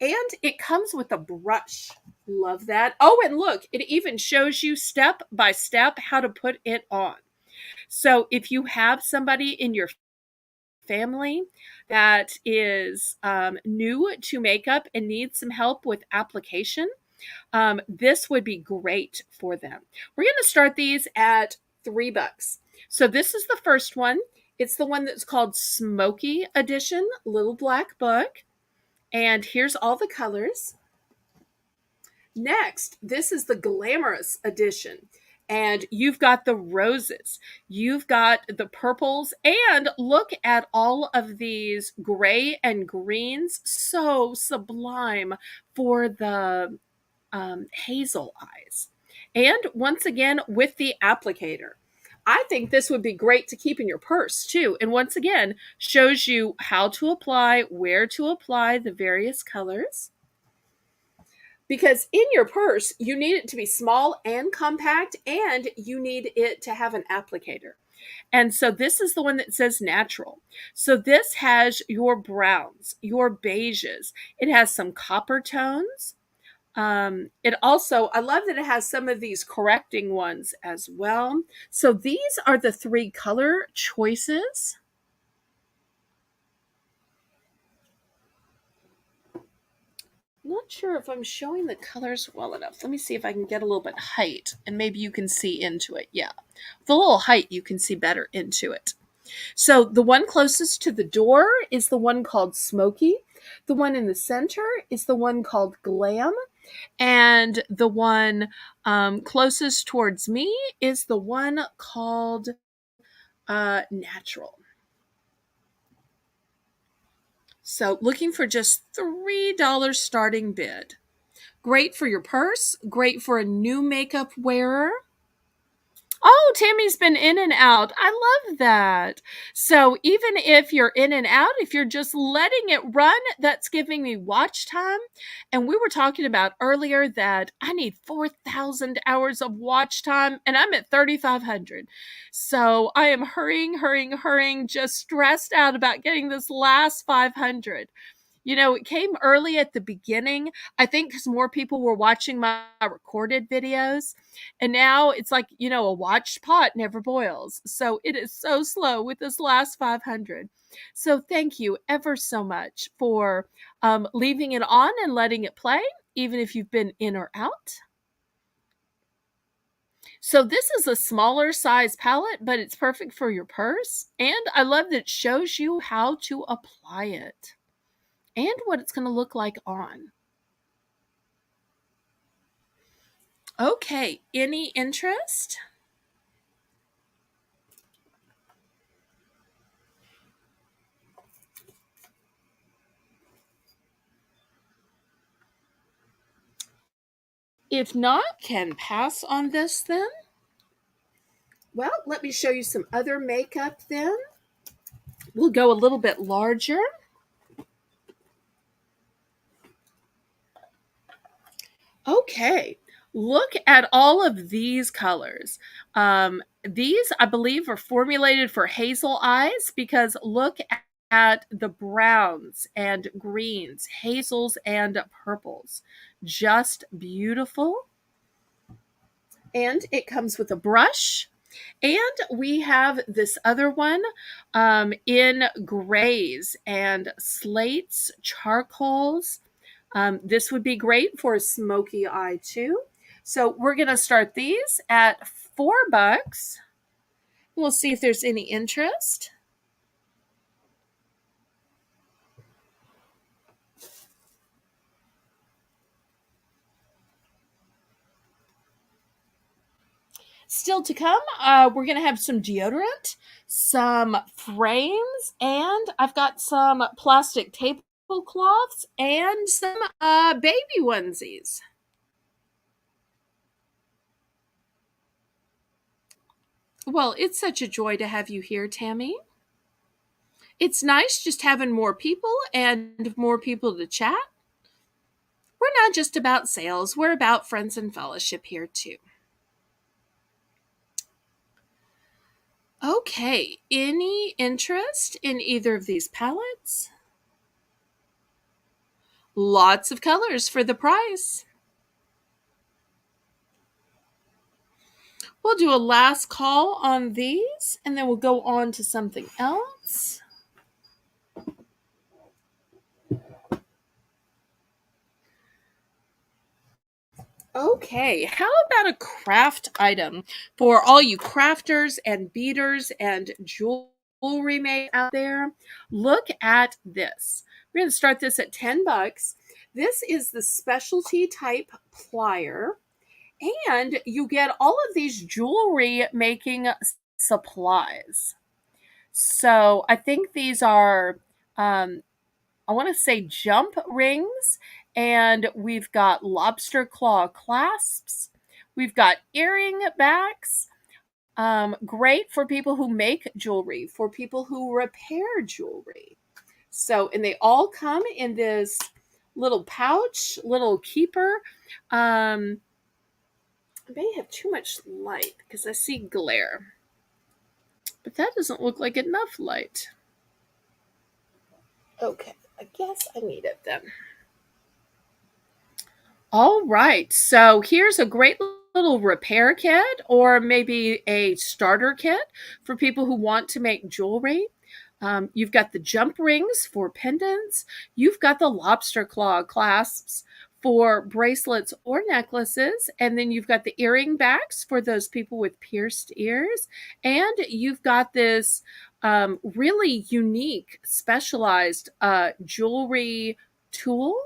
A: and it comes with a brush. Love that. Oh, and look, it even shows you step by step how to put it on. So if you have somebody in your family that is new to makeup and needs some help with application, this would be great for them. We're going to start these at $3. So this is the first one. It's the one that's called Smoky Edition, Little Black Book. And here's all the colors. Next, this is the glamorous edition. And you've got the roses, you've got the purples, and look at all of these gray and greens. So sublime for the hazel eyes. And once again, with the applicator. I think this would be great to keep in your purse too. And once again, shows you how to apply, where to apply the various colors. Because in your purse, you need it to be small and compact, and you need it to have an applicator. And so this is the one that says natural. So this has your browns, your beiges. It has some copper tones. It also, I love that it has some of these correcting ones as well. So these are the 3 color choices. Not sure if I'm showing the colors well enough. Let me see if I can get a little bit height and maybe you can see into it. Yeah. With a little height, you can see better into it. So the one closest to the door is the one called Smoky. The one in the center is the one called Glam. And the one closest towards me is the one called Natural. So looking for just $3 starting bid. Great for your purse, great for a new makeup wearer. Oh, Tammy's been in and out. I love that. So even if you're in and out, if you're just letting it run, that's giving me watch time. And we were talking about earlier that I need 4,000 hours of watch time, and I'm at 3,500. So I am hurrying, just stressed out about getting this last 500. You know, it came early at the beginning, I think because more people were watching my recorded videos. And now it's like, a watched pot never boils. So it is so slow with this last 500. So thank you ever so much for leaving it on and letting it play, even if you've been in or out. So this is a smaller size palette, but it's perfect for your purse. And I love that it shows you how to apply it and what it's going to look like on. Okay, any interest? If not, can pass on this then. Well, let me show you some other makeup then. We'll go a little bit larger. Okay, look at all of these colors. These, I believe, are formulated for hazel eyes because look at the browns and greens, hazels and purples. Just beautiful. And it comes with a brush. And we have this other one in grays and slates, charcoals. This would be great for a smoky eye too. So we're going to start these at $4. We'll see if there's any interest. Still to come, we're going to have some deodorant, some frames, and I've got some plastic tablecloths and some baby onesies. Well, it's such a joy to have you here, Tammy. It's nice just having more people and more people to chat. We're not just about sales, we're about friends and fellowship here too. Okay, any interest in either of these palettes? Lots of colors for the price. We'll do a last call on these and then we'll go on to something else. Okay, how about a craft item for all you crafters and beaders and jewelry made out there? Look at this. We're going to start this at $10. This is the specialty type plier, and you get all of these jewelry making supplies. So I think these are, I want to say jump rings, and we've got lobster claw clasps. We've got earring backs. Great for people who make jewelry, for people who repair jewelry. So, and they all come in this little pouch, little keeper. I may have too much light because I see glare, but that doesn't look like enough light. Okay, I guess I need it then. All right, so here's a great little repair kit or maybe a starter kit for people who want to make jewelry. You've got the jump rings for pendants. You've got the lobster claw clasps for bracelets or necklaces. And then you've got the earring backs for those people with pierced ears. And you've got this really unique, specialized jewelry tool.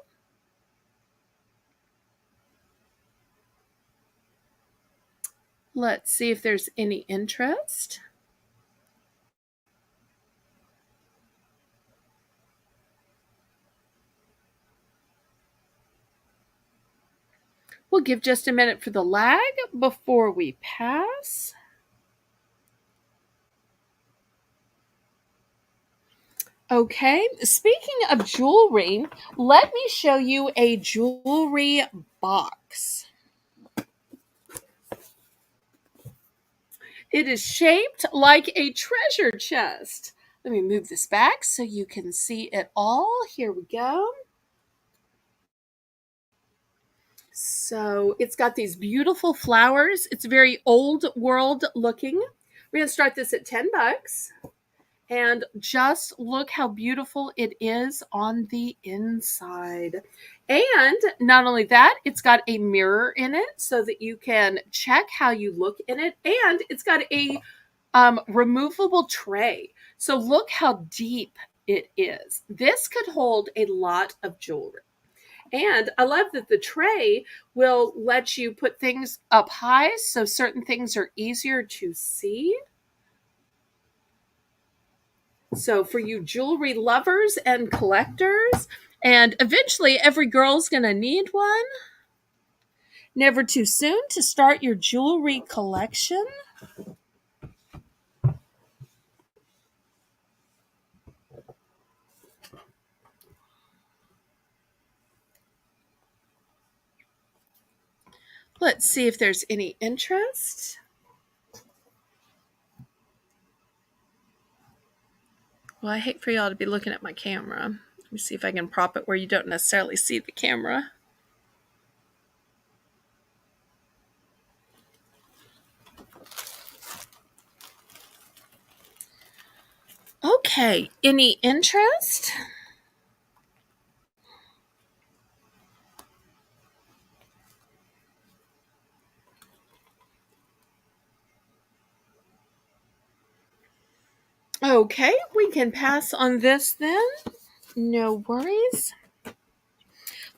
A: Let's see if there's any interest. We'll give just a minute for the lag before we pass. Okay, speaking of jewelry, let me show you a jewelry box. It is shaped like a treasure chest. Let me move this back so you can see it all. Here we go. So it's got these beautiful flowers. It's very old world looking. We're going to start this at $10. And just look how beautiful it is on the inside. And not only that, it's got a mirror in it so that you can check how you look in it. And it's got a removable tray. So look how deep it is. This could hold a lot of jewelry. And I love that the tray will let you put things up high so certain things are easier to see. So for you jewelry lovers and collectors, and eventually every girl's going to need one. Never too soon to start your jewelry collection. Let's see if there's any interest. Well, I hate for y'all to be looking at my camera. Let me see if I can prop it where you don't necessarily see the camera. Okay, any interest? Okay, we can pass on this then. No worries.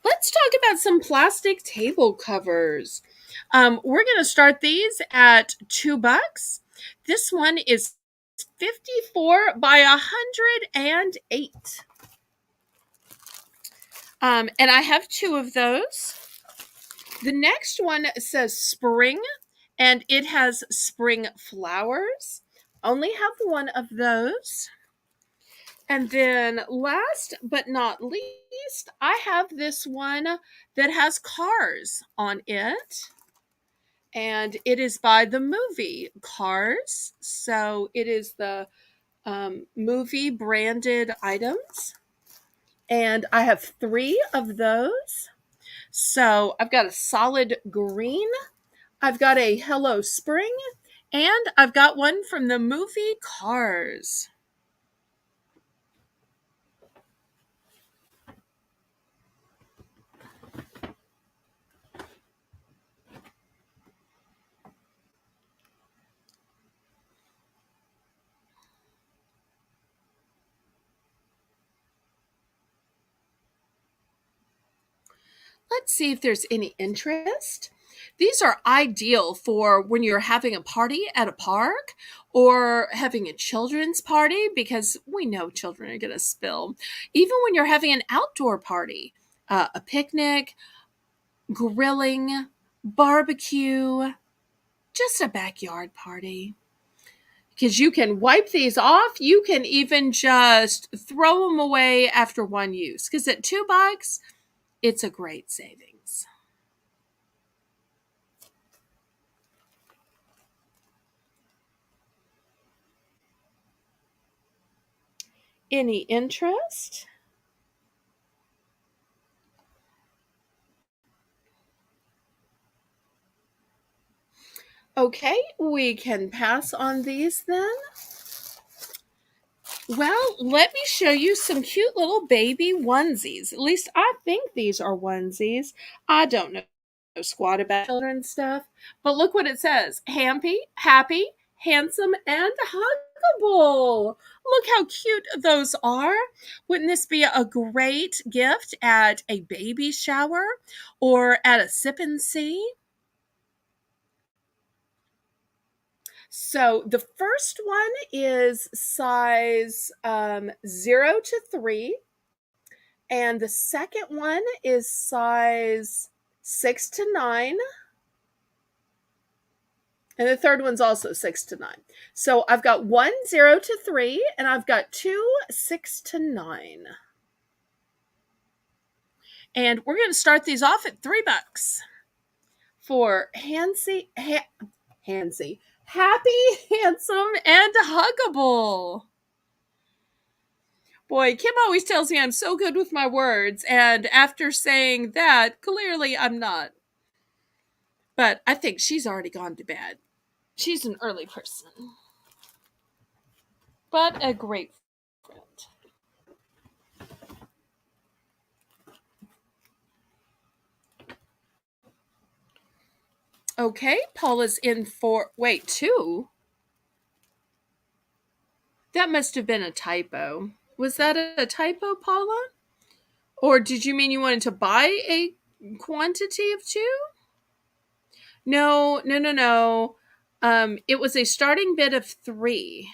A: Let's talk about some plastic table covers. We're going to start these at $2. This one is 54 by 108. And I have two of those. The next one says spring, and it has spring flowers. Only have one of those. And then last but not least, I have this one that has cars on it. And it is by the movie Cars. So it is the movie branded items. And I have three of those. So I've got a solid green, I've got a Hello Spring, and I've got one from the movie Cars. Let's see if there's any interest. These are ideal for when you're having a party at a park or having a children's party, because we know children are going to spill. Even when you're having an outdoor party, a picnic, grilling, barbecue, just a backyard party. Because you can wipe these off. You can even just throw them away after one use. Because at $2, it's a great savings. Any interest? Okay, we can pass on these then. Well, let me show you some cute little baby onesies. At least I think these are onesies. I don't know squat about children's stuff, but look what it says. Happy, handsome, and huggable. Look how cute those are. Wouldn't this be a great gift at a baby shower or at a sip and see? So the first one is size 0 to 3, and the second one is size 6 to 9, and the third one's also 6 to 9. So I've got one 0 to 3, and I've got two 6 to 9. And we're going to start these off at $3 for Hansy, happy, handsome, and huggable. Boy, Kim always tells me I'm so good with my words, and after saying that, clearly I'm not. But I think she's already gone to bed. She's an early person, but a great friend. Okay, Paula's in for, wait, 2? That must have been a typo. Was that a typo, Paula? Or did you mean you wanted to buy a quantity of 2? No, no, no, no. It was a starting bid of 3.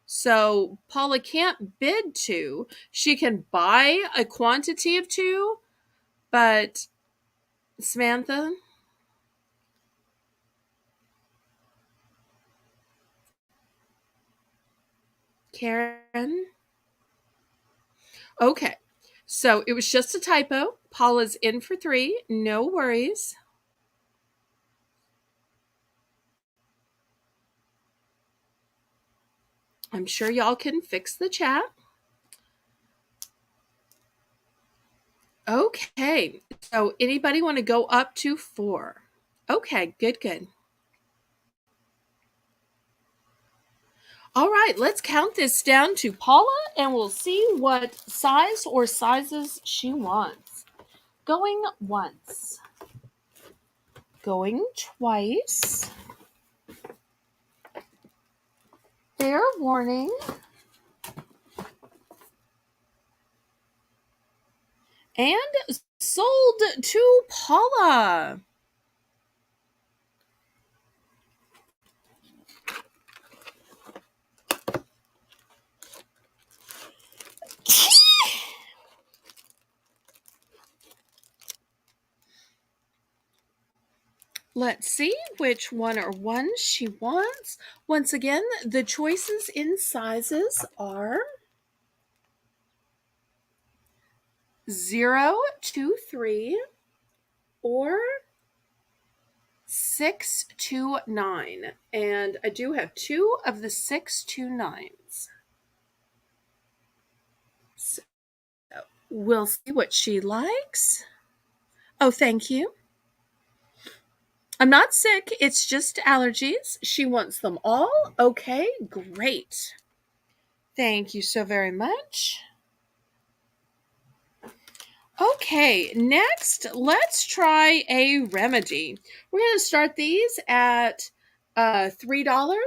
A: So Paula can't bid 2. She can buy a quantity of 2, but Samantha, Karen. Okay. So it was just a typo. Paula's in for 3. No worries. I'm sure y'all can fix the chat. Okay. So anybody want to go up to 4? Okay, good, good. All right, let's count this down to Paula and we'll see what size or sizes she wants. Going once. Going twice. Fair warning. And sold to Paula. Let's see which one or ones she wants. Once again, the choices in sizes are 0 to 3 or 6 to 9. And I do have 2 of the 6 to 9s. So we'll see what she likes. Oh, thank you. I'm not sick. It's just allergies. She wants them all. Okay, great. Thank you so very much. Okay, next, let's try a remedy. We're going to start these at $3.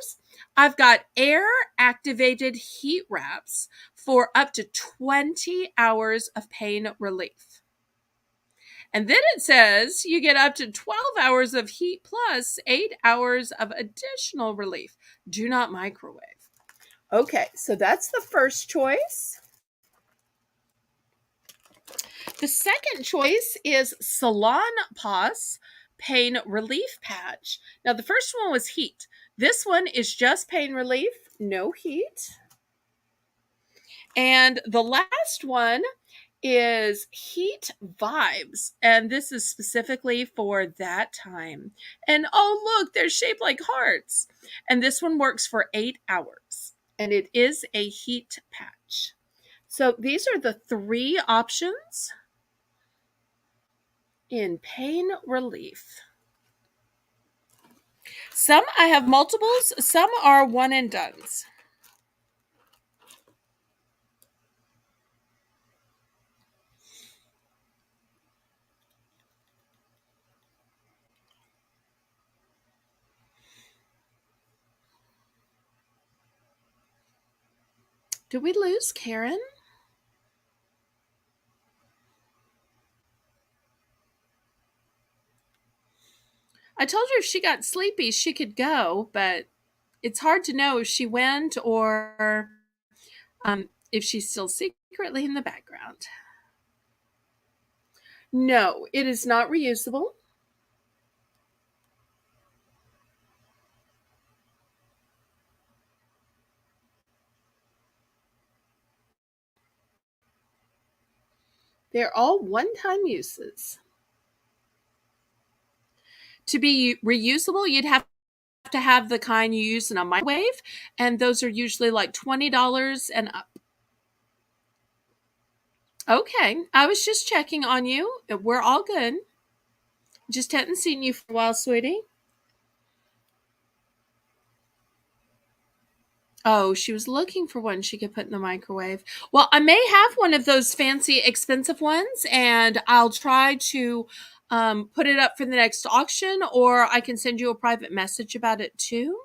A: I've got air activated heat wraps for up to 20 hours of pain relief. And then it says you get up to 12 hours of heat plus 8 hours of additional relief. Do not microwave. Okay, so that's the first choice. The second choice is Salon Pass Pain Relief Patch. Now, the first one was heat. This one is just pain relief, no heat. And the last one is Heat Vibes. And this is specifically for that time. And oh, look, they're shaped like hearts. And this one works for 8 hours. And it is a heat patch. So these are the 3 options in pain relief. Some I have multiples, some are one and dones. Did we lose Karen? I told her if she got sleepy, she could go, but it's hard to know if she went or if she's still secretly in the background. No, it is not reusable. They're all one-time uses. To be reusable, you'd have to have the kind you use in a microwave, and those are usually like $20 and up. Okay, I was just checking on you. We're all good. Just hadn't seen you for a while, sweetie. Oh, she was looking for one she could put in the microwave. Well, I may have one of those fancy, expensive ones, and I'll try to put it up for the next auction, or I can send you a private message about it too.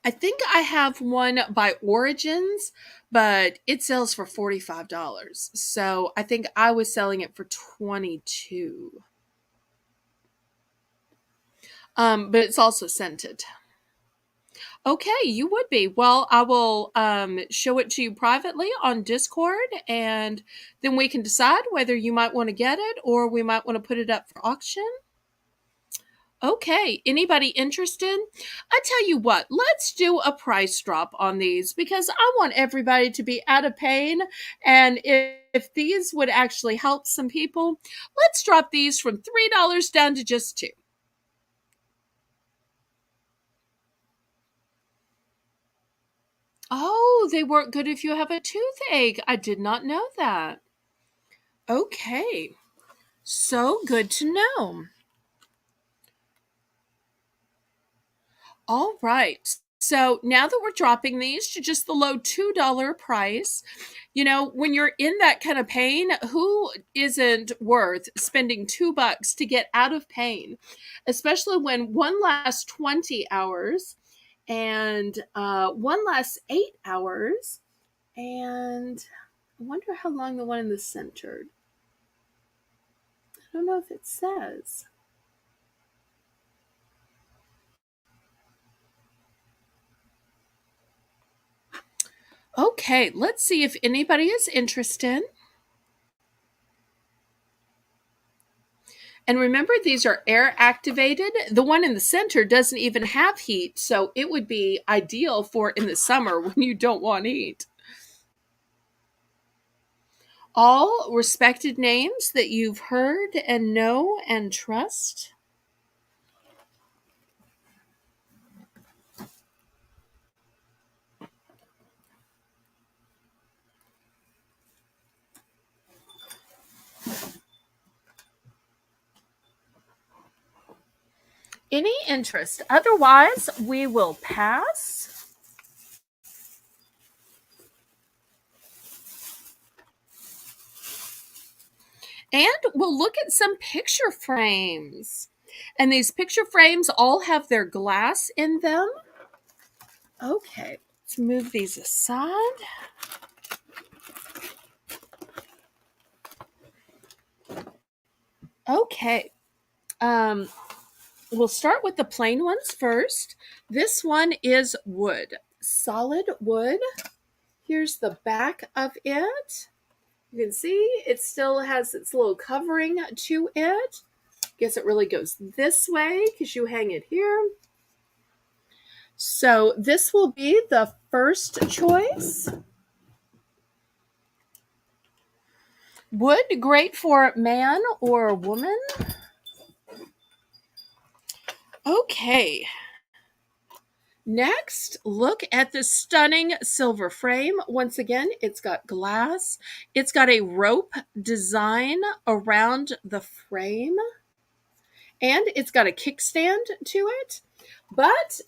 A: I think I have one by Origins, but it sells for $45. So I think I was selling it for 22. But it's also scented. Okay, you would be. Well, I will show it to you privately on Discord, and then we can decide whether you might want to get it or we might want to put it up for auction. Okay, anybody interested? I tell you what, let's do a price drop on these because I want everybody to be out of pain. And if these would actually help some people, let's drop these from $3 down to just 2. Oh, they work good if you have a toothache. I did not know that. Okay, so good to know. All right. So now that we're dropping these to just the low $2 price, when you're in that kind of pain, who isn't worth spending $2 to get out of pain? Especially when one lasts 20 hours and one lasts 8 hours. And I wonder how long the one in the center. I don't know if it says. Okay, let's see if anybody is interested. And remember, these are air activated. The one in the center doesn't even have heat, so it would be ideal for in the summer when you don't want heat. All respected names that you've heard and know and trust. Any interest? Otherwise, we will pass. And we'll look at some picture frames. And these picture frames all have their glass in them. Okay, let's move these aside. Okay. Um, we'll start with the plain ones first. This one is wood, solid wood. Here's the back of it. You can see it still has its little covering to it. Guess it really goes this way because you hang it here. So this will be the first choice. Wood, great for man or woman. Okay. Next, look at this stunning silver frame. Once again, it's got glass. It's got a rope design around the frame. And it's got a kickstand to it. But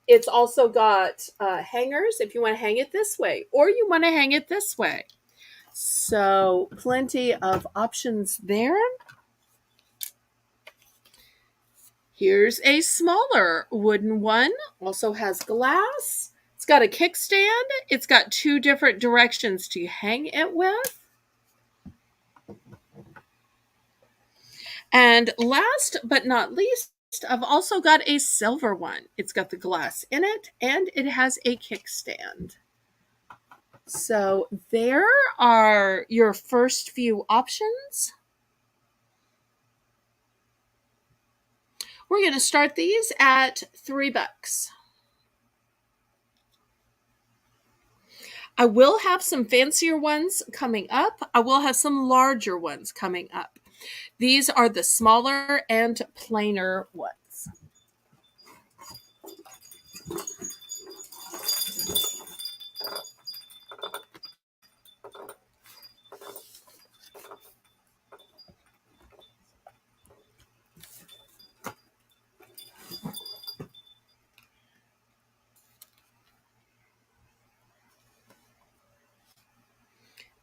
A: it's also got hangers if you want to hang it this way or you want to hang it this way. So plenty of options there. Here's a smaller wooden one, also has glass. It's got a kickstand. It's got two different directions to hang it with. And last but not least, I've also got a silver one. It's got the glass in it and it has a kickstand. So there are your first few options. We're going to start these at $3. I will have some fancier ones coming up. I will have some larger ones coming up. These are the smaller and plainer ones.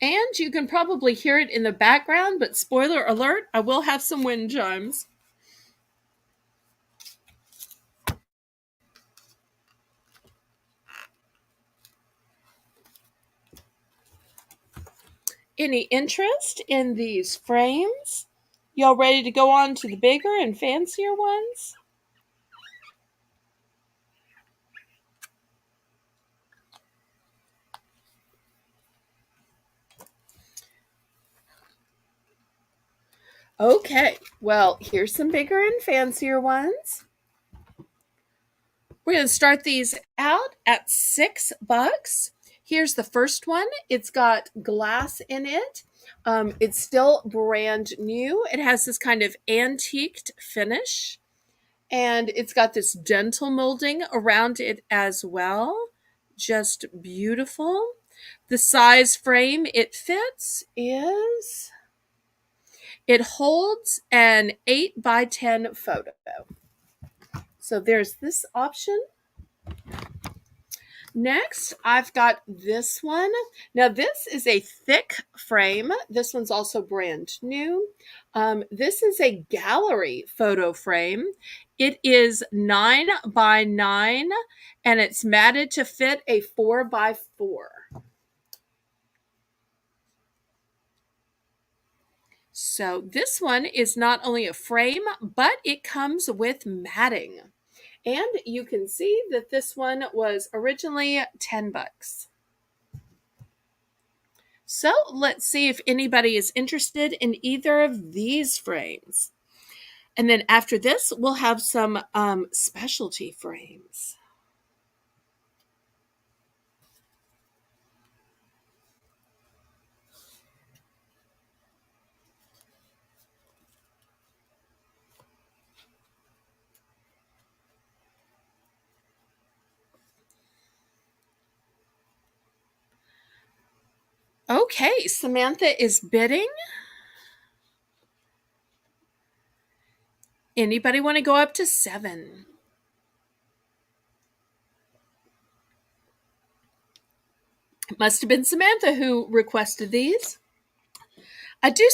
A: And you can probably hear it in the background, but spoiler alert, I will have some wind chimes. Any interest in these frames? Y'all ready to go on to the bigger and fancier ones? Okay, well, here's some bigger and fancier ones. We're going to start these out at $6. Here's the first one. It's got glass in it. It's still brand new. It has this kind of antiqued finish. And it's got this dental molding around it as well. Just beautiful. The size frame it fits is, it holds an 8 by 10 photo. So there's this option. Next, I've got this one. Now, this is a thick frame. This one's also brand new. This is a gallery photo frame. It is 9 by 9 and it's matted to fit a 4 by 4. So this one is not only a frame, but it comes with matting. And you can see that this one was originally $10. So let's see if anybody is interested in either of these frames. And then after this, we'll have some specialty frames. Okay, Samantha is bidding. Anybody want to go up to 7? It must have been Samantha who requested these. I do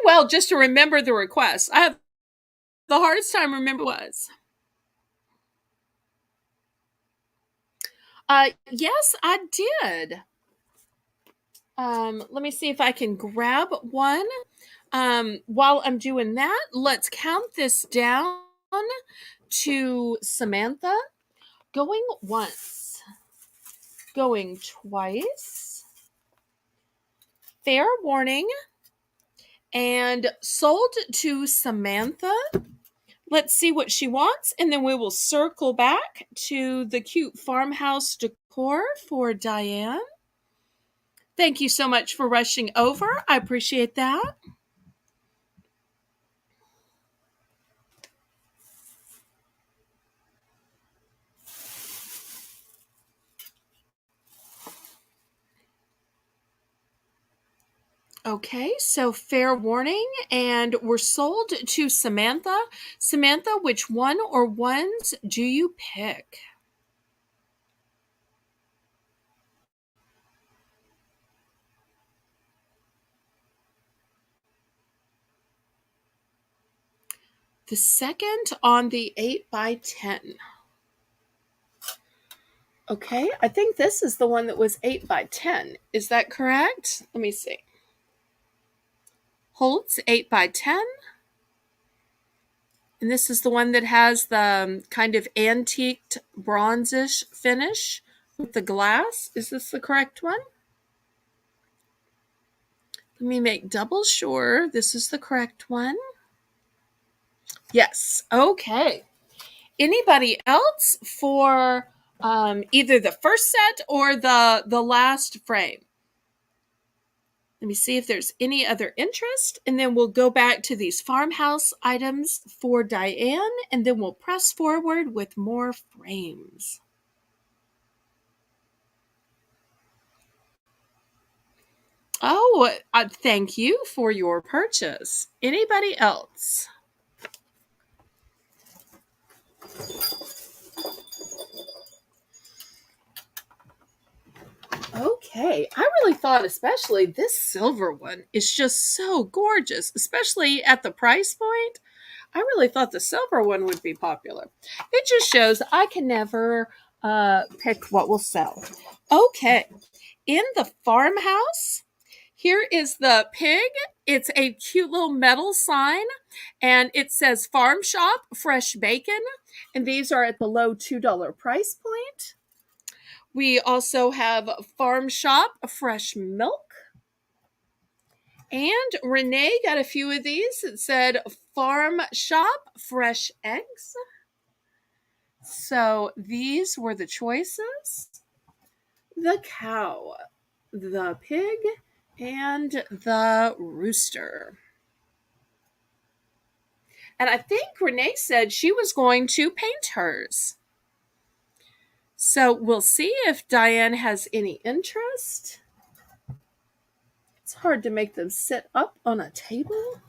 A: well just to remember the request. I have the hardest time remember was. Yes, I did. Let me see if I can grab one. While I'm doing that, let's count this down to Samantha. Going once, going twice, fair warning, and sold to Samantha. Let's see what she wants, and then we will circle back to the cute farmhouse decor for Diane. Thank you so much for rushing over. I appreciate that. Okay, so fair warning, and we're sold to Samantha. Samantha, which one or ones do you pick? The second on the 8 by 10. Okay, I think this is the one that was 8 by 10. Is that correct? Let me see. Holtz 8 by 10. And this is the one that has the kind of antiqued bronzish finish with the glass. Is this the correct one? Let me make double sure this is the correct one. Yes. Okay. Anybody else for either the first set or the last frame? Let me see if there's any other interest, and then we'll go back to these farmhouse items for Diane, and then we'll press forward with more frames. Oh, thank you for your purchase. Anybody else? Okay, I really thought especially this silver one is just so gorgeous, especially at the price point. I really thought the silver one would be popular. It just shows I can never pick what will sell. Okay, in the farmhouse, here is the pig. It's a cute little metal sign, and it says Farm Shop Fresh Bacon, and these are at the low $2 price point. We also have Farm Shop Fresh Milk. And Renee got a few of these. It said Farm Shop Fresh Eggs. So these were the choices. The cow, the pig, and the rooster. And I think Renee said she was going to paint hers. So we'll see if Diane has any interest. It's hard to make them sit up on a table.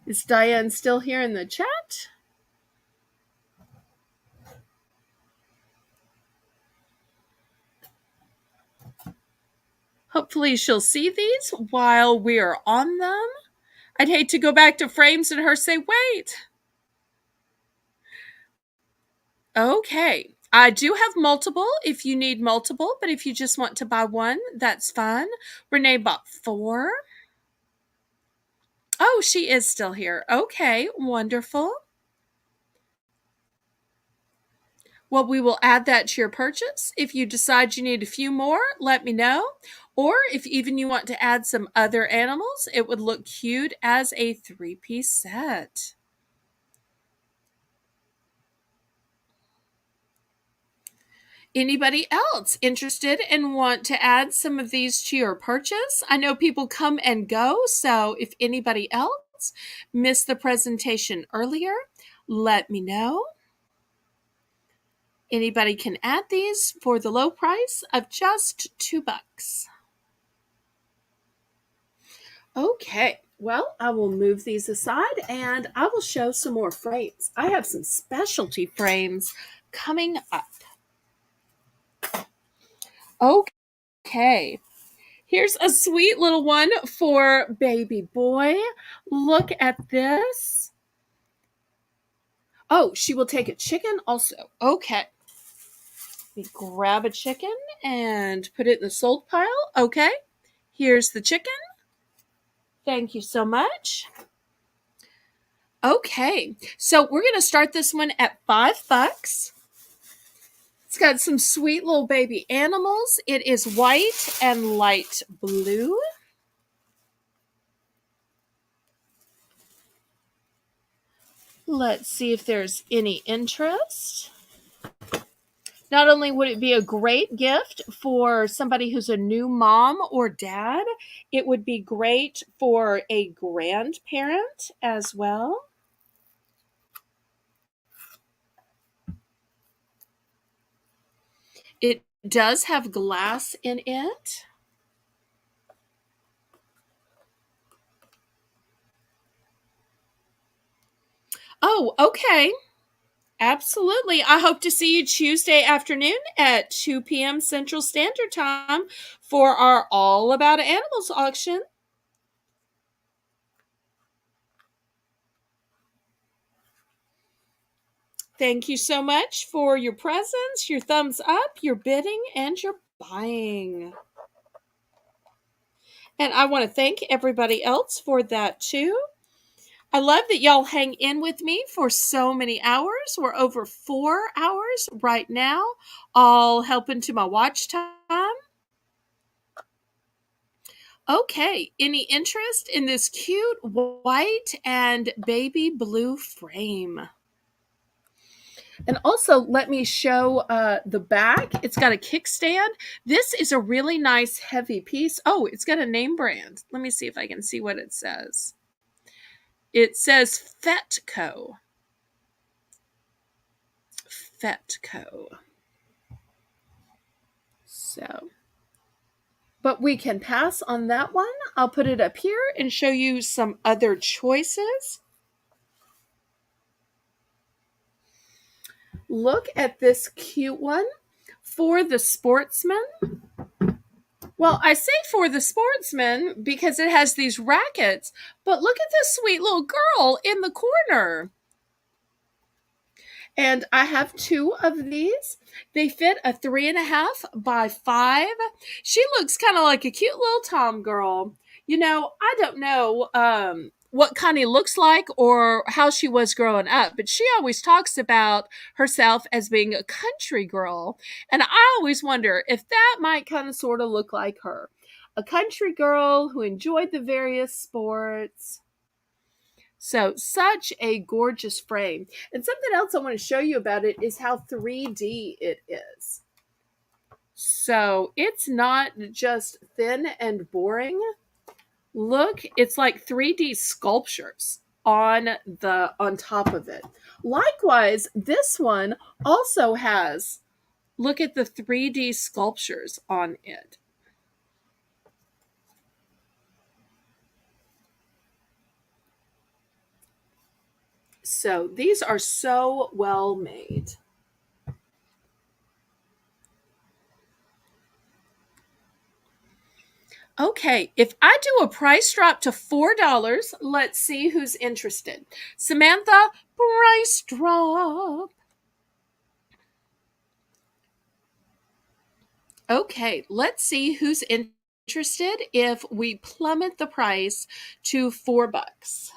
A: Is Diane still here in the chat? Hopefully she'll see these while we are on them. I'd hate to go back to frames and her say, wait. Okay. I do have multiple if you need multiple, but if you just want to buy one, that's fine. Renee bought 4. Oh, she is still here. Okay, wonderful. Well, we will add that to your purchase. If you decide you need a few more, let me know. Or if even you want to add some other animals, it would look cute as a 3-piece set. Anybody else interested and want to add some of these to your purchase? I know people come and go, so if anybody else missed the presentation earlier, let me know. Anybody can add these for the low price of just $2. Okay, well, I will move these aside and I will show some more frames. I have some specialty frames coming up. Okay, here's a sweet little one for baby boy. Look at this. Oh, she will take a chicken also. Okay. Let me grab a chicken and put it in the sold pile. Okay. Here's the chicken. Thank you so much. Okay, so we're going to start this one at $5. It's got some sweet little baby animals. It is white and light blue. Let's see if there's any interest. Not only would it be a great gift for somebody who's a new mom or dad, it would be great for a grandparent as well. It does have glass in it. Oh, okay. Absolutely. I hope to see you Tuesday afternoon at 2 p.m. Central Standard Time for our All About Animals auction. Thank you so much for your presence, your thumbs up, your bidding, and your buying. And I want to thank everybody else for that too. I love that y'all hang in with me for so many hours. We're over 4 hours right now, all helping to my watch time. Okay, any interest in this cute white and baby blue frame? And also, let me show the back. It's got a kickstand. This is a really nice heavy piece. Oh, it's got a name brand. Let me see if I can see what it says. It says Fetco. Fetco. So, but we can pass on that one. I'll put it up here and show you some other choices. Look at this cute one for the sportsman. Well, I say for the sportsman because it has these rackets, but look at this sweet little girl in the corner. And I have two of these. They fit a 3.5 by 5. She looks kind of like a cute little tom girl. You know, I don't know what Connie looks like or how she was growing up, but she always talks about herself as being a country girl. And I always wonder if that might kind of sort of look like her. A country girl who enjoyed the various sports. So, such a gorgeous frame. And something else I want to show you about it is how 3D it is. So, it's not just thin and boring. Look, it's like 3D sculptures on top of it. Likewise, this one also has, look at the 3D sculptures on it. So these are so well made. Okay, if I do a price drop to $4, let's see who's interested. Samantha, price drop. Okay, let's see who's interested if we plummet the price to $4.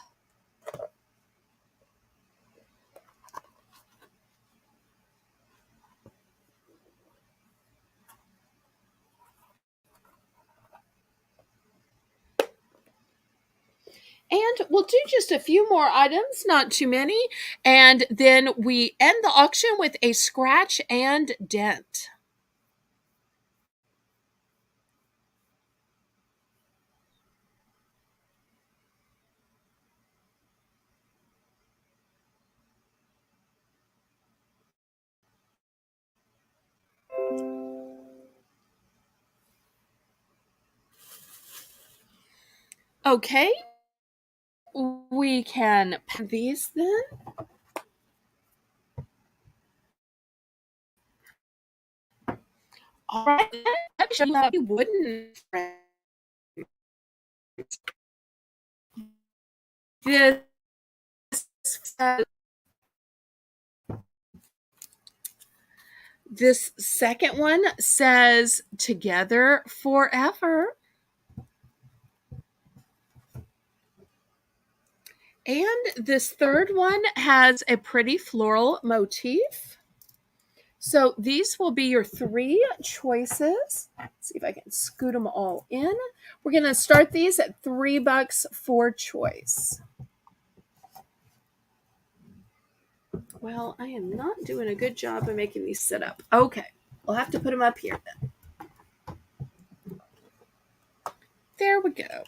A: And we'll do just a few more items, not too many. And then we end the auction with a scratch and dent. Okay, we can pack these then. All right, let's show you how wooden frame. This this second one says together forever. And this third one has a pretty floral motif. So these will be your 3 choices. Let's see if I can scoot them all in. We're going to start these at $3 for choice. Well, I am not doing a good job of making these sit up. Okay, we'll have to put them up here then. There we go.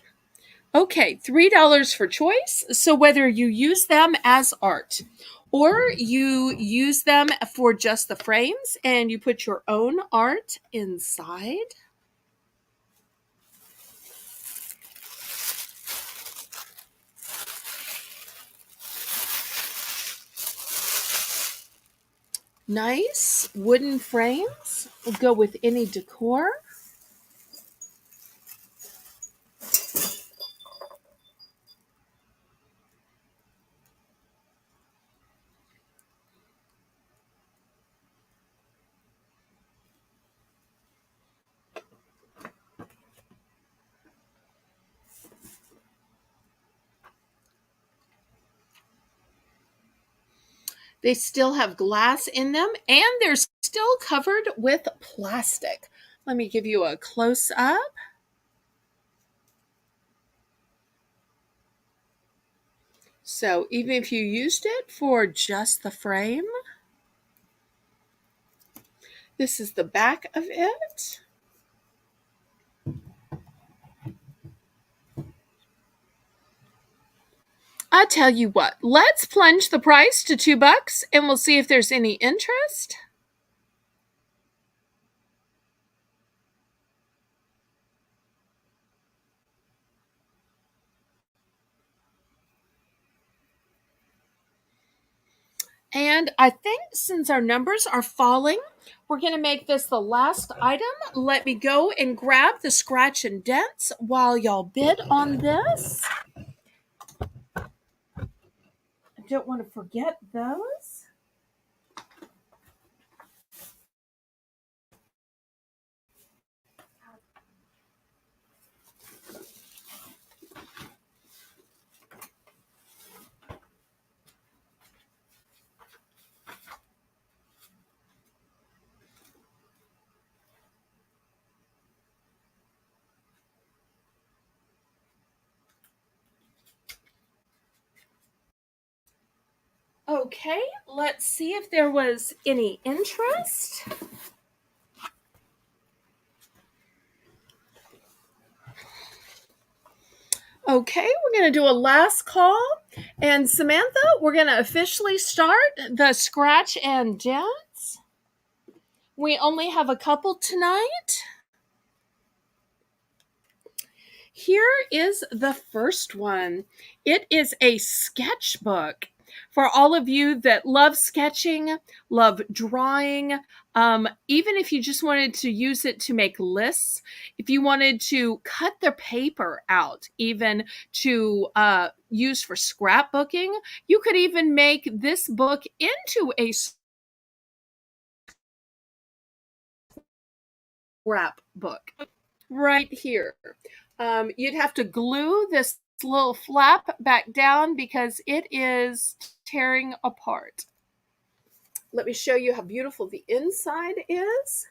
A: Okay, $3 for choice. So whether you use them as art or you use them for just the frames and you put your own art inside. Nice wooden frames will go with any decor. They still have glass in them and they're still covered with plastic. Let me give you a close up. So even if you used it for just the frame, this is the back of it. I tell you what, let's plunge the price to $2 and we'll see if there's any interest. And I think since our numbers are falling, we're going to make this the last item. Let me go and grab the scratch and dents while y'all bid on this. I don't want to forget those. Okay, let's see if there was any interest. Okay, we're going to do a last call. And Samantha, we're going to officially start the scratch and dents. We only have a couple tonight. Here is the first one. It is a sketchbook. For all of you that love sketching, love drawing, even if you just wanted to use it to make lists, if you wanted to cut the paper out, even to use for scrapbooking, you could even make this book into a scrapbook right here. You'd have to glue this little flap back down because it is tearing apart. Let me show you how beautiful the inside is.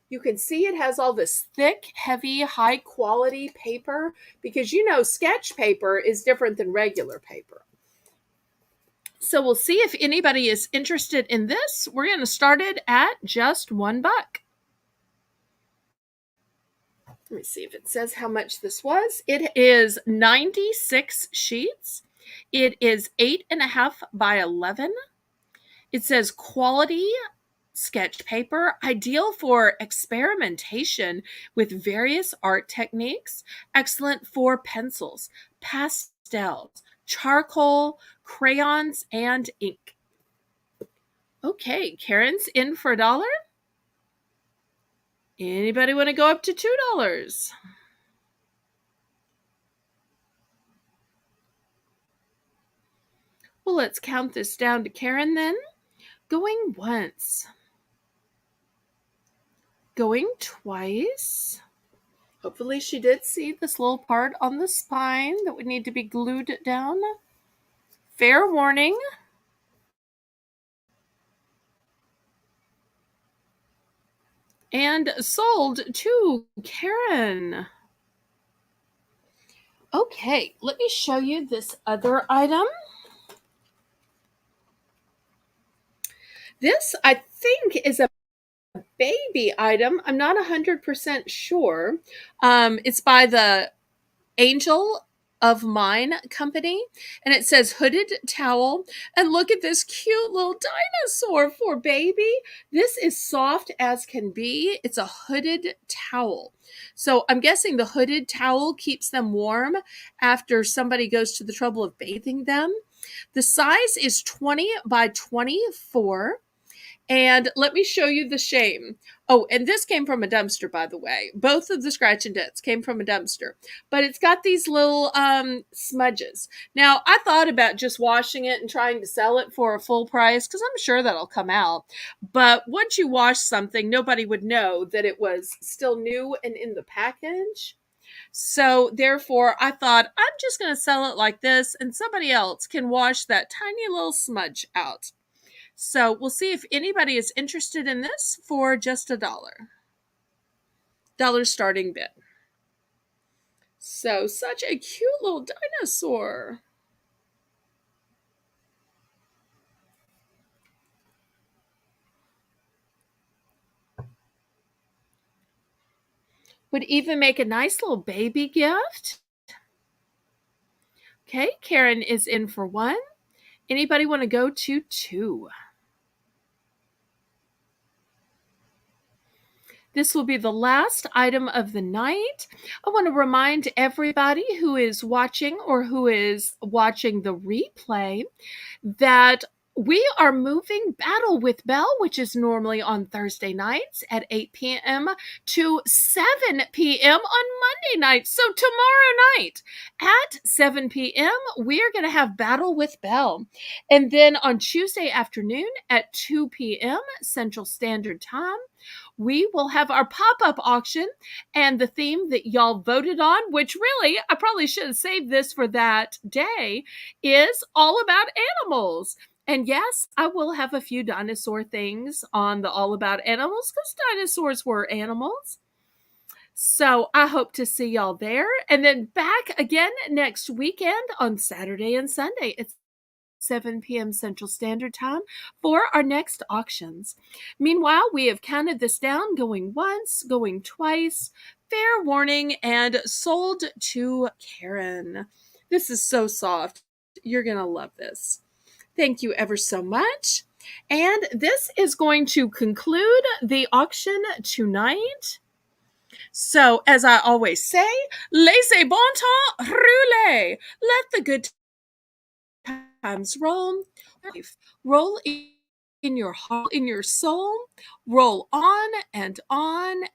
A: You can see it has all this thick, heavy, high quality paper because you know sketch paper is different than regular paper. So we'll see if anybody is interested in this. We're going to start it at just $1. Let me see if it says how much this was. It is 96 sheets. It is 8.5 by 11. It says quality sketch paper, ideal for experimentation with various art techniques, excellent for pencils, pastels, charcoal, crayons, and ink. Okay, Karen's in for $1. Anybody want to go up to $2? Well, let's count this down to Karen then. Going once. Going twice. Hopefully she did see this little part on the spine that would need to be glued down. Fair warning. And sold to Karen. Okay, let me show you this other item. This, I think, is a baby item. I'm not 100% sure. It's by the Angel of Mine company, and it says hooded towel. And look at this cute little dinosaur for baby. This is soft as can be. It's a hooded towel. So I'm guessing the hooded towel keeps them warm after somebody goes to the trouble of bathing them. The size is 20 by 24. And let me show you the shame. Oh, and this came from a dumpster, by the way. Both of the scratch and dents came from a dumpster. But it's got these little smudges. Now, I thought about just washing it and trying to sell it for a full price because I'm sure that'll come out. But once you wash something, nobody would know that it was still new and in the package. So therefore, I thought I'm just going to sell it like this and somebody else can wash that tiny little smudge out. So we'll see if anybody is interested in this for just $1 starting bid. So such a cute little dinosaur. Would even make a nice little baby gift. Okay, Karen is in for 1. Anybody want to go to 2? This will be the last item of the night. I want to remind everybody who is watching or who is watching the replay that we are moving Battle with Belle, which is normally on Thursday nights at 8 p.m. to 7 p.m. on Monday nights. So tomorrow night at 7 p.m., we are going to have Battle with Belle. And then on Tuesday afternoon at 2 p.m. Central Standard Time, we will have our pop-up auction, and the theme that y'all voted on, which really, I probably should have saved this for that day, is all about animals. And yes, I will have a few dinosaur things on the All About Animals because dinosaurs were animals. So I hope to see y'all there. And then back again next weekend on Saturday and Sunday. It's 7 p.m. Central Standard Time for our next auctions. Meanwhile, we have counted this down, going once, going twice, fair warning, and sold to Karen. This is so soft. You're going to love this. Thank you ever so much. And this is going to conclude the auction tonight. So, as I always say, laissez bon temps rouler. Let the good times roll. Roll in your heart, in your soul. Roll on and on and